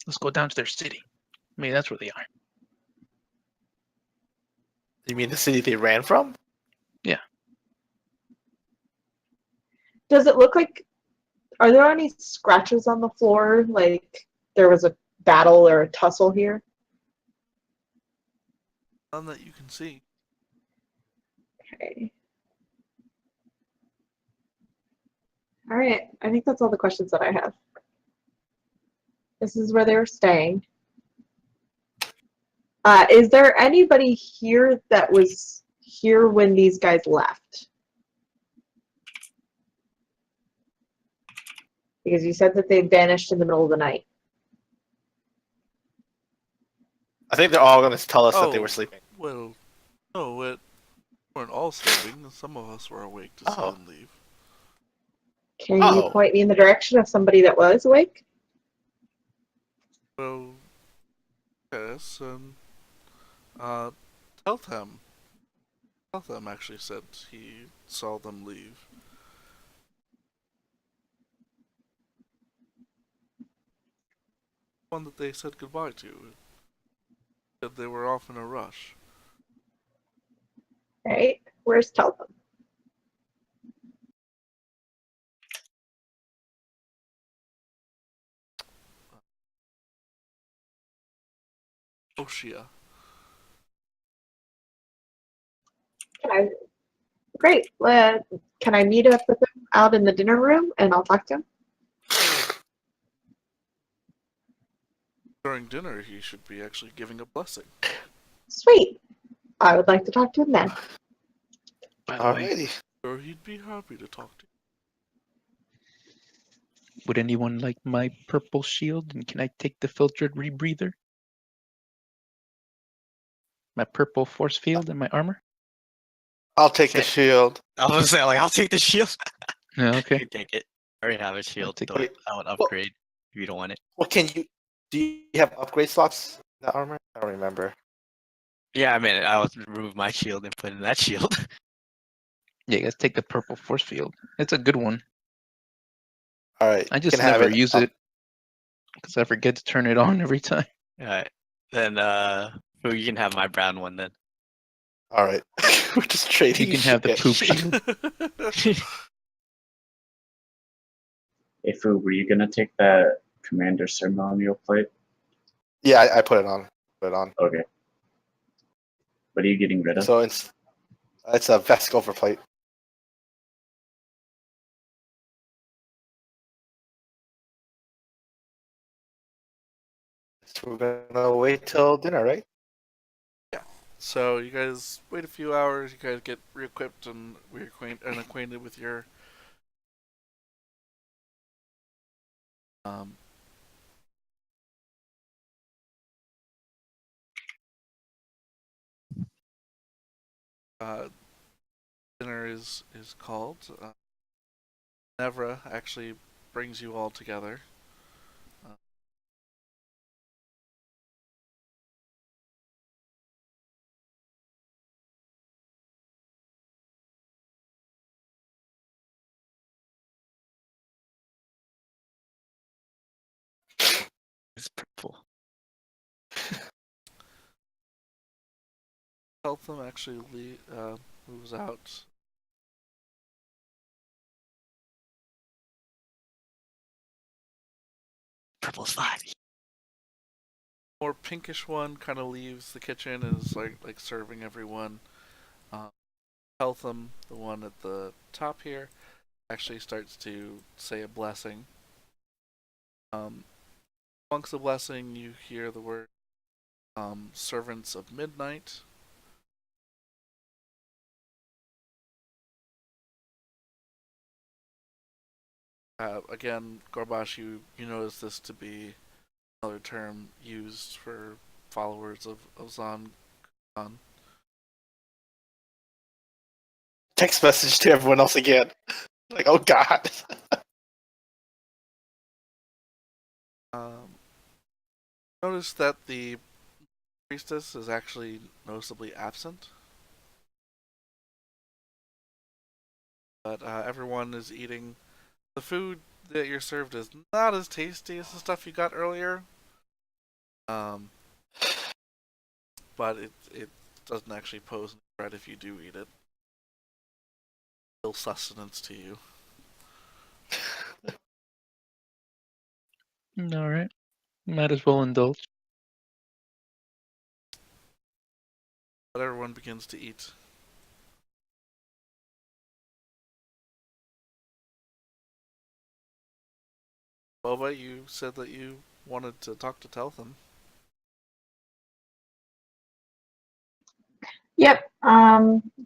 Let's go down to their city. I mean, that's where they are. You mean the city they ran from? Does it look like, are there any scratches on the floor, like there was a battle or a tussle here? none that you can see. Okay. All right. I think that's all the questions that I have. This is where they were staying. Is there anybody here that was here when these guys left? Because you said that they vanished in the middle of the night. I think they're all going to tell us that they were sleeping. Well, no, we weren't all sleeping. Some of us were awake to see Oh. them leave. Can you Oh. point me in the direction of somebody that was awake? Well, yes, and Teltham. Teltham actually said he saw them leave. One that they said goodbye to. Said they were off in a rush. Right? Where's Teltham? Oshia. Great. Can I meet up with him out in the dinner room and I'll talk to him? During dinner, he should be actually giving a blessing. Sweet. I would like to talk to him then. By the way, Alrighty. Or he'd be happy to talk to would anyone like my purple shield? And can I take the filtered rebreather? My purple force field and my armor? I'll take the Okay. shield. I was gonna say, like, I'll take the shield. Yeah, You okay. can take it. I already have a shield, take though it. I would upgrade if you don't want it. What can you... Do you have upgrade slots in that armor? I don't remember. Yeah, I mean, I would remove my shield and put in that shield. Yeah, you guys take the purple force field. It's a good one. Alright. I you just can have never it use up. it because I forget to turn it on every time. Alright. Then, well, you can have my brown one then. Alright. We're just trading You can have the shit. poop shield. Hey, Fu, were you gonna take that commander ceremonial plate? Yeah, I put it on. Put it on. Okay. What are you getting rid of? So it's a Vesk overplate. So we're gonna wait till dinner, right? Yeah. So you guys wait a few hours. You guys get re-equipped and acquainted with your um, uh, dinner is called. Nevra actually brings you all together. It's purple. Heltham actually moves out. Purple's fine. More pinkish one kind of leaves the kitchen and is like serving everyone. Heltham, the one at the top here, actually starts to say a blessing. Amongst the blessing, you hear the word servants of midnight. Again, Gorbash, you notice this to be another term used for followers of Zan Khan. Text message to everyone else again. Like, oh god. Notice that the priestess is actually noticeably absent. But everyone is eating. The food that you're served is not as tasty as the stuff you got earlier. But it doesn't actually pose any threat if you do eat it. Still sustenance to you. Alright. Might as well indulge. But everyone begins to eat. Boba, you said that you wanted to talk to Teltham. Yep.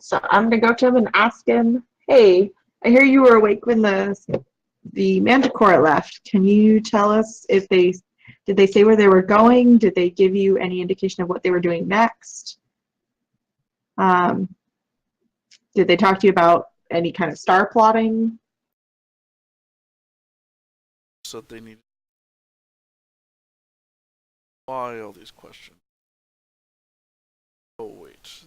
So I'm gonna go to him and ask him, hey, I hear you were awake when the Manticore left. Can you tell us if did they say where they were going? Did they give you any indication of what they were doing next? Did they talk to you about any kind of star plotting? Said they needed. Why all these questions? Oh wait.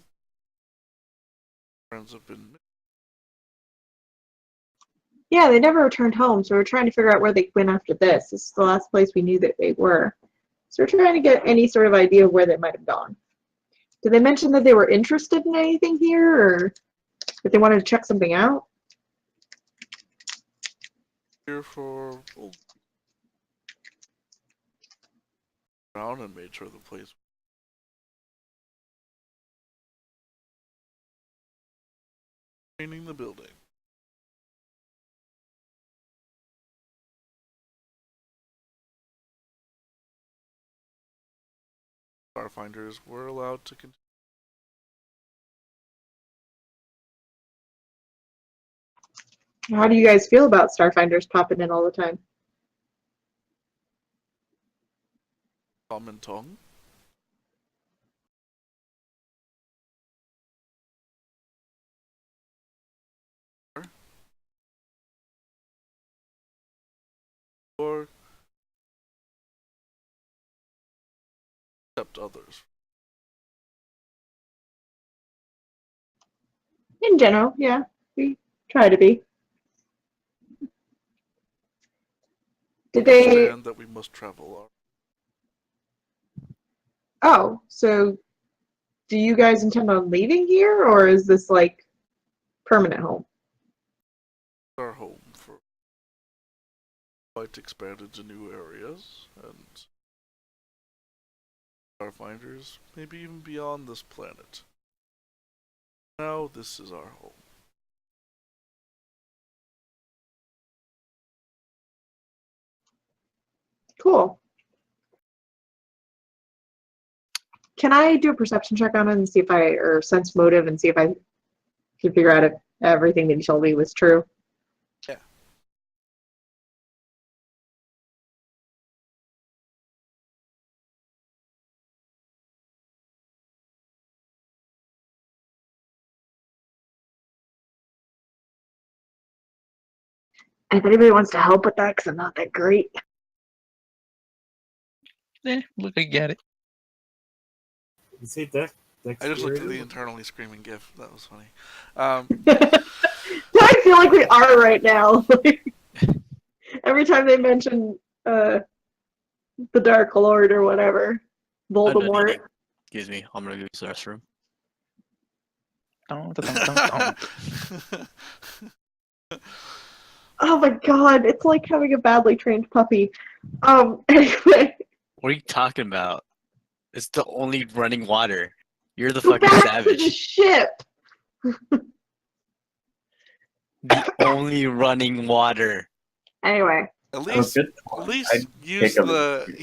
Friends have been. Yeah, they never returned home, so we're trying to figure out where they went after this. This is the last place we knew that they were. So we're trying to get any sort of idea of where they might have gone. Did they mention that they were interested in anything here, or that they wanted to check something out? Here for around and made sure the place. Cleaning the building. Starfinders were allowed to continue. How do you guys feel about Starfinders popping in all the time? Common tongue. Or accept others. In general, yeah, we try to be. Did they? Understand that we must travel. Oh, so do you guys intend on leaving here, or is this like permanent home? Our home for quite expanded to new areas and Starfinders, maybe even beyond this planet. Now this is our home. Cool. Can I do a perception check on it and see if or sense motive and see if I can figure out if everything that he told me was true? Yeah. If anybody wants to help with that, because I'm not that great. Look, I get it. You say I just looked at the dexterity? internally screaming gif. That was funny. I feel like we are right now. Every time they mention the Dark Lord or whatever, I'm done Voldemort. eating. Excuse me, I'm gonna go use the restroom. Dun, dun, dun, dun, dun. Oh my god, it's like having a badly trained puppy. Anyway, What are you talking about? It's the only running water. You're the go fucking back to the savage. ship. The only running water. Anyway, At Oh, least, good at point. least I'd use take a the look.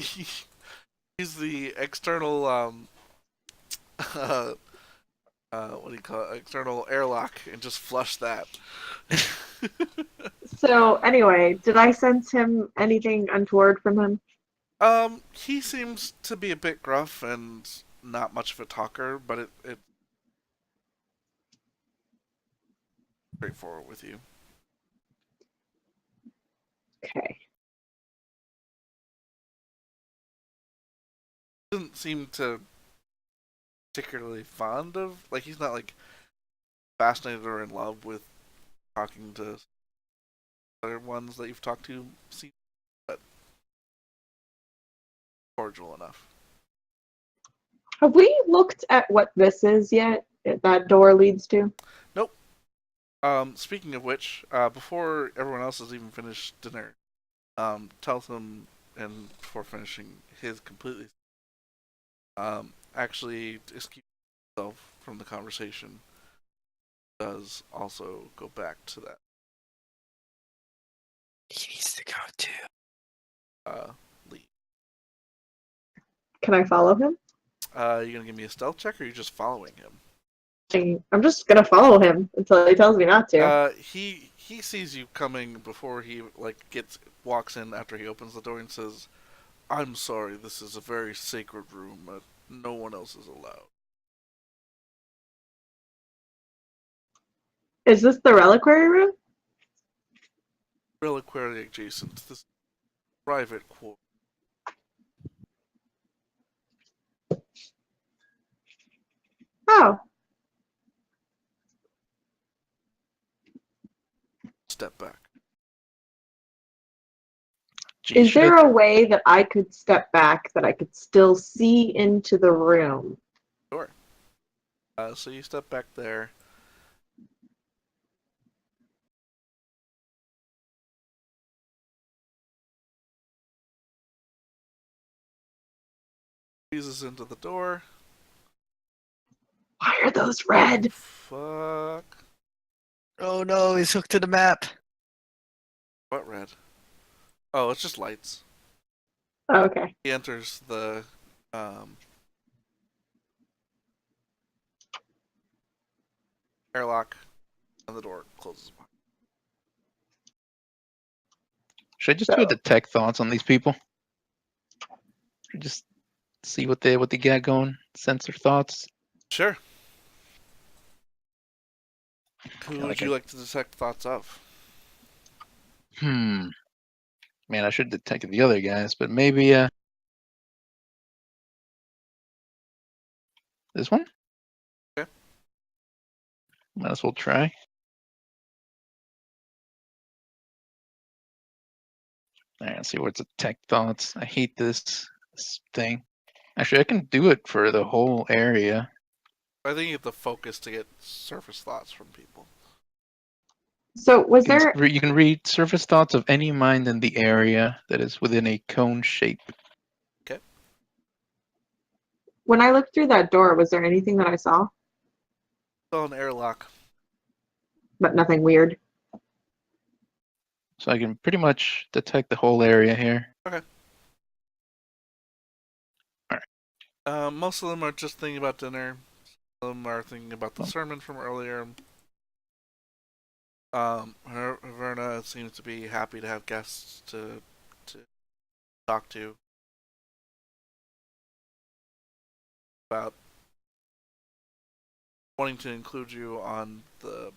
use the external what do you call it? External airlock and just flush that. so anyway, did I sense him anything untoward from him? He seems to be a bit gruff and not much of a talker, but it straightforward with you. Okay. Doesn't seem to particularly fond of, like, he's not like fascinated or in love with talking to other ones that you've talked to, but cordial enough. Have we looked at what this is yet? That door leads to? Nope. Speaking of which, before everyone else has even finished dinner, tells him, and before finishing his completely, actually excuse himself from the conversation, does also go back to that He needs to go too. lead. Can I follow him? You gonna give me a stealth check, or are you just following him? I'm just gonna follow him until he tells me not to. He sees you coming before he walks in after he opens the door and says, "I'm sorry, this is a very sacred room. No one else is allowed." Is this the reliquary room? Reliquary adjacent. This is private quarter. Oh, Step back. Gee, is should there I- a way that I could step back that I could still see into the room? Sure. So you step back there. Squeezes into the door. Why are those red? Fuck. Oh no, he's hooked to the map. What red? Oh, it's just lights. Oh, okay. He enters the airlock, and the door closes. should I just do a detect thoughts on these people? Just see what they got going, sense their thoughts. Sure. Who Yeah, would like you like to detect thoughts of? Man, I should detect the other guys, but maybe this one? Okay. Might as well try. Alright, let's see what's detect thoughts. I hate this thing. Actually, I can do it for the whole area. I think you have to focus to get surface thoughts from people. So was You there? can, you can read surface thoughts of any mind in the area that is within a cone shape. When I looked through that door, was there anything that I saw? Still an airlock. But nothing weird. So I can pretty much detect the whole area here. Okay. Alright. Most of them are just thinking about dinner. Some of them are thinking about the sermon from earlier. Verna seems to be happy to have guests to talk to about wanting to include you on the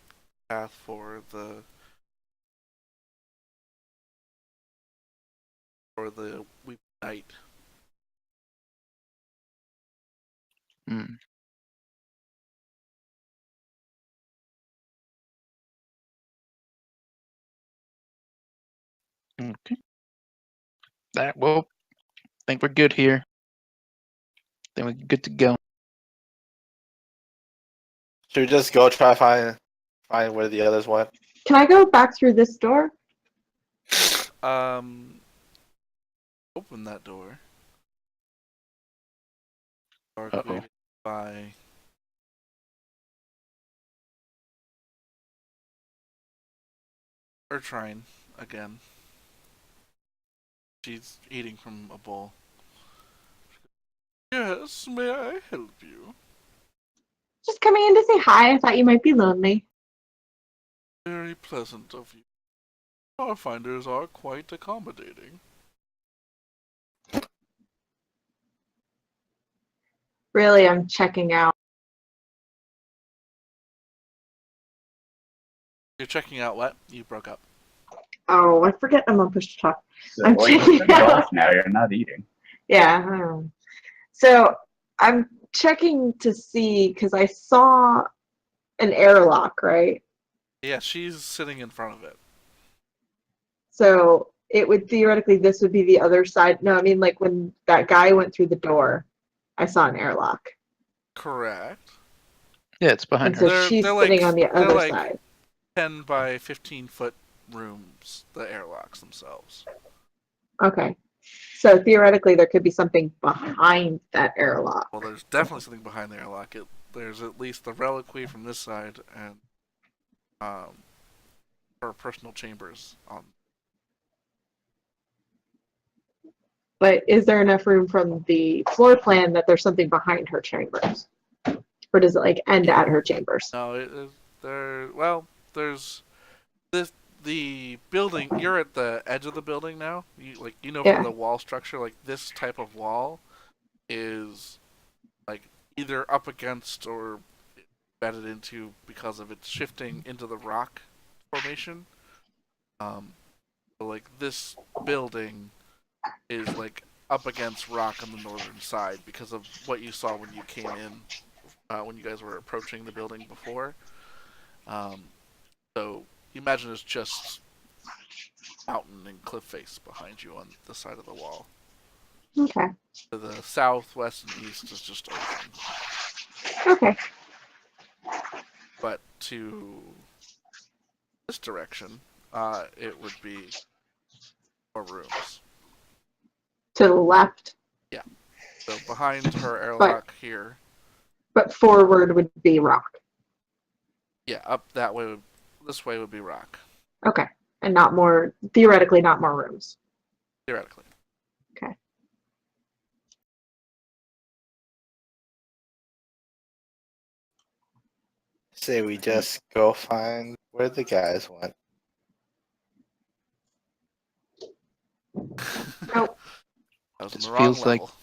path for the week night. Hmm. Okay. I think we're good here. Then we're good to go. Should we just go try to find where the others went? Can I go back through this door? Open that door. Or Uh-oh. created by Urtrine again. She's eating from a bowl. Yes, may I help you? Just coming in to say hi. I thought you might be lonely. Very pleasant of you. Starfinders are quite accommodating. Really, I'm checking out. You're checking out what? You broke up. Oh, I forget I'm on push to talk. So, I'm well, you're checking playing golf out. now. You're not eating. Yeah. I don't know. So I'm checking to see because I saw an airlock, right? Yeah, she's sitting in front of it. So it would theoretically, this would be the other side. No, I mean, like when that guy went through the door, I saw an airlock. Correct. Yeah, it's behind And so her. she's sitting on the other like side. 10 by 15-foot rooms, the airlocks themselves. Okay. So theoretically, there could be something behind that airlock. Well, there's definitely something behind the airlock. There's at least the reliquary from this side and her personal chambers on. But is there enough room from the floor plan that there's something behind her chambers? Or does it like end at her chambers? No, there's the building. You're at the edge of the building now. Yeah. From the wall structure, like this type of wall is like either up against or embedded into because of its shifting into the rock formation. So like this building is like up against rock on the northern side because of what you saw when you came in, when you guys were approaching the building before. So you imagine it's just mountain and cliff face behind you on the side of the wall. Okay. To the south, west, and east is just ocean. Okay. But to this direction, it would be more rooms. To the left. Yeah. So behind her airlock here. But forward would be rock. Yeah, up that way. This way would be rock. Okay. And not more, theoretically, not more rooms. Theoretically. Okay. Say we just go find where the guys went. Nope. I was in This the wrong feels like- level.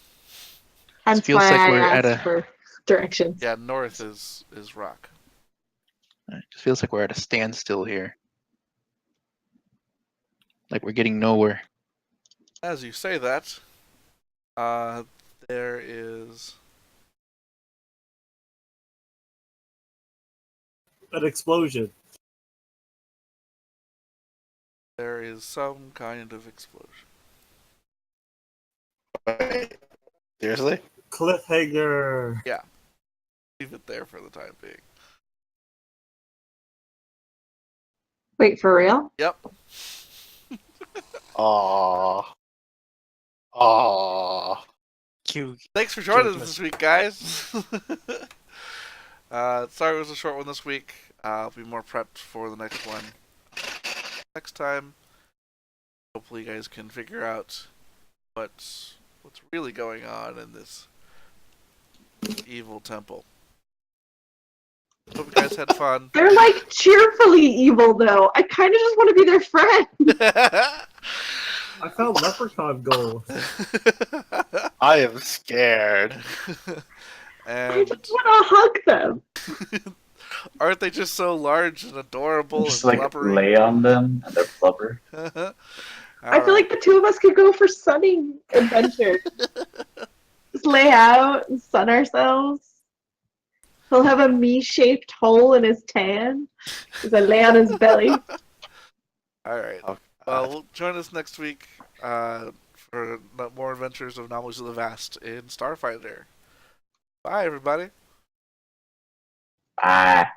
Hence feels why like I we're at asked for directions. Yeah, north is rock. It just feels like we're at a standstill here. Like we're getting nowhere. As you say that, there is An explosion. some kind of explosion. Wait, seriously? Cliffhanger. Yeah. Leave it there for the time being. Wait, for real? Yep. Aww. Aww. Cute. Thanks for joining us Cute. this week, guys. Sorry it was a short one this week. I'll be more prepped for the next one next time. Hopefully you guys can figure out what's really going on in this evil temple. Hope you guys had fun. They're like cheerfully evil though. I kind of just want to be their friend. I found leprechaun gold. I am scared. I And just want to hug them. aren't they just so large and adorable Just and like blubbery? lay on them and they're blubber. I feel like the two of us could go for sunning adventures. Just lay out and sun ourselves. He'll have a me-shaped hole in his tan as I lay on his belly. All right. Oh, Well, join us next week for more adventures of Anomalies of the Vast in Starfinder. Bye, everybody. Ah.